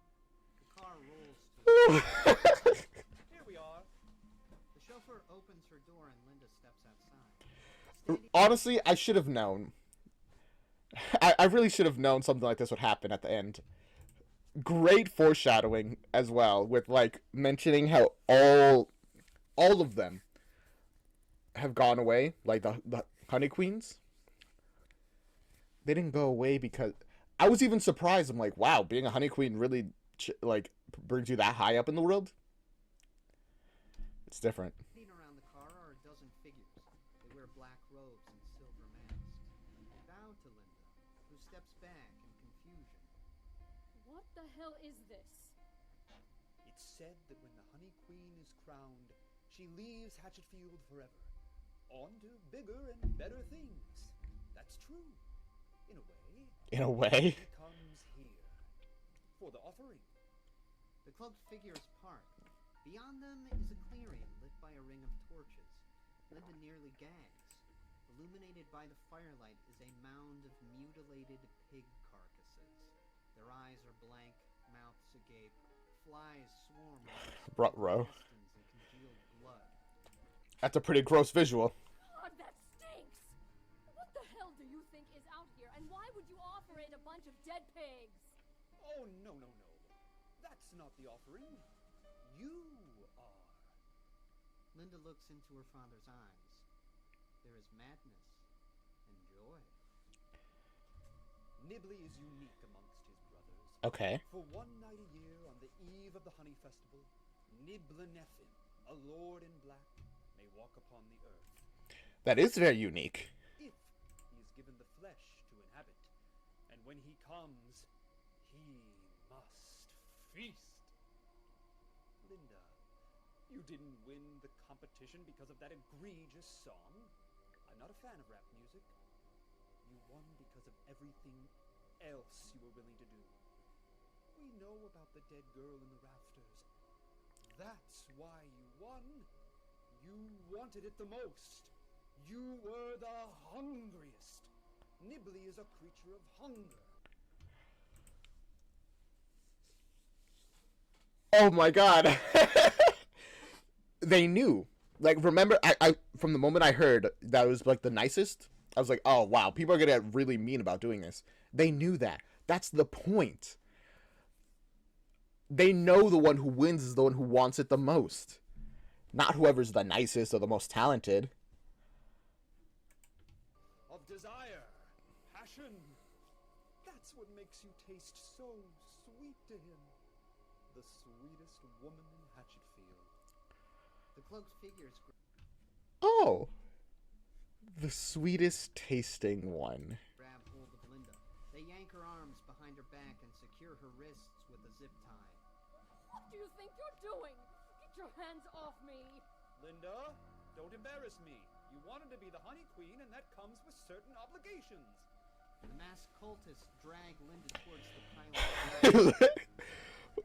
[SPEAKER 5] The car rolls to
[SPEAKER 15] Here we are.
[SPEAKER 5] The chauffeur opens her door and Linda steps outside.
[SPEAKER 1] Honestly, I should have known. I really should have known something like this would happen at the end. Great foreshadowing as well, with like mentioning how all of them have gone away, like the honey queens. They didn't go away because I was even surprised. I'm like, wow, being a honey queen really brings you that high up in the world. It's different.
[SPEAKER 5] Around the car are a dozen figures. They wear black robes and silver masks. They bow to Linda, who steps back in confusion.
[SPEAKER 6] What the hell is this?
[SPEAKER 15] It's said that when the Honey Queen is crowned, she leaves Hatchetfield forever. On to bigger and better things. That's true. In a way.
[SPEAKER 1] In a way.
[SPEAKER 15] She comes here. For the offering.
[SPEAKER 5] The cloaked figures part. Beyond them is a clearing lit by a ring of torches. Linda nearly gags. Illuminated by the firelight is a mound of mutilated pig carcasses. Their eyes are blank, mouths agape. Flies swarm around intestines and congealed blood.
[SPEAKER 1] That's a pretty gross visual.
[SPEAKER 6] God, that stinks! What the hell do you think is out here, and why would you offer it a bunch of dead pigs?
[SPEAKER 15] Oh, no. That's not the offering. You are.
[SPEAKER 5] Linda looks into her father's eyes. There is madness and joy.
[SPEAKER 15] Nibley is unique amongst his brothers.
[SPEAKER 1] Okay.
[SPEAKER 15] For one night a year, on the eve of the honey festival, Niblenethim, a lord in black, may walk upon the earth.
[SPEAKER 1] That is very unique.
[SPEAKER 15] If he is given the flesh to inhabit, and when he comes, he must feast. Linda, you didn't win the competition because of that egregious song. I'm not a fan of rap music. You won because of everything else you were willing to do. We know about the dead girl in the rafters. That's why you won. You wanted it the most. You were the hungriest. Nibley is a creature of hunger.
[SPEAKER 1] Oh my god. They knew. Like, remember, I from the moment I heard that was like the nicest, I was like, oh wow, people are gonna get really mean about doing this. They knew that. That's the point. They know the one who wins is the one who wants it the most. Not whoever's the nicest or the most talented.
[SPEAKER 15] Of desire, passion. That's what makes you taste so sweet to him. The sweetest woman in Hatchetfield.
[SPEAKER 5] The cloaked figures.
[SPEAKER 1] Oh. The sweetest tasting one.
[SPEAKER 5] Grab hold of Linda. They yank her arms behind her back and secure her wrists with a zip tie.
[SPEAKER 6] What do you think you're doing? Get your hands off me!
[SPEAKER 15] Linda, don't embarrass me. You wanted to be the Honey Queen, and that comes with certain obligations.
[SPEAKER 5] The masked cultists drag Linda towards the pile of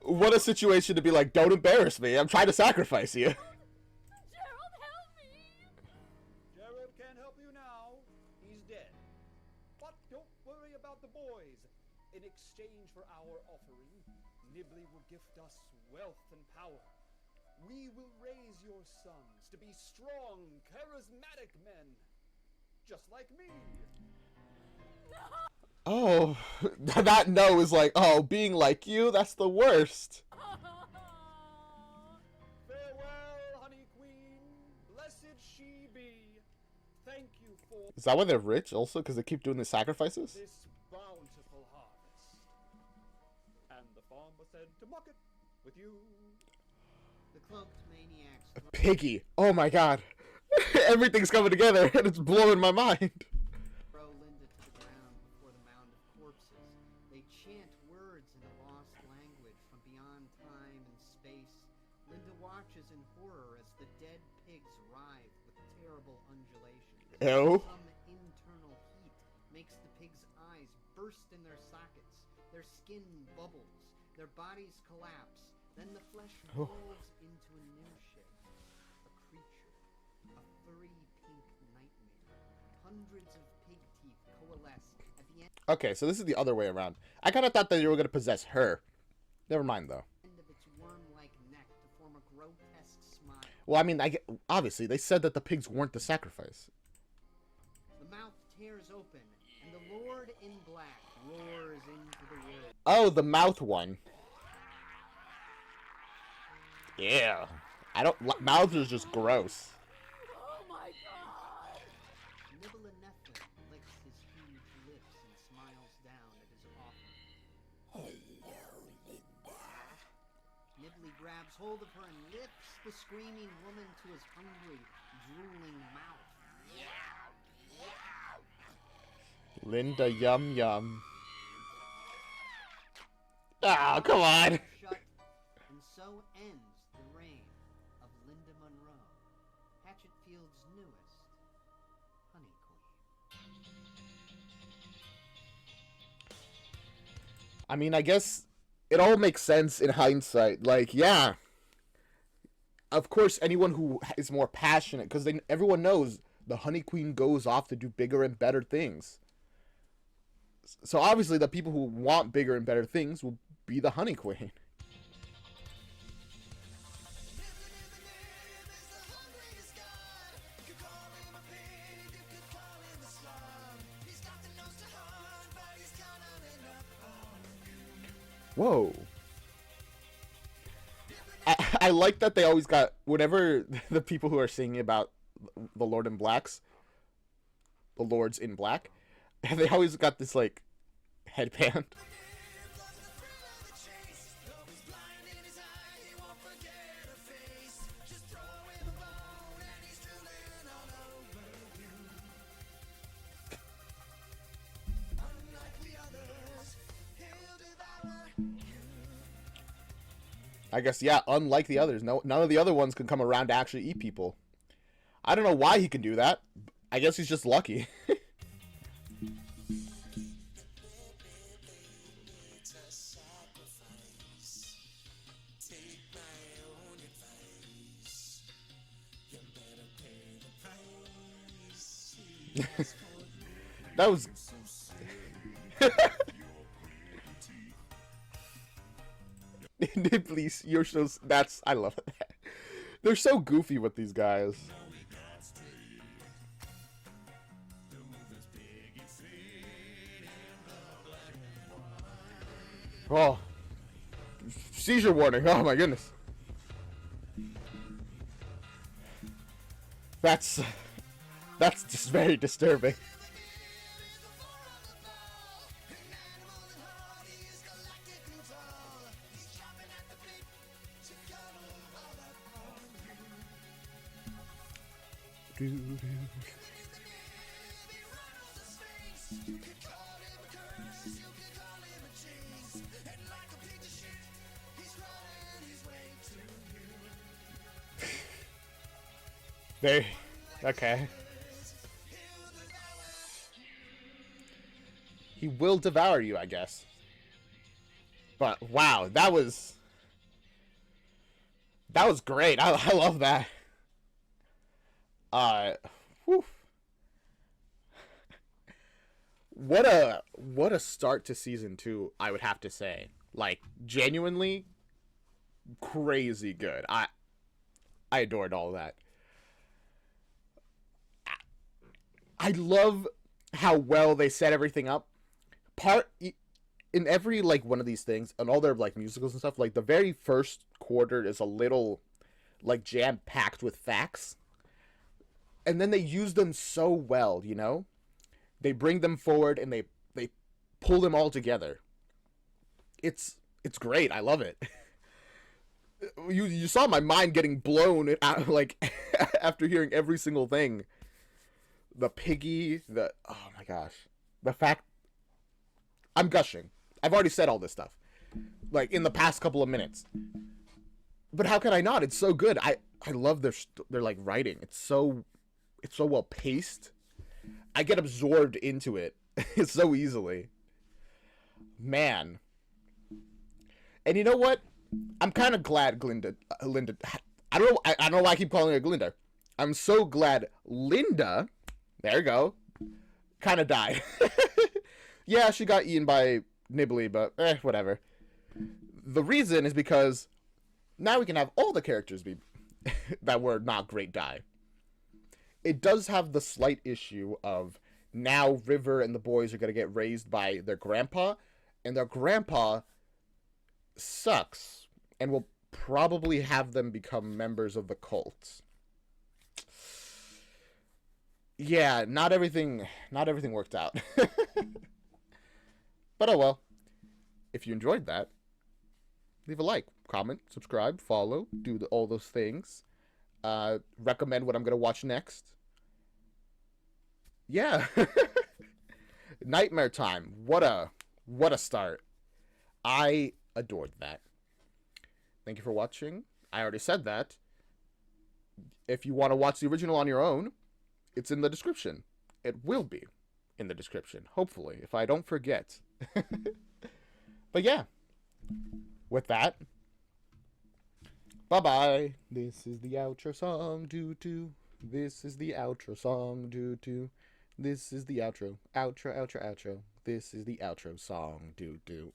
[SPEAKER 1] What a situation to be like, don't embarrass me. I'm trying to sacrifice you.
[SPEAKER 6] Gerald, help me!
[SPEAKER 15] Gerald can't help you now. He's dead. But don't worry about the boys. In exchange for our offering, Nibley will gift us wealth and power. We will raise your sons to be strong, charismatic men. Just like me.
[SPEAKER 1] Oh, that no is like, oh, being like you, that's the worst.
[SPEAKER 15] Farewell, Honey Queen. Blessed she be. Thank you for...
[SPEAKER 1] Is that why they're rich also? Because they keep doing the sacrifices?
[SPEAKER 15] This bountiful harvest. And the farm was said to mock it with you.
[SPEAKER 5] The cloaked maniacs.
[SPEAKER 1] A piggy. Oh my god. Everything's coming together and it's blowing my mind.
[SPEAKER 5] Throw Linda to the ground before the mound of corpses. They chant words in a lost language from beyond time and space. Linda watches in horror as the dead pigs writhe with terrible undulations.
[SPEAKER 1] Ew.
[SPEAKER 5] Some internal heat makes the pigs' eyes burst in their sockets. Their skin bubbles. Their bodies collapse. Then the flesh rolls into a new shape. A creature. A furry pink nightmare. Hundreds of pig teeth coalesce at the end
[SPEAKER 1] Okay, so this is the other way around. I kind of thought that you were going to possess her. Never mind, though.
[SPEAKER 5] of its worm-like neck to form a grotesque smile.
[SPEAKER 1] Well, I mean, obviously, they said that the pigs weren't the sacrifice.
[SPEAKER 5] The mouth tears open, and the Lord in black roars into the world.
[SPEAKER 1] Oh, the mouth one. Yeah. Mouths is just gross.
[SPEAKER 6] Oh my god!
[SPEAKER 5] Niblenethrin licks his huge lips and smiles down at his offering. Hello, Linda. Nibley grabs hold of her and lifts the screaming woman to his hungry, drooling mouth.
[SPEAKER 1] Linda, yum yum. Ah, come on.
[SPEAKER 5] Shut, and so ends the reign of Linda Monroe, Hatchetfield's newest Honey Queen.
[SPEAKER 1] I mean, I guess it all makes sense in hindsight. Like, yeah. Of course, anyone who is more passionate, because everyone knows the Honey Queen goes off to do bigger and better things. So obviously the people who want bigger and better things will be the Honey Queen. Whoa. I like that they always got, whenever the people who are singing about the Lord in Blacks, the Lords in Black, they always got this, like, headband. I guess, yeah, unlike the others, none of the other ones can come around to actually eat people. I don't know why he can do that. I guess he's just lucky. That was... Please, you're so... That's... I love it. They're so goofy with these guys. Oh. Seizure warning. Oh my goodness. That's just very disturbing. Very okay. He will devour you, I guess. But wow, that was great. I love that. Whew. What a start to season 2, I would have to say. Like, genuinely crazy good. I adored all that. I love how well they set everything up. In every, like, one of these things, and all their, like, musicals and stuff, like, the very first quarter is a little, like, jam-packed with facts. And then they use them so well, you know? They bring them forward, and they pull them all together. It's great. I love it. You saw my mind getting blown, like, after hearing every single thing. The piggy, oh my gosh. The fact... I'm gushing. I've already said all this stuff. Like, in the past couple of minutes. But how can I not? It's so good. I love their like, writing. It's so well paced. I get absorbed into it so easily. Man. And you know what? I'm kind of glad Linda... I don't know why I keep calling her Glinda. I'm so glad Linda... There you go. Kind of died. Yeah, she got eaten by Nibbly, but whatever. The reason is because now we can have all the characters be that were not great die. It does have the slight issue of now River and the boys are going to get raised by their grandpa, and their grandpa sucks and will probably have them become members of the cult. Yeah, not everything worked out. But oh well. If you enjoyed that, leave a like, comment, subscribe, follow, do all those things. Recommend what I'm going to watch next. Yeah. Nightmare Time. What a start. I adored that. Thank you for watching. I already said that. If you want to watch the original on your own, it's in the description. It will be in the description, hopefully, if I don't forget. But yeah, with that, bye-bye. This is the outro song. Doo-doo. This is the outro song. Do do. This is the outro. Outro, outro, outro. This is the outro song. Do do.